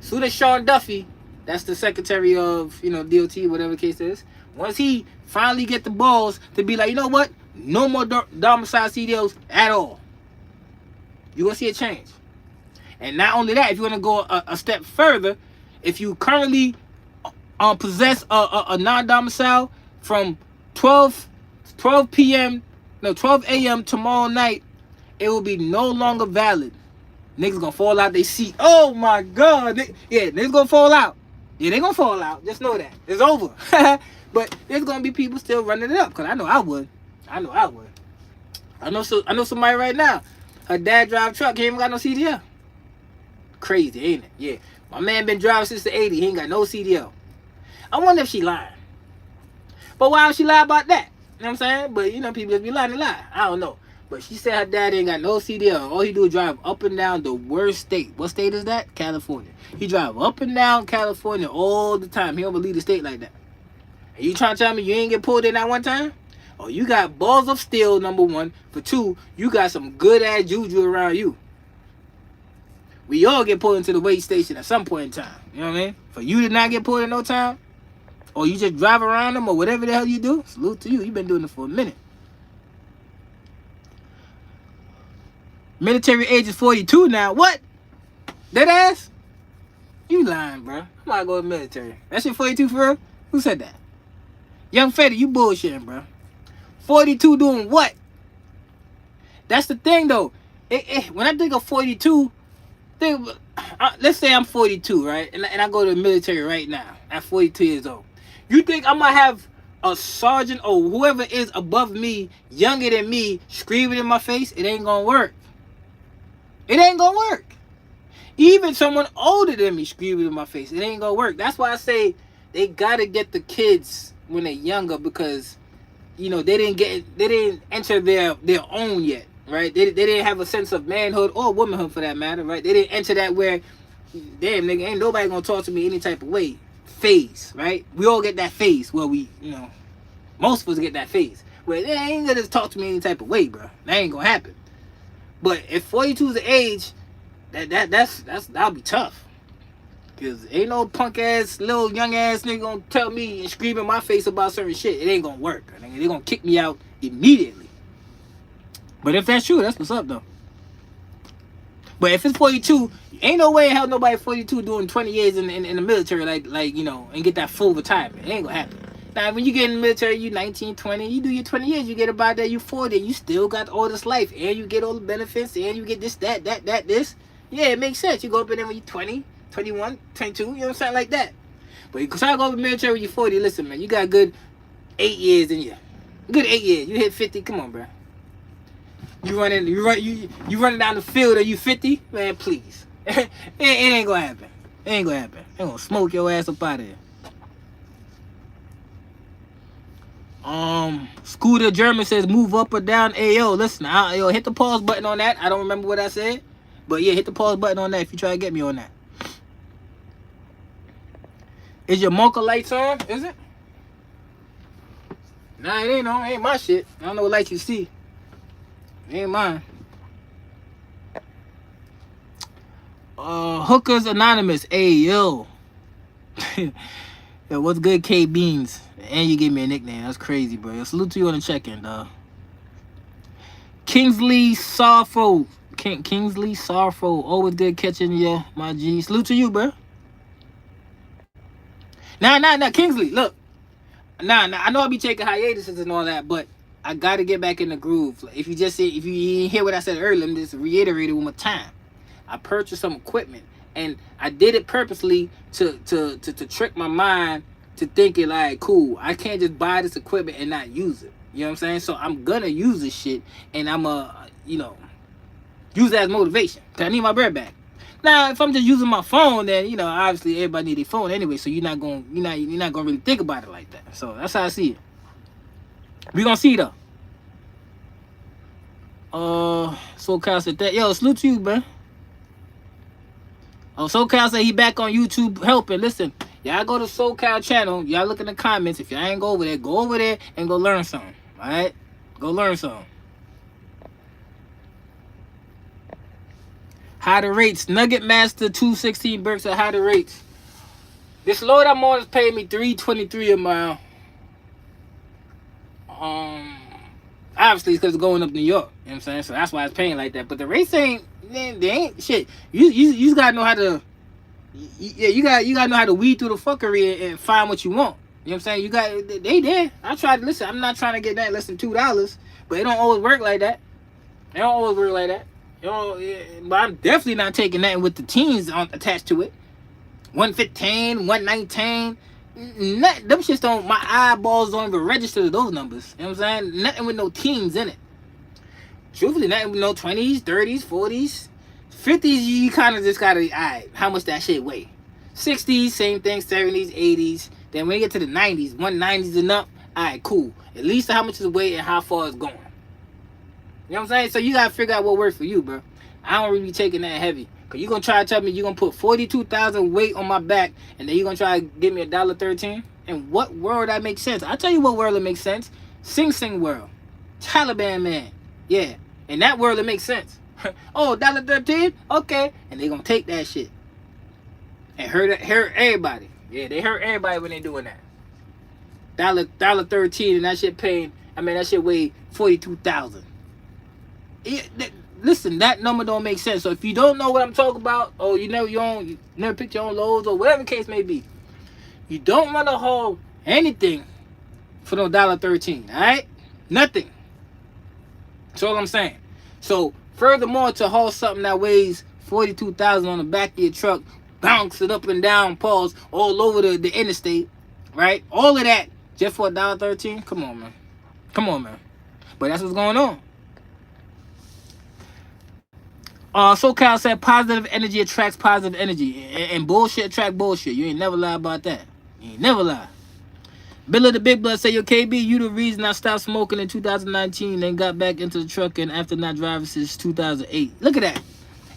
Soon as Sean Duffy, that's the secretary of, DOT, whatever the case is, once he finally get the balls to be like, you know what? No more domicile CDLs at all. You're going to see a change. And not only that, if you want to go a step further, if you currently possess a non-domicile from 12 a.m. tomorrow night, it will be no longer valid. Niggas gonna fall out they seat. Oh my God. Niggas gonna fall out. Yeah, they gonna fall out. Just know that. It's over. But there's gonna be people still running it up, because I know I would. I know somebody right now. Her dad drive a truck. He ain't got no CDL. Crazy, ain't it? Yeah. My man been driving since the 80s. He ain't got no CDL. I wonder if she lying. But why would she lie about that? You know what I'm saying? But, people just be lying to lie. I don't know. But she said her dad ain't got no CDL. All he do is drive up and down the worst state. What state is that? California. He drive up and down California all the time. He don't believe the state like that. And you trying to tell me you ain't get pulled in that one time? Oh, you got balls of steel, number one. For two, you got some good-ass juju around you. We all get pulled into the weigh station at some point in time. You know what I mean? For you to not get pulled in no time, or you just drive around them, or whatever the hell you do, salute to you. You've been doing it for a minute. Military age is 42 now. What? Dead ass? You lying, bro. I'm not going to the military. That shit 42 for real? Who said that? Young Fetty, you bullshitting, bro. 42 doing what? That's the thing, though. When I think of 42, let's say I'm 42, right? And I go to the military right now at 42 years old. You think I'm gonna have a sergeant or whoever is above me, younger than me, screaming in my face? It ain't gonna work. It ain't gonna work. Even someone older than me screaming in my face, it ain't gonna work. That's why I say they gotta get the kids when they're younger, because they didn't enter their own yet, right? They didn't have a sense of manhood or womanhood, for that matter, right? They didn't enter that where, damn nigga, ain't nobody gonna talk to me any type of way phase, right? We all get that phase where most of us get that phase where they ain't gonna talk to me any type of way, bro. That ain't gonna happen. But if 42 is the age, that'll be tough. Cause ain't no punk ass little young ass nigga gonna tell me and scream in my face about certain shit. It ain't gonna work. They gonna kick me out immediately. But if that's true, that's what's up though. But if it's 42, ain't no way in hell nobody 42 doing 20 years in the military and get that full retirement. It ain't gonna happen. Now when you get in the military, you 19, 20, you do your 20 years, you get about that, you 40, you still got all this life, and you get all the benefits, and you get this, that, this. Yeah, it makes sense. You go up in there when you're 20, 21, 22, you know what I'm saying, like that. But you try to go to the military when you're 40, listen, man, you got good 8 years in you. Good 8 years. You hit 50, come on, bro. You running down the field, are you 50? Man, please. it ain't gonna happen. It ain't gonna happen. They gonna smoke your ass up out of here. Scooter German says move up or down. Hey, yo, listen, hit the pause button on that. I don't remember what I said. But yeah, hit the pause button on that if you try to get me on that. Is your Monka lights on? Is it? Nah, it ain't on. It ain't my shit. I don't know what lights you see. It ain't mine. Hookers Anonymous. Hey, yo. Yo, what's good, K Beans? And you gave me a nickname. That's crazy, bro. Yo, salute to you on the check-in, dog. Kingsley Sorrowful. Kingsley Sorrowful. Always good catching you, my G. Salute to you, bro. Nah, Kingsley, look. Nah, I know I'll be taking hiatuses and all that, but I gotta get back in the groove. If you didn't hear what I said earlier, let me just reiterate it one more time. I purchased some equipment, and I did it purposely to trick my mind to thinking like, cool, I can't just buy this equipment and not use it. You know what I'm saying? So I'm gonna use this shit, and I'm use it as motivation, cause I need my bread back. Now, if I'm just using my phone, then obviously everybody need their phone anyway, so you're not gonna really think about it like that. So that's how I see it. We gonna see though. SoCal said that. Yo, salute to you, man. Oh, SoCal said he back on YouTube helping. Listen, y'all go to SoCal channel. Y'all look in the comments. If y'all ain't go over there and go learn something. All right, go learn something. How the rates? Nugget Master 216 Burks at how the rates. This load I'm on is paying me $3.23 a mile. Obviously it's because it's going up New York. You know what I'm saying? So that's why it's paying like that. But the rates they ain't shit. You just gotta know how to. You gotta know how to weed through the fuckery and find what you want. You know what I'm saying? They there. I tried to listen. I'm not trying to get that less than $2, but it don't always work like that. It don't always work like that. But I'm definitely not taking that with the teens attached to it. 115, 119. Them shits don't, my eyeballs don't even register to those numbers. You know what I'm saying? Nothing with no teens in it. Truthfully, nothing with no 20s, 30s, 40s. 50s, you kind of just gotta, alright, how much that shit weigh? 60s, same thing, 70s, 80s. Then when you get to the 90s, 190s and up, alright, cool. At least how much is weight and how far it's going. You know what I'm saying? So you gotta figure out what works for you, bro. I don't really be taking that heavy. Cause you gonna try to tell me you gonna put 42,000 weight on my back, and then you gonna try to give me $1.13? In what world that makes sense? I'll tell you what world it makes sense. Sing world. Taliban man. Yeah. In that world it makes sense. Oh, $1.13? Okay. And they gonna take that shit. And hurt everybody. Yeah, they hurt everybody when they doing that. $1.13 and that shit that shit weighed 42,000. Listen, that number don't make sense. So if you don't know what I'm talking about, or you never picked your own loads, or whatever the case may be, you don't want to haul anything for no $1.13. All right, nothing. That's all I'm saying. So furthermore, to haul something that weighs $42,000 on the back of your truck, bouncing up and down, pause, all over the interstate, right? All of that just for $1.13? Come on, man. Come on, man. But that's what's going on. SoCal said positive energy attracts positive energy, and bullshit attract bullshit. You ain't never lie about that. You ain't never lie. Bill of the Big Blood say, yo, KB, you the reason I stopped smoking in 2019 and got back into the truck and after not driving since 2008. Look at that.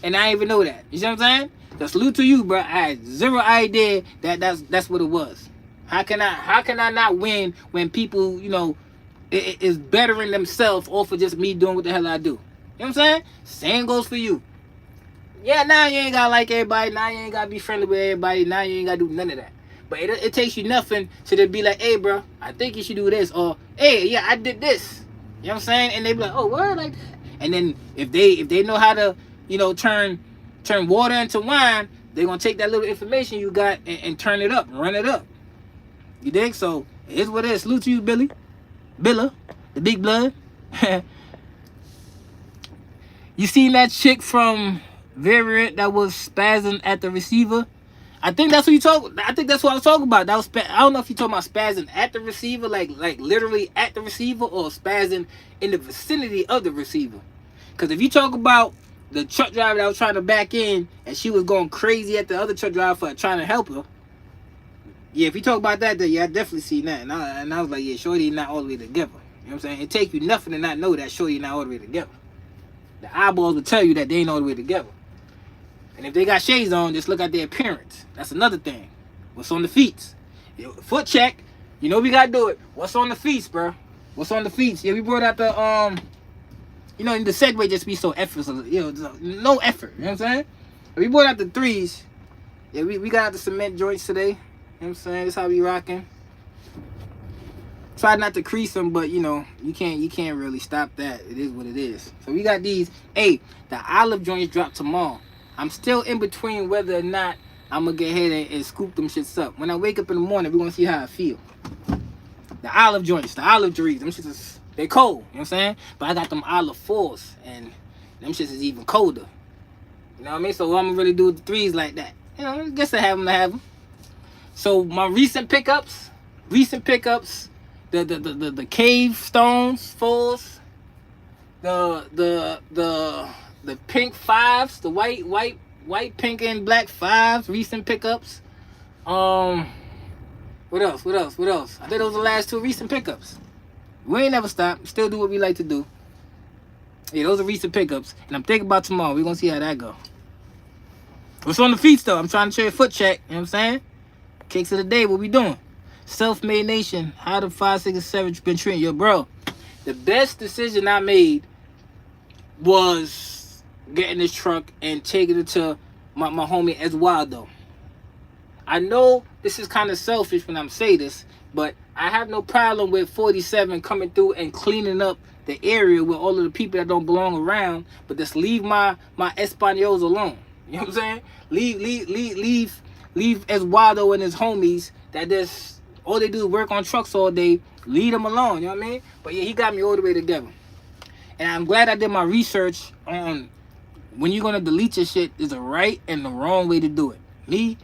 And I didn't even know that. You see what I'm saying? So salute to you, bro. I had zero idea that that's what it was. How can I not win when people, you know, is bettering themselves off of just me doing what the hell I do? You know what I'm saying? Same goes for you. Yeah, now you ain't gotta like everybody. Now you ain't gotta be friendly with everybody. Now you ain't gotta do none of that. But it takes you nothing to be like, hey, bro, I think you should do this. Or, hey, yeah, I did this. You know what I'm saying? And they be like, oh, word, like that. And then if they know how to, you know, turn water into wine, they're gonna take that little information you got and turn it up, run it up. You dig? So it's what it is. Salute to you, Billy. Billa, the Big Blood. You seen that chick from Variant that was spazzing at the receiver? I think that's what I was talking about. That was I don't know if you talking about spazzing at the receiver, like literally at the receiver, or spazzing in the vicinity of the receiver. Because if you talk about the truck driver that was trying to back in and she was going crazy at the other truck driver for trying to help her, yeah, if you talk about that, then yeah, I definitely seen that. And I was like, yeah, shorty not all the way together. You know what I'm saying? It take you nothing to not know that shorty not all the way together. The eyeballs will tell you that they ain't all the way together. And if they got shades on, just look at their appearance. That's another thing. What's on the feet? Foot check. You know we gotta do it. What's on the feet, bro? What's on the feet? Yeah, we brought out the you know, the segue just be so effortless. You know, no effort. You know what I'm saying? We brought out the threes. Yeah, we got out the cement joints today. You know what I'm saying? That's how we rocking. Try not to crease them, but you know, you can't really stop that. It is what it is. So we got these. Hey, the olive joints drop tomorrow. I'm still in between whether or not I'm gonna get ahead and scoop them shits up. When I wake up in the morning, we're gonna see how I feel. The olive joints, the olive drees, them shits is, they cold, you know what I'm saying? But I got them olive fours, and them shits is even colder. You know what I mean? So I'm gonna really do the threes like that. You know, I guess I have them. So my recent pickups, the cave stones, fours, the pink fives, the white, pink, and black fives, recent pickups. What else? I think those are the last two recent pickups. We ain't never stop. Still do what we like to do. Yeah, those are recent pickups. And I'm thinking about tomorrow. We're going to see how that go. What's on the feet, though? I'm trying to show you a foot check. You know what I'm saying? Kicks of the day. What we doing? Self-made nation. How the 5, 6, and 7 been treating yo, bro? The best decision I made was getting this truck and taking it to my homie Eduardo. I know this is kind of selfish when I'm saying this, but I have no problem with 47 coming through and cleaning up the area with all of the people that don't belong around, but just leave my Españols alone. You know what I'm saying? Leave Eduardo and his homies that just all they do is work on trucks all day. Leave them alone, you know what I mean? But yeah, he got me all the way together. And I'm glad I did my research on when you're going to delete your shit, there's a right and the wrong way to do it. Me,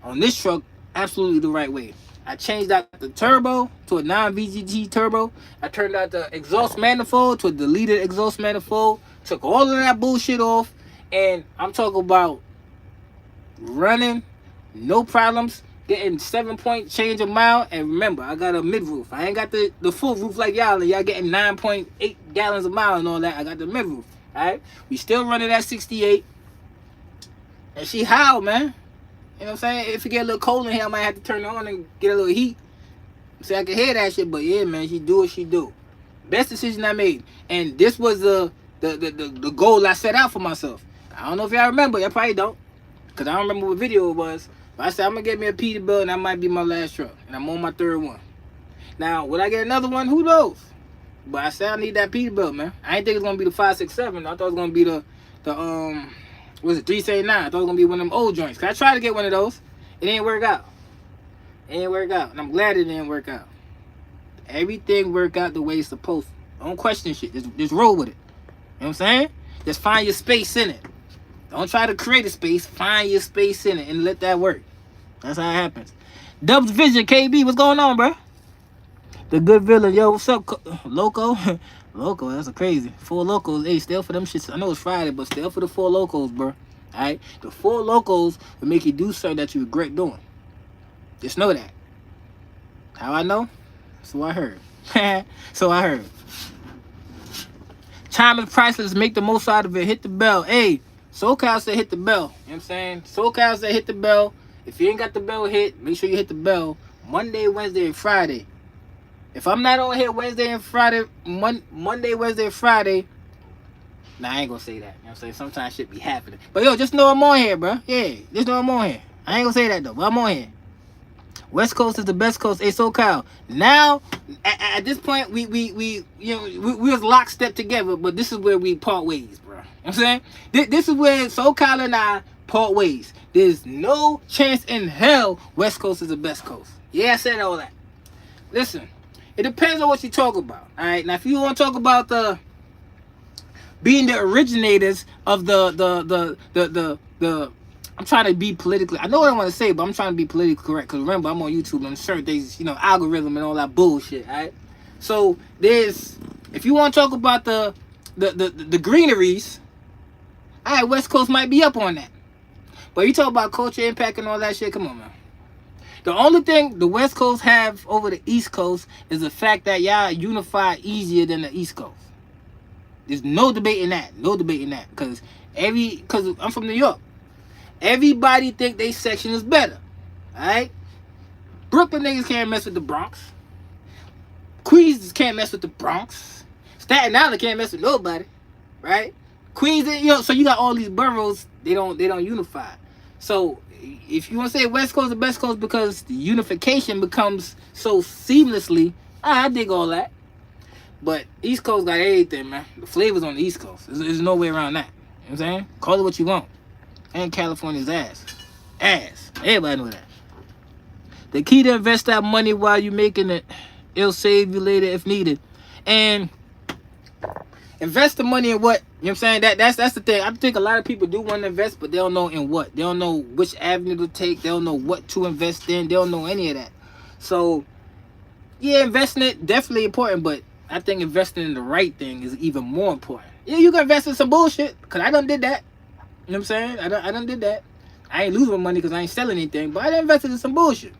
on this truck, absolutely the right way. I changed out the turbo to a non-VGT turbo. I turned out the exhaust manifold to a deleted exhaust manifold. Took all of that bullshit off. And I'm talking about running, no problems, getting 7-point change a mile. And remember, I got a mid-roof. I ain't got the full roof like y'all. And y'all getting 9.8 gallons a mile and all that. I got the mid-roof. Alright? We still running at 68. And she howl, man. You know what I'm saying? If it get a little cold in here, I might have to turn it on and get a little heat. So I can hear that shit. But yeah, man, she do what she do. Best decision I made. And this was the goal I set out for myself. I don't know if y'all remember. Y'all probably don't. Because I don't remember what video it was. But I said, I'm going to get me a Peterbilt, and that might be my last truck. And I'm on my third one. Now, would I get another one? Who knows? But I said I need that Peterbilt, man. I didn't think it was going to be the 567. I thought it was going to be the was it 379? I thought it was going to be one of them old joints. Because I tried to get one of those. It didn't work out. And I'm glad it didn't work out. Everything worked out the way it's supposed to. Don't question shit. Just roll with it. You know what I'm saying? Just find your space in it. Don't try to create a space. Find your space in it and let that work. That's how it happens. Dubs Vision, KB, what's going on, bro? The good villain, yo, what's up, Loco? Loco, that's a crazy. 4 locals, hey, still for them shits. I know it's Friday, but still for the 4 locals, bro. Alright? The 4 locals will make you do something that you regret doing. Just know that. How I know? So I heard. So I heard. Time is priceless. Make the most out of it. Hit the bell. Hey, SoCal said hit the bell. You know what I'm saying? SoCal said hit the bell. If you ain't got the bell hit, make sure you hit the bell. Monday, Wednesday, and Friday. If I'm not on here Wednesday and Friday, Monday, Wednesday, and Friday, nah, I ain't gonna say that. You know what I'm saying? Sometimes shit be happening. But yo, just know I'm on here, bro. Yeah, just know I'm on here. I ain't gonna say that though, but I'm on here. West Coast is the best coast. Hey, SoCal. Now, at this point, we was lockstep together, but this is where we part ways, bro. You know what I'm saying? This is where SoCal and I part ways. There's no chance in hell West Coast is the best coast. Yeah, I said all that. Listen, it depends on what you talk about. All right, now if you want to talk about the being the originators of the I'm trying to be politically, I know what I want to say, but I'm trying to be politically correct, because remember, I'm on YouTube and certain things, you know, algorithm and all that bullshit, all right? So there's, if you want to talk about the greeneries, all right, West Coast might be up on that. But you talk about culture impact and all that shit, come on, man. The only thing the West Coast have over the East Coast is the fact that y'all unify easier than the East Coast. There's no debating that. No debating that. Because I'm from New York. Everybody think they section is better. Alright? Brooklyn niggas can't mess with the Bronx. Queens can't mess with the Bronx. Staten Island can't mess with nobody. Right? Queens, you know, so you got all these boroughs, they don't unify. So if you want to say West Coast the best coast because the unification becomes so seamlessly, I dig all that. But East Coast got everything, man. The flavor's on the East Coast. There's no way around that. You know what I'm saying? Call it what you want. And California's ass. Ass. Everybody know that. The key to invest that money while you're making it, it'll save you later if needed. And invest the money in what? You know what I'm saying? That's the thing. I think a lot of people do want to invest, but they don't know in what. They don't know which avenue to take. They don't know what to invest in. They don't know any of that. So, yeah, investing it, definitely important, but I think investing in the right thing is even more important. Yeah, you can invest in some bullshit, because I done did that. You know what I'm saying? I done did that. I ain't losing my money because I ain't selling anything, but I done invested in some bullshit.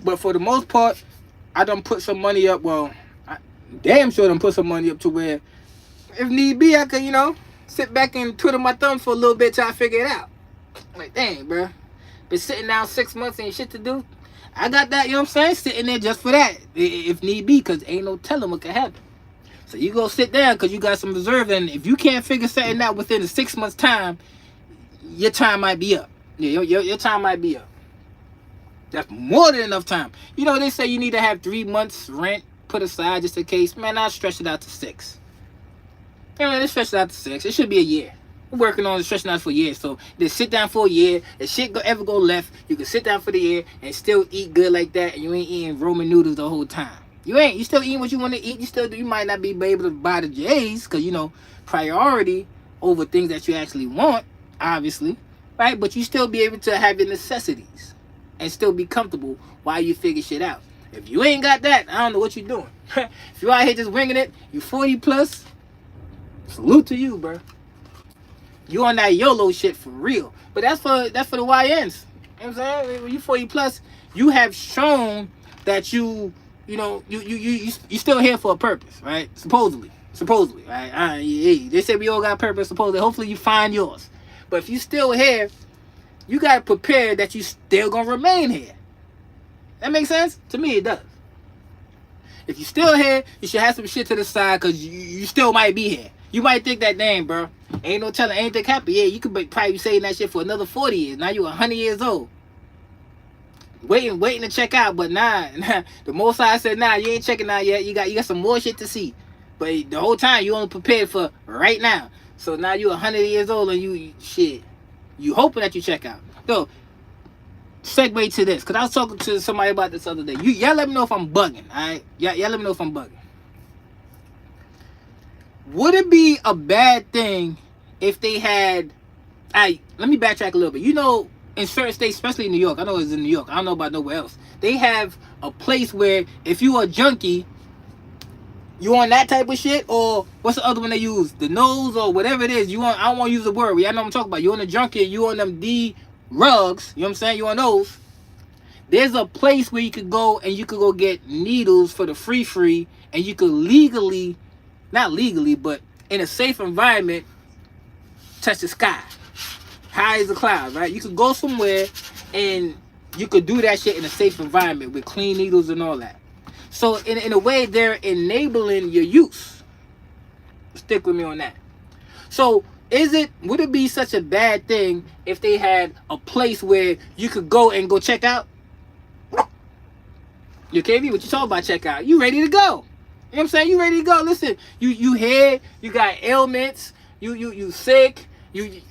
But for the most part, I done put some money up. Well, I damn sure done put some money up to where, if need be, I could, you know, sit back and twiddle my thumbs for a little bit till I figure it out. Like, dang, bro. Been sitting down 6 months, ain't shit to do. I got that, you know what I'm saying? Sitting there just for that, if need be, because ain't no telling what can happen. So you go sit down because you got some reserve, and if you can't figure something out within a 6 months time, your time might be up. Yeah, your time might be up. That's more than enough time. You know, they say you need to have 3 months rent put aside just in case. Man, I'll stretch it out to 6. You know, let's stretch it out to 6. It should be a year. We're working on stretching out for a year. So just sit down for a year. If shit ever go left, you can sit down for the year and still eat good like that, and you ain't eating Roman noodles the whole time. You ain't. You still eating what you want to eat. You might not be able to buy the J's because, you know, priority over things that you actually want, obviously, right? But you still be able to have your necessities and still be comfortable while you figure shit out. If you ain't got that, I don't know what you're doing. If you out here just winging it, you 40 plus, salute to you, bro. You on that YOLO shit for real. But that's for the YNs. You know what I'm saying? When you 40 plus, you have shown that you still here for a purpose, right? Supposedly, right? They say we all got purpose, supposedly. Hopefully you find yours. But if you still here, you got to prepare that you still going to remain here. That makes sense? To me, it does. If you still here, you should have some shit to the side because you still might be here. You might think that, damn, bro, ain't no telling, ain't that happy. Yeah, you could probably be saying that shit for another 40 years. Now you 100 years old. Waiting to check out, but nah. The most I said, nah, you ain't checking out yet. You got some more shit to see. But the whole time, you only prepared for right now. So now you 100 years old and you hoping that you check out. So, segue to this, because I was talking to somebody about this other day. Y'all let me know if I'm bugging, alright? Y'all let me know if I'm bugging. Would it be a bad thing if they had Let me backtrack a little bit. You know, in certain states, especially in New York, I know it's in New York. I don't know about nowhere else. They have a place where if you are a junkie, you on that type of shit, or what's the other one they use? The nose or whatever it is. You on? I don't want to use the word. I know what I'm talking about. You on the junkie, you on them D rugs. You know what I'm saying? You on those. There's a place where you could go and you could go get needles for the free, and you could legally, not legally, but in a safe environment, touch the sky, high as the clouds, right? You could go somewhere and you could do that shit in a safe environment with clean needles and all that. So in a way, they're enabling your use. Stick with me on that. So would it be such a bad thing if they had a place where you could go and go check out? You KB, what you talking about check out? You ready to go. You know what I'm saying? You ready to go. Listen, you here, you got ailments, you sick, you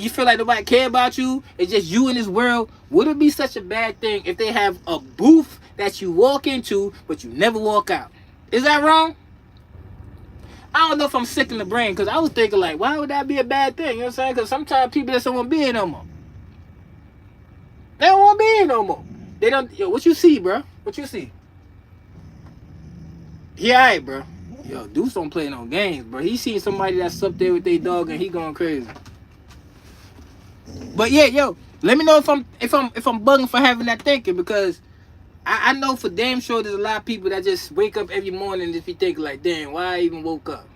feel like nobody care about you. It's just you in this world. Would it be such a bad thing if they have a booth that you walk into but you never walk out? Is that wrong? I don't know if I'm sick in the brain, because I was thinking like, why would that be a bad thing? You know what I'm saying? Because sometimes people just don't want to be here no more. They don't want to be here no more. They don't. Yo, what you see, bro? What you see? He alright, bro. Yo, Deuce don't play no games, bro. He seen somebody that's up there with their dog and he going crazy. But yeah, yo, let me know if I'm bugging for having that thinking, because I know for damn sure there's a lot of people that just wake up every morning and just be thinking like, damn, why I even woke up?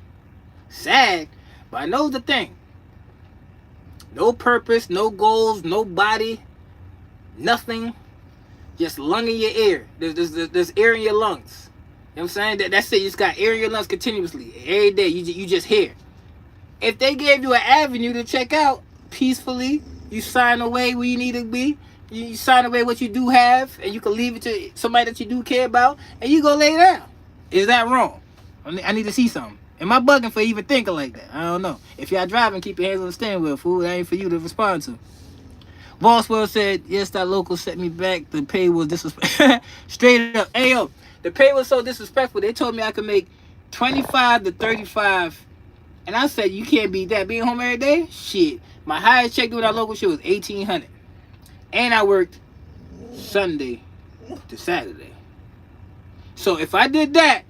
Sad, but I know the thing. No purpose, no goals, no body, nothing. Just lung in your ear. There's air in your lungs. You know what I'm saying? That's it. You just got air in your lungs continuously. Every day. You just here. If they gave you an avenue to check out peacefully, you sign away where you need to be. You sign away what you do have, and you can leave it to somebody that you do care about, and you go lay down. Is that wrong? I need to see something. Am I bugging for even thinking like that? I don't know. If y'all driving, keep your hands on the steering wheel, fool. That ain't for you to respond to. Boswell said, yes, that local set me back. The pay was disrespectful. Straight up. Hey, yo, the pay was so disrespectful. They told me I could make 25 to 35. And I said, you can't beat that. Being home every day? Shit. My highest check doing that local shit was $1,800. And I worked Sunday to Saturday. So if I did that,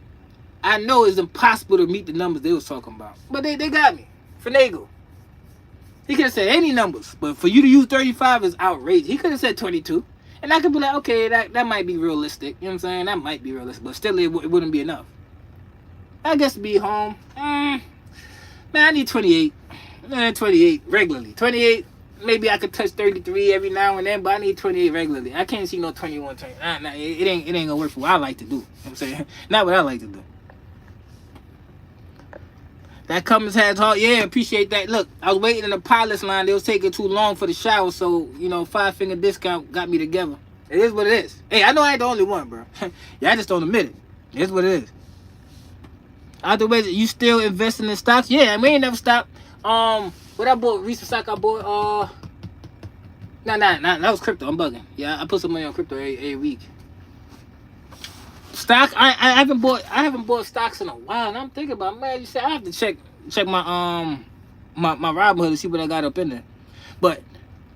I know it's impossible to meet the numbers they was talking about. But they got me. Finagle. He could have said any numbers, but for you to use 35 is outrageous. He could have said 22. And I could be like, okay, that might be realistic. You know what I'm saying? That might be realistic, but still it wouldn't be enough. I guess to be home, man, I need 28. 28 regularly. 28, maybe I could touch 33 every now and then, but I need 28 regularly. I can't see no 21, 20. Nah, it ain't gonna work for what I like to do. You know what I'm saying? Not what I like to do. That Cummins has all, yeah, appreciate that. Look, I was waiting in the pilot's line. They was taking too long for the shower, so, 5-finger discount got me together. It is what it is. Hey, I know I ain't the only one, bro. Y'all just don't admit it. It is what it is. Either way, you still investing in stocks? Yeah, we ain't never stopped. What I bought, recent stock I bought, nah, that was crypto. I'm bugging. Yeah, I put some money on crypto every week. Stock, I haven't bought stocks in a while, and I'm thinking about, man, you said I have to check my my Robinhood to see what I got up in there. But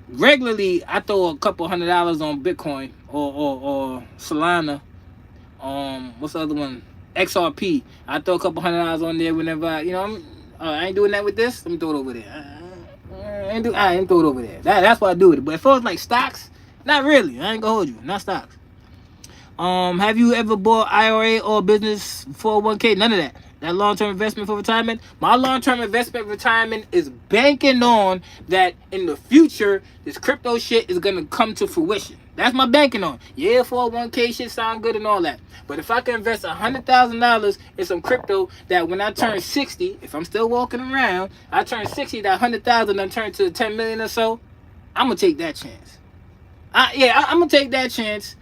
regularly I throw a couple $100 on Bitcoin or Solana. What's the other one? XRP. I throw a couple $100 on there whenever I ain't doing that with this. Let me throw it over there. I ain't throw it over there. That's what I do with it. But if it was like stocks, not really. I ain't gonna hold you. Not stocks. Have you ever bought IRA or business 401k? None of that. That long-term investment for retirement. My long-term investment for retirement is banking on that in the future, this crypto shit is gonna come to fruition. That's my banking on. Yeah, 401k shit sound good and all that. But if I can invest $100,000 in some crypto that when I turn 60, if I'm still walking around, I turn 60, that 100,000 done turn to 10 million or so, I'm gonna take that chance. I'm gonna take that chance.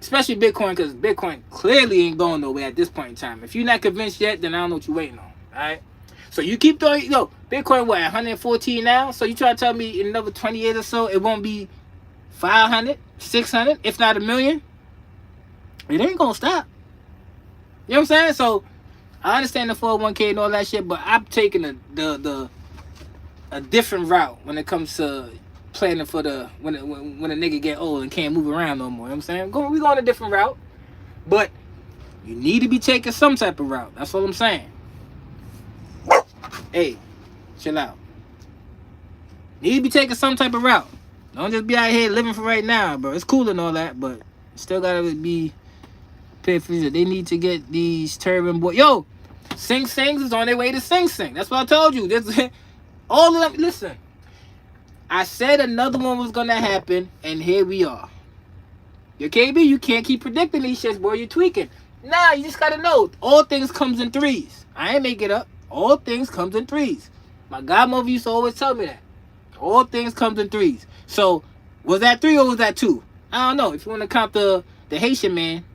Especially Bitcoin, because Bitcoin clearly ain't going nowhere at this point in time. If you're not convinced yet, then I don't know what you're waiting on. Alright? So you keep throwing, Bitcoin, what, 114 now? So you try to tell me in another 20 years or so, it won't be 500, 600, if not 1 million? It ain't gonna stop. You know what I'm saying? So I understand the 401k and all that shit, but I'm taking the a different route when it comes to planning for the when a nigga get old and can't move around no more. You know what I'm saying? We going a different route, but you need to be taking some type of route. That's all I'm saying. Hey, chill out. Need to be taking some type of route. Don't just be out here living for right now, bro. It's cool and all that, but still gotta be paid for it. They need to get these turban boys. Yo, Singh is on their way to Sing. That's what I told you. There's all of them. Listen, I said another one was gonna happen, and here we are. Your KB, you can't keep predicting these shits, boy. You're tweaking. Nah, you just gotta know. All things comes in threes. I ain't make it up. All things comes in threes. My godmother used to always tell me that. All things comes in threes. So, was that 3 or was that 2? I don't know. If you want to count the Haitian man,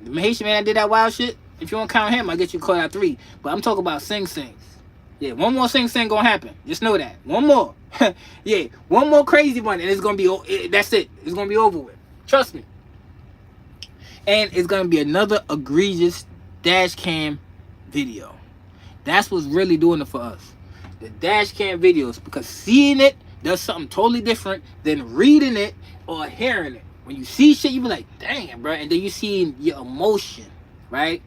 the Haitian man that did that wild shit, if you want to count him, I get you caught out 3. But I'm talking about Sings. Yeah, one more Sing gonna happen. Just know that. One more. Yeah, one more crazy one, and it's gonna be. That's it. It's gonna be over with. Trust me. And it's gonna be another egregious dash cam video. That's what's really doing it for us. The dash cam videos, because seeing it does something totally different than reading it or hearing it. When you see shit, you be like, damn, bro. And then you see your emotion, right?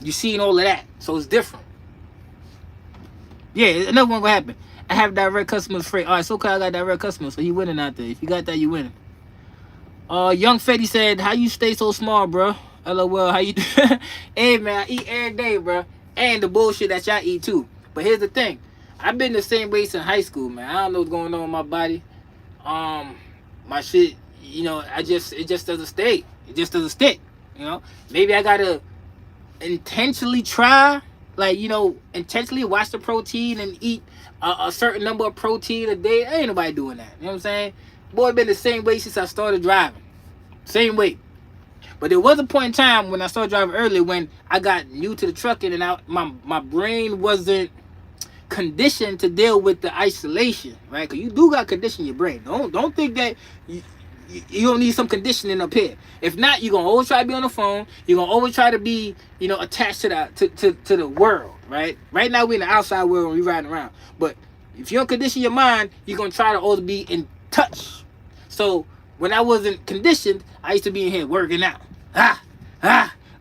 You seeing all of that. So it's different. Yeah, another one gonna happen. I have direct customers free. All right, so I got direct customers, so he winning out there. If you got that, you winning. Young Fetty said, how you stay so small, bro? LOL, how you do? Hey, man, I eat every day, bro. And the bullshit that y'all eat, too. But here's the thing. I've been the same weight since high school, man. I don't know what's going on with my body. My shit, you know, it just doesn't stay. It just doesn't stick, you know? Maybe I gotta intentionally try, like, you know, intentionally watch the protein and eat a certain number of protein a day. Ain't nobody doing that. You know what I'm saying? Boy, been the same weight since I started driving. Same weight. But there was a point in time when I started driving early when I got new to the trucking and my brain wasn't conditioned to deal with the isolation, right? Because you do got to condition your brain. Don't think that you don't need some conditioning up here. If not, you're going to always try to be on the phone. You're going to always try to be, you know, attached to the world, right? Right now, we're in the outside world when we're riding around. But if you don't condition your mind, you're going to try to always be in touch. So when I wasn't conditioned, I used to be in here working out.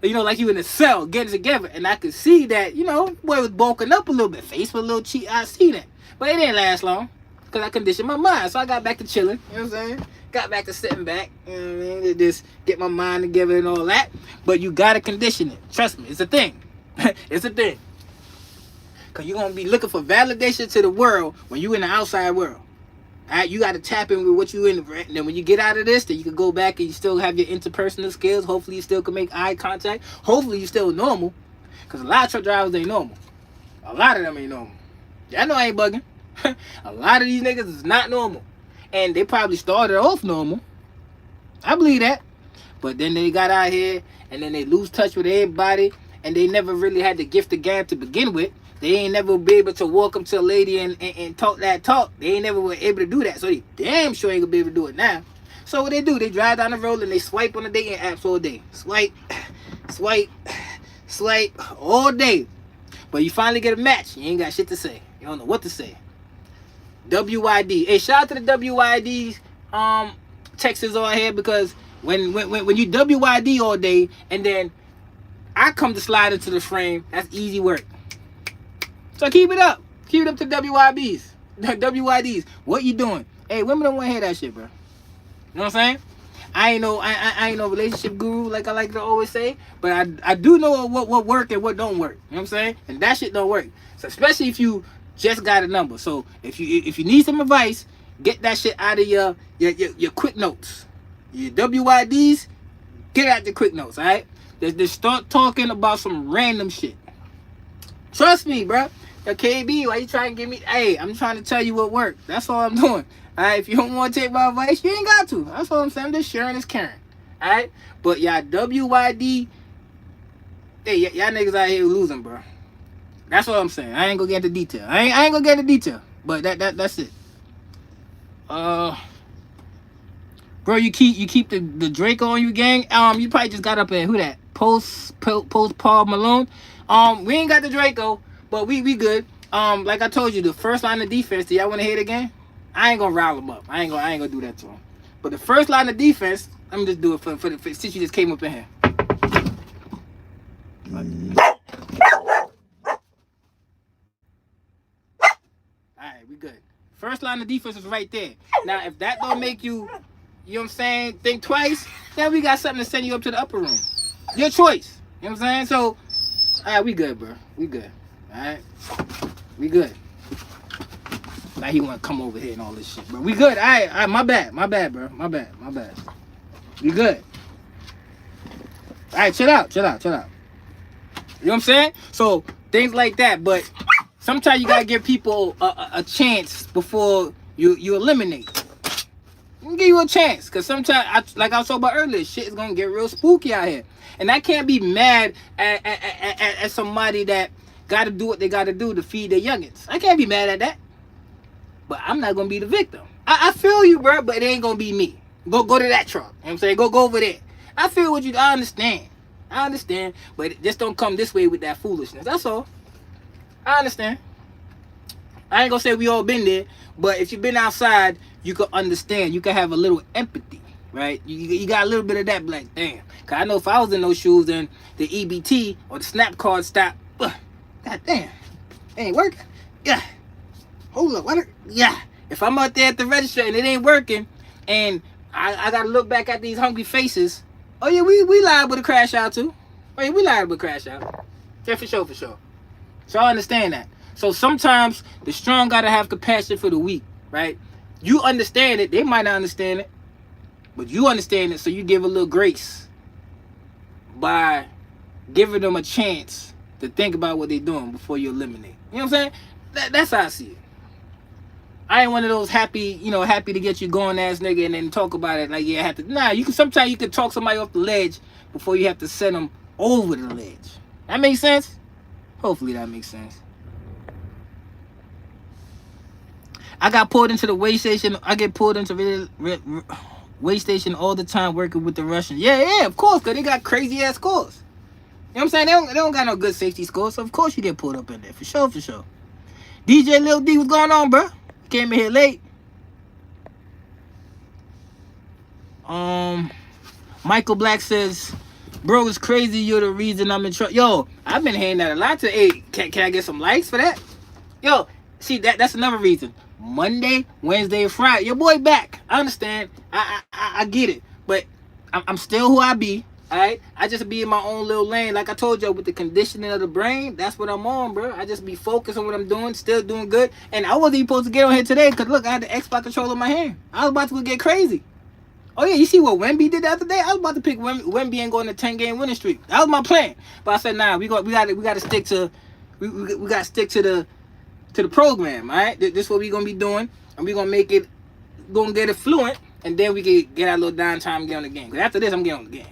You know, like you in a cell getting together. And I could see that, you know, boy was bulking up a little bit. Face was a little cheap. I see that. But it didn't last long because I conditioned my mind. So I got back to chilling. You know what I'm saying? Got back to sitting back. You know what I mean? Just get my mind together and all that. But you got to condition it. Trust me. It's a thing. It's a thing. Because you're going to be looking for validation to the world when you in the outside world. All right, you got to tap in with what you in. And then when you get out of this, then you can go back and you still have your interpersonal skills. Hopefully you still can make eye contact. Hopefully you still normal. Because a lot of truck drivers ain't normal. A lot of them ain't normal. Y'all know I ain't bugging. A lot of these niggas is not normal. And they probably started off normal. I believe that. But then they got out here and then they lose touch with everybody. And they never really had the gift of gab to begin with. They ain't never be able to walk up to a lady and talk that talk. They ain't never were able to do that. So they damn sure ain't gonna be able to do it now. So what they do, they drive down the road and they swipe on the dating apps all day. Swipe, swipe, swipe all day. But you finally get a match. You ain't got shit to say. You don't know what to say. WYD. Hey, shout out to the WYD Texas on here, because when you WYD all day and then I come to slide into the frame, that's easy work. So keep it up. Keep it up to WYBs. WYDs. What you doing? Hey, women don't want to hear that shit, bro. You know what I'm saying? I ain't no relationship guru like I like to always say, but I do know what work and what don't work. You know what I'm saying? And that shit don't work. So especially if you just got a number. So if you need some advice, get that shit out of your quick notes. Your WYDs, get out the quick notes, all right? Just start talking about some random shit. Trust me, bro. The KB, why you trying to get me? Hey, I'm trying to tell you what worked. That's all I'm doing. All right, if you don't want to take my advice, you ain't got to. That's all I'm saying. I'm just sharing this caring. All right, but y'all WYD, hey, y'all niggas out here losing, bro. That's what I'm saying. I ain't gonna get into detail. I ain't gonna get into detail. But that's it. Bro, you keep the Draco on you, gang. You probably just got up at who that? Post Paul Malone. We ain't got the Draco, but we good. Like I told you, the first line of defense. Do y'all want to hear it again? I ain't gonna rile them up. I ain't gonna do that to them. But the first line of defense, let me just do it for since you just came up in here. Alright, we good. First line of defense is right there. Now, if that don't make you, you know what I'm saying, think twice, then we got something to send you up to the upper room. Your choice. You know what I'm saying? So, alright, we good, bro. We good. Alright? We good. Now he want to come over here and all this shit, bro. We good. Alright, my bad, bro. My bad. We good. Alright, chill out. You know what I'm saying? So, things like that, but sometimes you gotta give people a chance before you eliminate. I'm gonna give you a chance, because sometimes, like I was talking about earlier, shit is gonna get real spooky out here. And I can't be mad at somebody that gotta do what they gotta do to feed their youngins. I can't be mad at that. But I'm not gonna be the victim. I feel you, bro, but it ain't gonna be me. Go to that truck. You know what I'm saying? Go over there. I feel what you, I understand, but just don't come this way with that foolishness. That's all. I understand. I ain't gonna say we all been there, but if you've been outside, you can understand. You can have a little empathy, right? You got a little bit of that, like, damn. Cause I know if I was in those shoes, then the EBT or the snap card stop. God damn, it ain't working. Yeah. Hold up, what? Yeah. If I'm out there at the register and it ain't working, and I gotta look back at these hungry faces. Oh yeah, we liable to crash out too. Oh yeah, we liable to crash out. Yeah, for sure. So I understand that. So sometimes the strong gotta have compassion for the weak, right? You understand it, they might not understand it, but you understand it, so you give a little grace by giving them a chance to think about what they're doing before you eliminate. You know what I'm saying? That's how I see it. I ain't one of those happy to get you going ass nigga and then talk about it like, yeah, I have to. Nah, sometimes you can talk somebody off the ledge before you have to send them over the ledge. That makes sense? Hopefully that makes sense. I got pulled into the weigh station. I get pulled into the weigh station all the time working with the Russians. Yeah, of course, because they got crazy ass scores. You know what I'm saying? They don't got no good safety scores, so of course you get pulled up in there. For sure. DJ Lil D, what's going on, bro? Came in here late. Michael Black says, bro, it's crazy. You're the reason I'm in trouble. Yo, I've been hearing that a lot to. Hey, can I get some likes for that? Yo, see, that's another reason. Monday, Wednesday, and Friday. Your boy back. I understand. I get it. But I'm still who I be. Alright? I just be in my own little lane. Like I told you, with the conditioning of the brain, that's what I'm on, bro. I just be focused on what I'm doing, still doing good. And I wasn't even supposed to get on here today because, look, I had the Xbox controller in my hand. I was about to go get crazy. Oh, yeah, you see what Wemby did the other day? I was about to pick Wemby and go on a 10-game winning streak. That was my plan. But I said, nah, we got to stick to we got to stick to the program, all right? This is what we're going to be doing. And we're going to make it, going to get it fluent. And then we can get our little downtime and get on the game. Because after this, I'm getting on the game.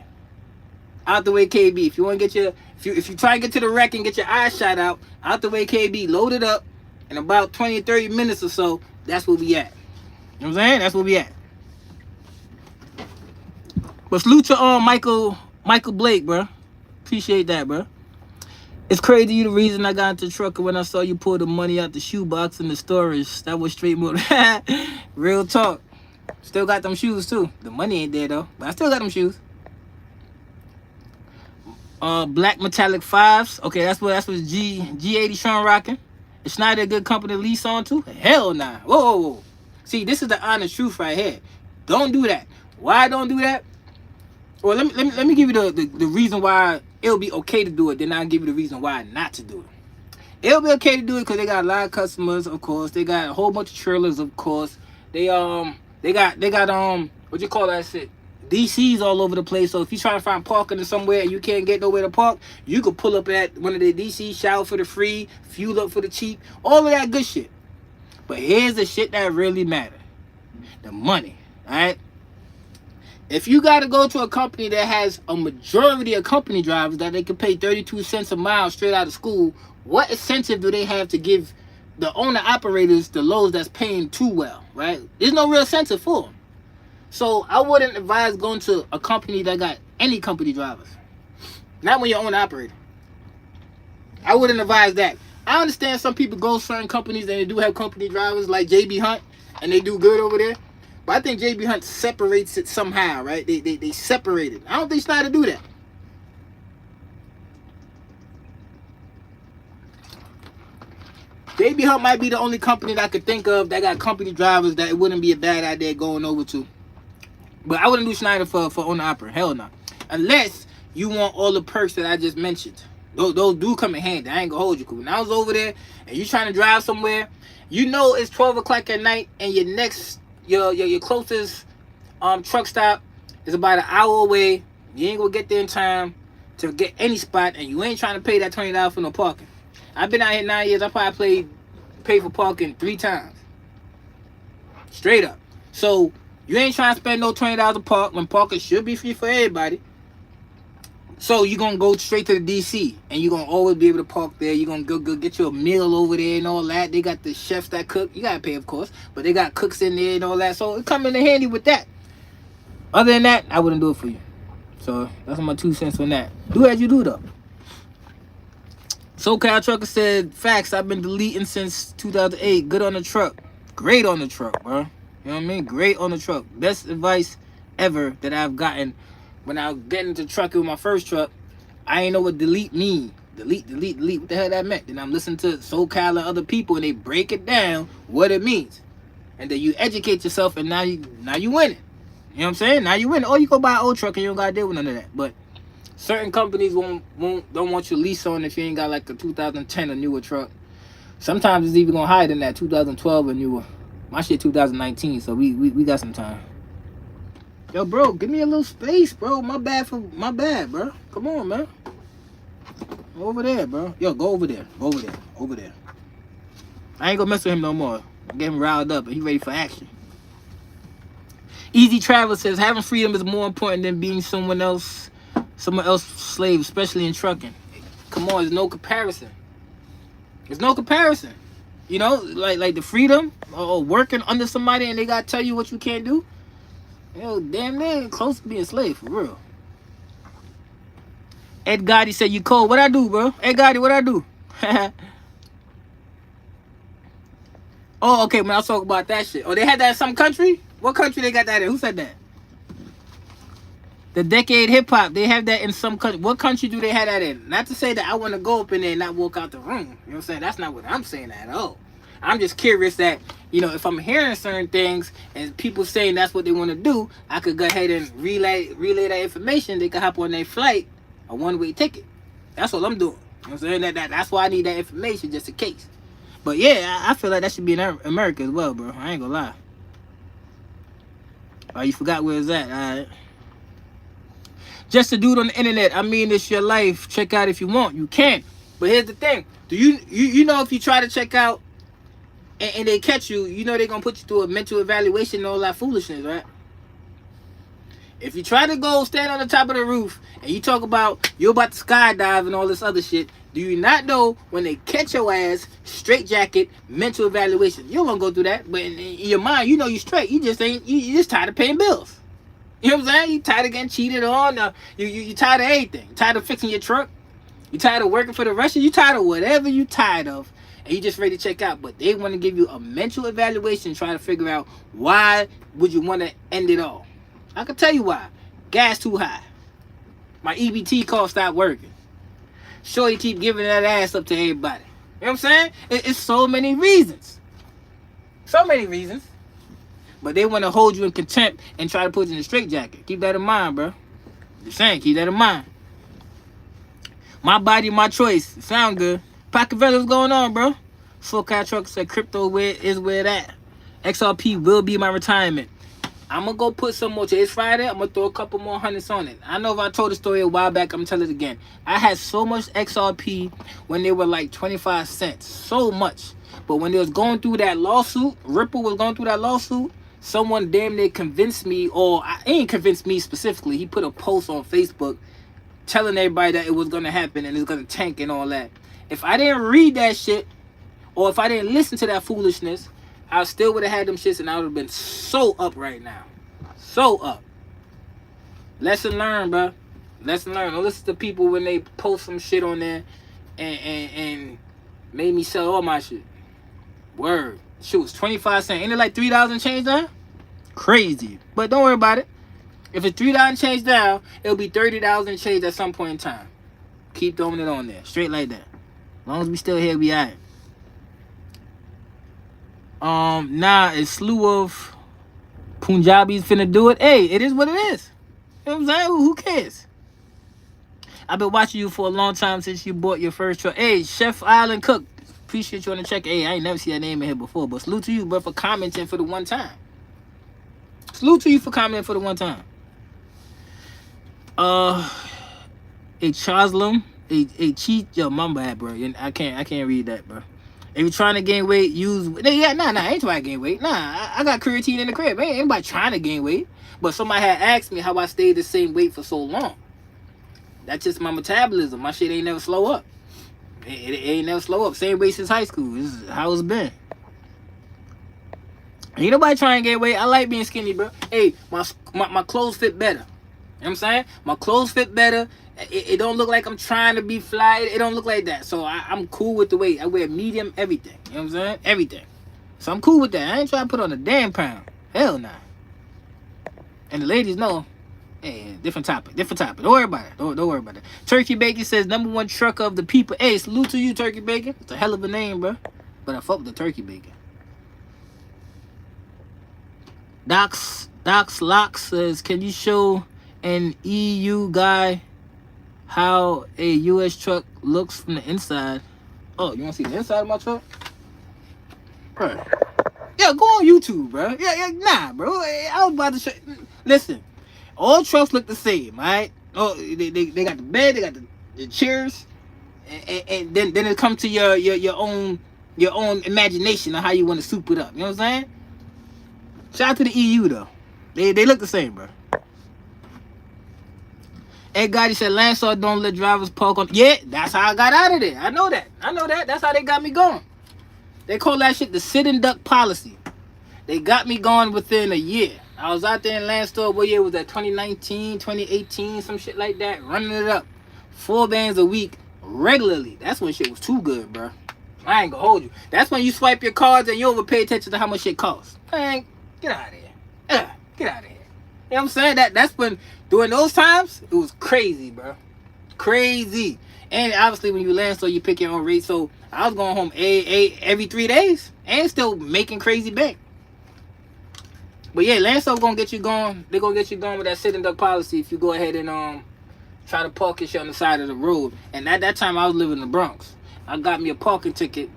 Out the way, KB. If you want to get your, if you try to get to the wreck and get your eyes shot out the way, KB. Load it up. In about 20 or 30 minutes or so, that's where we at. You know what I'm saying? That's where we at. But salute to Michael Blake, bro. Appreciate that, bro. It's crazy you the reason I got into the truck when I saw you pull the money out the shoebox in the storage. That was straight motor. Real talk. Still got them shoes too. The money ain't there though, but I still got them shoes. Black metallic 5s. Okay, that's what G80 Sean rocking. Is Schneider a good company to lease on to? Hell nah. Whoa. See, this is the honest truth right here. Don't do that. Why don't do that? Well, let me give you the reason why it'll be okay to do it. Then I'll give you the reason why not to do it. It'll be okay to do it because they got a lot of customers, of course. They got a whole bunch of trailers, of course. They got what you call that shit? DCs all over the place. So if you're trying to find parking somewhere and you can't get nowhere to park, you could pull up at one of the DCs, shower for the free, fuel up for the cheap, all of that good shit. But here's the shit that really matter. The money, all right? If you got to go to a company that has a majority of company drivers that they can pay 32 cents a mile straight out of school, what incentive do they have to give the owner-operators the loads that's paying too well, right? There's no real incentive for them. So I wouldn't advise going to a company that got any company drivers. Not when you're owner-operator. I wouldn't advise that. I understand some people go certain companies and they do have company drivers like JB Hunt and they do good over there. But I think JB Hunt separates it somehow, right? They separate it. I don't think Snyder do that. JB Hunt might be the only company that I could think of that got company drivers that it wouldn't be a bad idea going over to. But I wouldn't do Schneider for owner operator. Hell no. Unless you want all the perks that I just mentioned. Those do come in handy. I ain't gonna hold you. When I was over there and you trying to drive somewhere, you know it's 12 o'clock at night and your next your closest truck stop is about an hour away. You ain't gonna get there in time to get any spot, and you ain't trying to pay that $20 for no parking. I've been out here 9 years. I probably paid for parking 3 times. Straight up. So you ain't trying to spend no $20 a park when parking should be free for everybody. So you're going to go straight to the DC, and you're going to always be able to park there. You're going to go get you a meal over there and all that. They got the chefs that cook. You got to pay, of course, but they got cooks in there and all that. So it come in handy with that. Other than that, I wouldn't do it for you. So that's my 2 cents on that. Do as you do, though. SoCal Trucker said, facts, I've been deleting since 2008. Good on the truck. Great on the truck, bro. You know what I mean? Great on the truck. Best advice ever that I've gotten. When I was getting into trucking with my first truck, I ain't know what delete mean. Delete. What the hell that meant? Then I'm listening to SoCal and other people, and they break it down what it means. And then you educate yourself, and now you win it. You know what I'm saying? Now you win it. Or you go buy an old truck and you don't gotta deal with none of that. But certain companies don't want you to lease on if you ain't got like a 2010 or newer truck. Sometimes it's even gonna higher than that, 2012 or newer. My shit 2019, so we got some time. Yo, bro, give me a little space, bro. My bad, bro. Come on, man. Over there, bro. Yo, go over there. Over there. I ain't gonna mess with him no more. Get him riled up and he ready for action. Easy Travel says, having freedom is more important than being someone else's slave, especially in trucking. Come on, there's no comparison. There's no comparison. You know, like the freedom or working under somebody and they gotta tell you what you can't do. Yo, damn near close to being a slave, for real. Ed Gotti said, you cold. What I do, bro? Ed Gotti, what I do? Oh, okay, when I was talking about that shit. Oh, they had that in some country? What country they got that in? Who said that? The Decade Hip Hop, they have that in some country. What country do they have that in? Not to say that I want to go up in there and not walk out the room. You know what I'm saying? That's not what I'm saying at all. I'm just curious that, you know, if I'm hearing certain things and people saying that's what they want to do, I could go ahead and relay that information. They could hop on their flight, a one-way ticket. That's what I'm doing. You know what I'm saying? That's why I need that information just in case. But yeah, I feel like that should be in America as well, bro. I ain't gonna lie. Oh, you forgot where it's at. All right. Just a dude on the internet. I mean, it's your life. Check out if you want. You can. But here's the thing. Do you know if you try to check out and they catch you, you know they're going to put you through a mental evaluation and all that foolishness, right? If you try to go stand on the top of the roof and you talk about you're about to skydive and all this other shit, do you not know when they catch your ass, straight jacket, mental evaluation? You don't want to go through that, but in your mind, you know you straight. You just ain't, you just tired of paying bills. You know what I'm saying? You tired of getting cheated on. You tired of everything. You tired of fixing your truck. You tired of working for the Russians. You tired of whatever you tired of. And you just ready to check out. But they want to give you a mental evaluation trying to figure out why would you want to end it all. I can tell you why. Gas too high. My EBT card stopped working. Shorty keep giving that ass up to everybody. You know what I'm saying? It's so many reasons. So many reasons. But they want to hold you in contempt and try to put you in a straitjacket. Keep that in mind, bro. Just saying, keep that in mind. My body, my choice. Sound good. Pacavella, what's going on, bro? SoCal Trucker said crypto is where that. XRP will be my retirement. I'm going to go put some more. Today's Friday. I'm going to throw a couple more hundreds on it. I know if I told the story a while back, I'm going to tell it again. I had so much XRP when they were like 25 cents. So much. But when they was going through that lawsuit, Ripple was going through that lawsuit, someone damn near convinced me, or he ain't convinced me specifically. He put a post on Facebook telling everybody that it was going to happen and it's going to tank and all that. If I didn't read that shit, or if I didn't listen to that foolishness, I still would have had them shits and I would have been so up right now. So up. Lesson learned, bro. Lesson learned. Don't listen to people when they post some shit on there and Made me sell all my shit. Word. Shit was 25 cents. Ain't it like $3 and change now? Crazy. But don't worry about it. If it's $3 and change down, it'll be $30 and change at some point in time. Keep throwing it on there. Straight like that. As long as we still here, we alright. Nah, a slew of Punjabis finna do it. Hey, it is what it is. You know what I'm saying? Who cares? I've been watching you for a long time since you bought your first truck. Hey, Chef Island Cook. Appreciate you on the check. Hey, I ain't never seen that name in here before, but salute to you, bro, for commenting for the one time. Salute to you for commenting for the one time. A Charslem, a cheat. Yo, my bad, bro. I can't read that, bro. If you're trying to gain weight, use. Yeah, nah, I ain't trying to gain weight. Nah, I got creatine in the crib. Ain't anybody trying to gain weight. But somebody had asked me how I stayed the same weight for so long. That's just my metabolism. My shit ain't never slow up. It ain't never slow up. Same weight since high school. This is how it's been. Ain't nobody trying to gain weight. I like being skinny, bro. Hey, my clothes fit better. You know what I'm saying? My clothes fit better. It don't look like I'm trying to be fly. It don't look like that. So I'm cool with the weight. I wear medium everything. You know what I'm saying? Everything. So I'm cool with that. I ain't trying to put on a damn pound. Hell nah. And the ladies know. Hey, different topic. Don't worry about it. Don't worry about it. Turkey Bacon says #1 trucker of the people. Hey, salute to you, Turkey Bacon. It's a hell of a name, bro. But I fuck with the Turkey Bacon. Docs Locks says, can you show an EU guy how a US truck looks from the inside? Oh, you want to see the inside of my truck? Bro. Yeah, go on YouTube, bro. Yeah, nah, bro. I was about to show. Listen, all trucks look the same, right? Oh, they got the bed, they got the chairs, and then it comes to your own imagination of how you want to soup it up. You know what I'm saying? Shout out to the EU though. They look the same, bro. Ed Gotti said Landstar don't let drivers park on. Yeah, that's how I got out of there. I know that. That's how they got me going. They call that shit the sit and duck policy. They got me going within a year. I was out there in Landstar. What year was that? 2019, 2018, some shit like that. Running it up. 4 bands a week regularly. That's when shit was too good, bro. I ain't gonna hold you. That's when you swipe your cards and you don't pay attention to how much shit costs. Man, get out of here. Get out of here. You know what I'm saying? That's when, during those times, it was crazy, bro. Crazy. And obviously when you land, so you pick your own rate. So I was going home every 3 days and still making crazy bank. But yeah, Landstar gonna get you going. They're gonna get you going with that sit and duck policy if you go ahead and try to park your shit on the side of the road. And at that time I was living in the Bronx. I got me a parking ticket.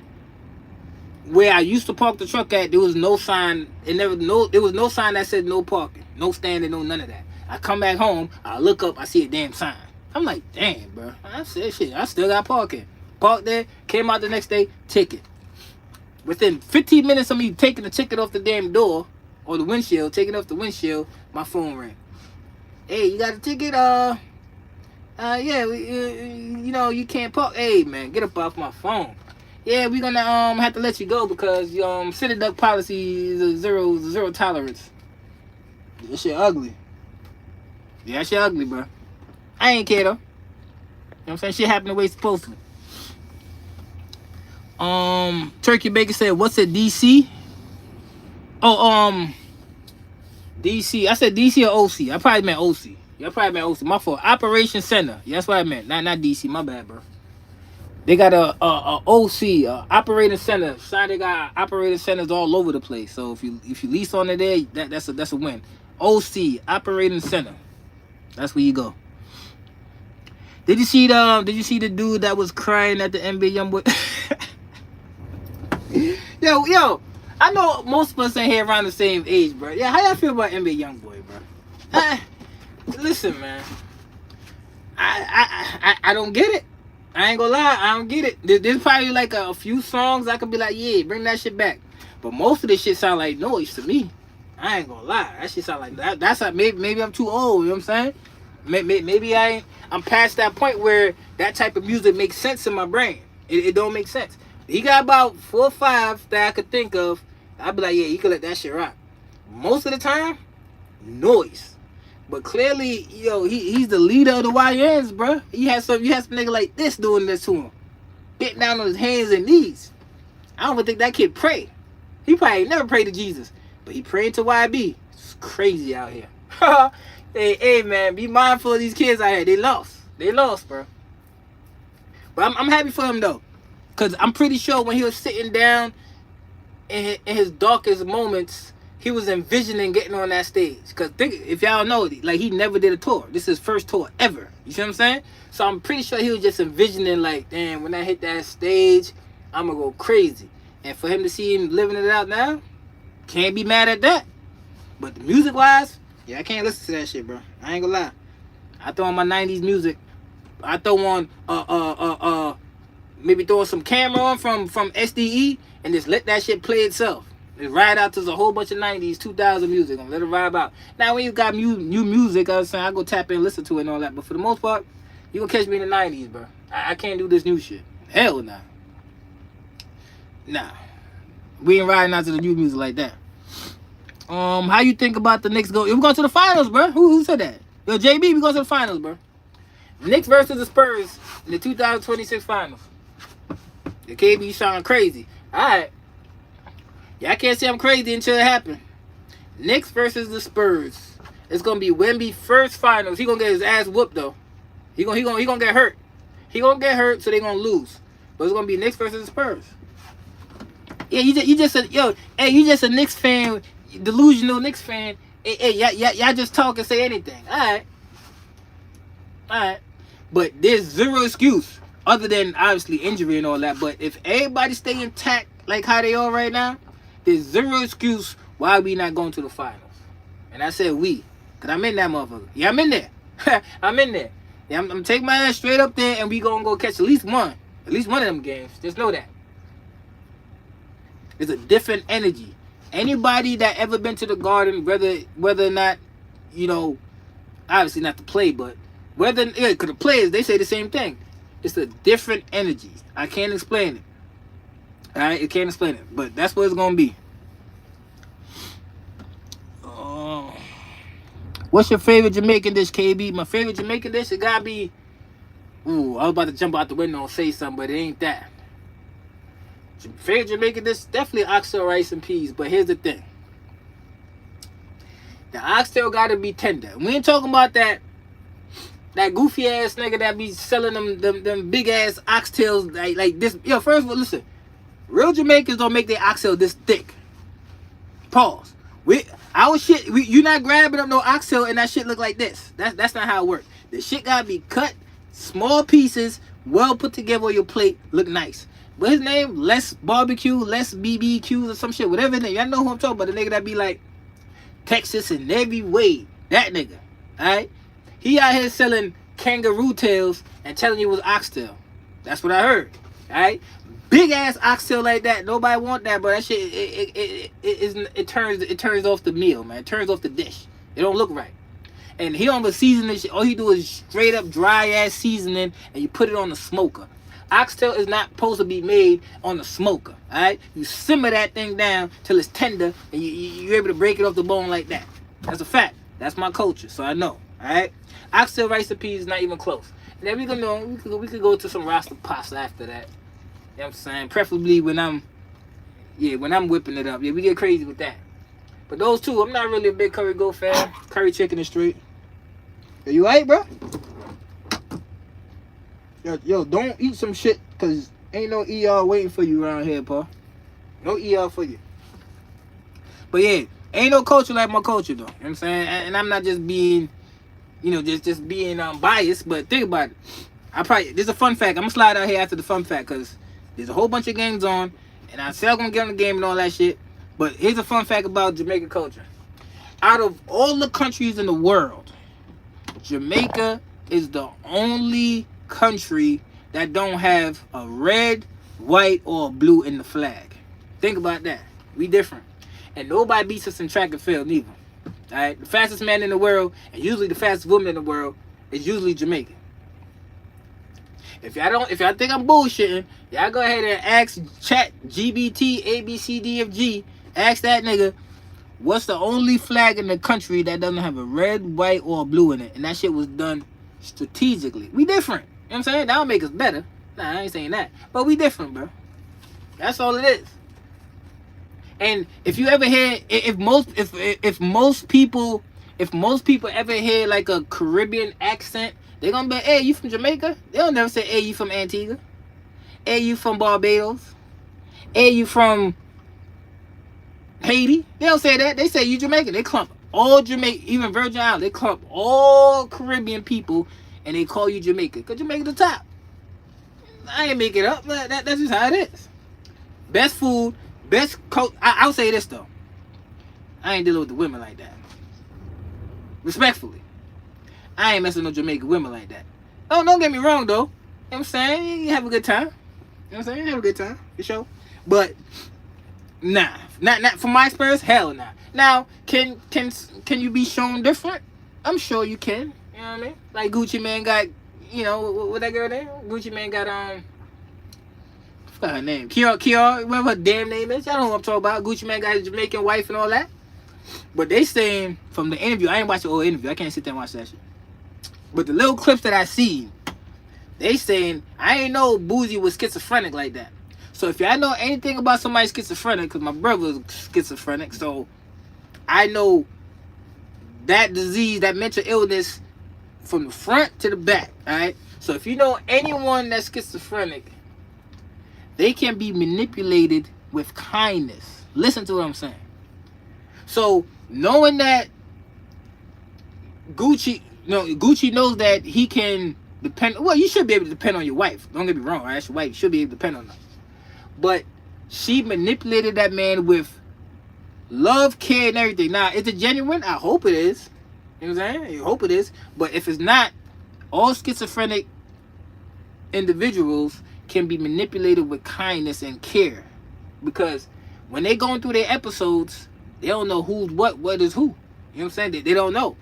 Where I used to park the truck at, there was no sign. There was no sign that said no parking, no standing, no none of that. I come back home, I look up, I see a damn sign. I'm like, damn, bro. I said shit. I still got parking. Parked there, came out the next day, ticket. Within 15 minutes of me taking the ticket off the damn door or the windshield, taking off the windshield, my phone rang. Hey, you got a ticket? Yeah, you know you can't park. Hey, man, get up off my phone. Yeah, we're gonna have to let you go because sit and duck policy is a zero tolerance. That shit ugly. Yeah, that shit ugly, bro. I ain't care though. You know what I'm saying? Shit happened the way it's supposed to. Turkey Baker said, what's a DC? Oh, DC. I said DC or OC. I probably meant OC. Yeah, I probably meant OC. My fault. Operation Center. Yeah, that's what I meant. Not DC. My bad, bro. They got a OC, operating center. They got operating centers all over the place. So if you lease on it there, that's a win. OC, operating center. That's where you go. Did you see the dude that was crying at the NBA Youngboy? yo, I know most of us in here around the same age, bro. Yeah, how y'all feel about NBA Youngboy, bro? Listen, man. I don't get it. I ain't gonna lie, I don't get it. There's probably like a few songs I could be like, yeah, bring that shit back. But most of this shit sound like noise to me. I ain't gonna lie. That shit sound like that. That's like maybe I'm too old. You know what I'm saying? Maybe I'm past that point where that type of music makes sense in my brain. It don't make sense. He got about 4 or 5 that I could think of. I'd be like, yeah, you could let that shit rock. Most of the time, noise. But clearly, he's the leader of the YNs, bro. You had some nigga like this doing this to him. bent down on his hands and knees. I don't even think that kid prayed. He probably never prayed to Jesus, but he prayed to YB. It's crazy out here. Hey, man, be mindful of these kids out here. They lost, bro. But I'm happy for him though, cause I'm pretty sure when he was sitting down in his darkest moments, he was envisioning getting on that stage. Cause if y'all know, like, he never did a tour. This is his first tour ever. You see what I'm saying? So I'm pretty sure he was just envisioning, like, damn, when I hit that stage, I'm gonna go crazy. And for him to see him living it out now, can't be mad at that. But the music wise, yeah, I can't listen to that shit, bro. I ain't gonna lie. I throw on my 90s music. I throw on maybe throw some camera on from SDE and just let that shit play itself. Just ride out to a whole bunch of 90s, 2000 music and let it vibe out. Now when you got new music, I was saying, I go tap in and listen to it and all that. But for the most part, you gonna catch me in the 90s, bro. I can't do this new shit. Hell nah. Nah. We ain't riding out to the new music like that. How you think about the Knicks go? We're going to the finals, bro. Who said that? Yo, JB, we going to the finals, bro. Knicks versus the Spurs in the 2026 finals. The KB sound crazy. Alright. Yeah, I can't say I'm crazy until it happens. Knicks versus the Spurs. It's gonna be Wemby's first finals. He gonna get his ass whooped though. He gonna get hurt. He gonna get hurt, so they gonna lose. But it's gonna be Knicks versus the Spurs. Yeah, you just a Knicks fan, delusional Knicks fan. Hey, y'all just talk and say anything. Alright. But there's zero excuse other than obviously injury and all that. But if everybody stay intact like how they are right now, there's zero excuse why we not going to the finals. And I said we, cause I'm in that motherfucker. Yeah, I'm in there. I'm in there. Yeah, I'm taking my ass straight up there, and we gonna go catch at least one of them games. Just know that. It's a different energy. Anybody that ever been to the Garden, whether or not, you know, obviously not to play, but whether, yeah, cause the players, they say the same thing. It's a different energy. I can't explain it. Alright, I can't explain it, but that's what it's gonna be. What's your favorite Jamaican dish, KB? My favorite Jamaican dish, it gotta be. Ooh, I was about to jump out the window and say something, but it ain't that. Favorite Jamaican dish, definitely oxtail rice and peas. But here's the thing: the oxtail gotta be tender. We ain't talking about that goofy ass nigga that be selling them big ass oxtails like this. Yo, first of all, listen. Real Jamaicans don't make their oxtail this thick. Pause. You not grabbing up no oxtail and that shit look like this. That's not how it works. The shit gotta be cut, small pieces, well put together on your plate, look nice. But his name, Less Barbecue, Less BBQs or some shit, whatever his name. Y'all know who I'm talking about. The nigga that be like Texas in every way. That nigga. Alright? He out here selling kangaroo tails and telling you it was oxtail. That's what I heard. Alright? Big ass oxtail like that, nobody want that, but that shit it turns off the meal, man. It turns off the dish. It don't look right. And he don't even season this shit. All he do is straight up dry ass seasoning, and you put it on the smoker. Oxtail is not supposed to be made on the smoker. Alright? You simmer that thing down till it's tender, and you're able to break it off the bone like that. That's a fact. That's my culture, so I know. Alright? Oxtail rice and peas is not even close. And then we could go to some Rasta pasta after that. You know what I'm saying? Preferably when I'm whipping it up. Yeah, we get crazy with that. But those two, I'm not really a big curry goat fan. Curry chicken is straight. Are you alright, bro? Yo, don't eat some shit, cause ain't no ER waiting for you around here, Paul. No ER for you. But yeah, ain't no culture like my culture though. You know what I'm saying? And I'm not just being, just being biased, but think about it. There's a fun fact. I'm gonna slide out here after the fun fact, cause there's a whole bunch of games on, and I said I'm gonna get on the game and all that shit. But here's a fun fact about Jamaican culture. Out of all the countries in the world, Jamaica is the only country that don't have a red, white, or blue in the flag. Think about that. We different. And nobody beats us in track and field neither. Alright? The fastest man in the world, and usually the fastest woman in the world, is usually Jamaican. If y'all think I'm bullshitting, y'all go ahead and ask chat GBT ABCDFG. Ask that nigga, what's the only flag in the country that doesn't have a red, white, or blue in it? And that shit was done strategically. We different. You know what I'm saying? That'll make us better. Nah, I ain't saying that. But we different, bro. That's all it is. And if you ever hear, if most people ever hear like a Caribbean accent, they're gonna be, hey, you from Jamaica? They don't never say, hey, you from Antigua? Hey, you from Barbados? Hey, you from Haiti? They don't say that. They say you Jamaican. They clump all Jamaican, even Virgin Islands. They clump all Caribbean people, and they call you Jamaica. Cause Jamaica the top. I ain't make it up. That's just how it is. Best food, best coach. I'll say this though. I ain't dealing with the women like that. Respectfully, I ain't messing with no Jamaican women like that. Don't get me wrong though. You know what I'm saying? You have a good time. You know what I'm saying? You have a good time for sure. But nah, not from my experience. Hell nah. Now, can you be shown different? I'm sure you can. You know what I mean? Like Gucci Man got, you know, what that girl name? Gucci Man got I forgot her name. Kiara, whatever her damn name is. Y'all know what I'm talking about. Gucci Man got his Jamaican wife and all that. But they saying from the interview, I ain't watched the whole interview. I can't sit there and watch that shit. But the little clips that I seen, they saying I ain't know Boozy was schizophrenic like that. So if y'all know anything about somebody schizophrenic, because my brother was schizophrenic, so I know that disease, that mental illness, from the front to the back. All right. So if you know anyone that's schizophrenic, they can be manipulated with kindness. Listen to what I'm saying. So knowing that Gucci knows that he can depend. Well, you should be able to depend on your wife. Don't get me wrong. Right? That's your wife. You should be able to depend on her. But she manipulated that man with love, care, and everything. Now, is it genuine? I hope it is. You know what I'm saying? I hope it is. But if it's not, all schizophrenic individuals can be manipulated with kindness and care. Because when they going through their episodes, they don't know who's what is who. You know what I'm saying? They don't know.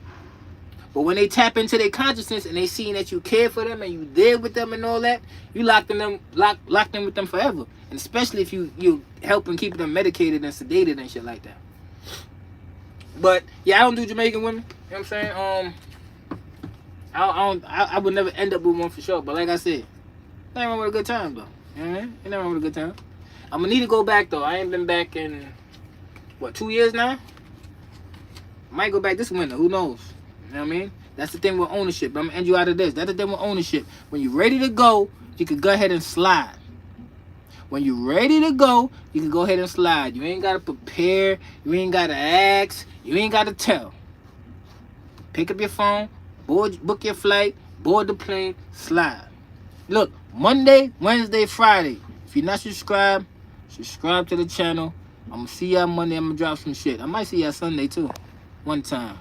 But when they tap into their consciousness and they see that you care for them and you there with them and all that, you locked in with them forever. And especially if you helping keep them medicated and sedated and shit like that. But yeah, I don't do Jamaican women. You know what I'm saying? I would never end up with one for sure. But like I said, ain't wrong with a good time though. You know what I mean? Ain't wrong with a good time. I'm gonna need to go back though. I ain't been back in 2 years now? Might go back this winter. Who knows? You know what I mean? That's the thing with ownership. I'm gonna end you out of this. That's the thing with ownership. When you're ready to go, you can go ahead and slide. When you're ready to go, you can go ahead and slide. You ain't gotta prepare. You ain't gotta ask. You ain't gotta tell. Pick up your phone, book your flight, board the plane, slide. Look, Monday, Wednesday, Friday. If you're not subscribed, subscribe to the channel. I'm gonna see y'all Monday. I'm gonna drop some shit. I might see y'all Sunday too. One time.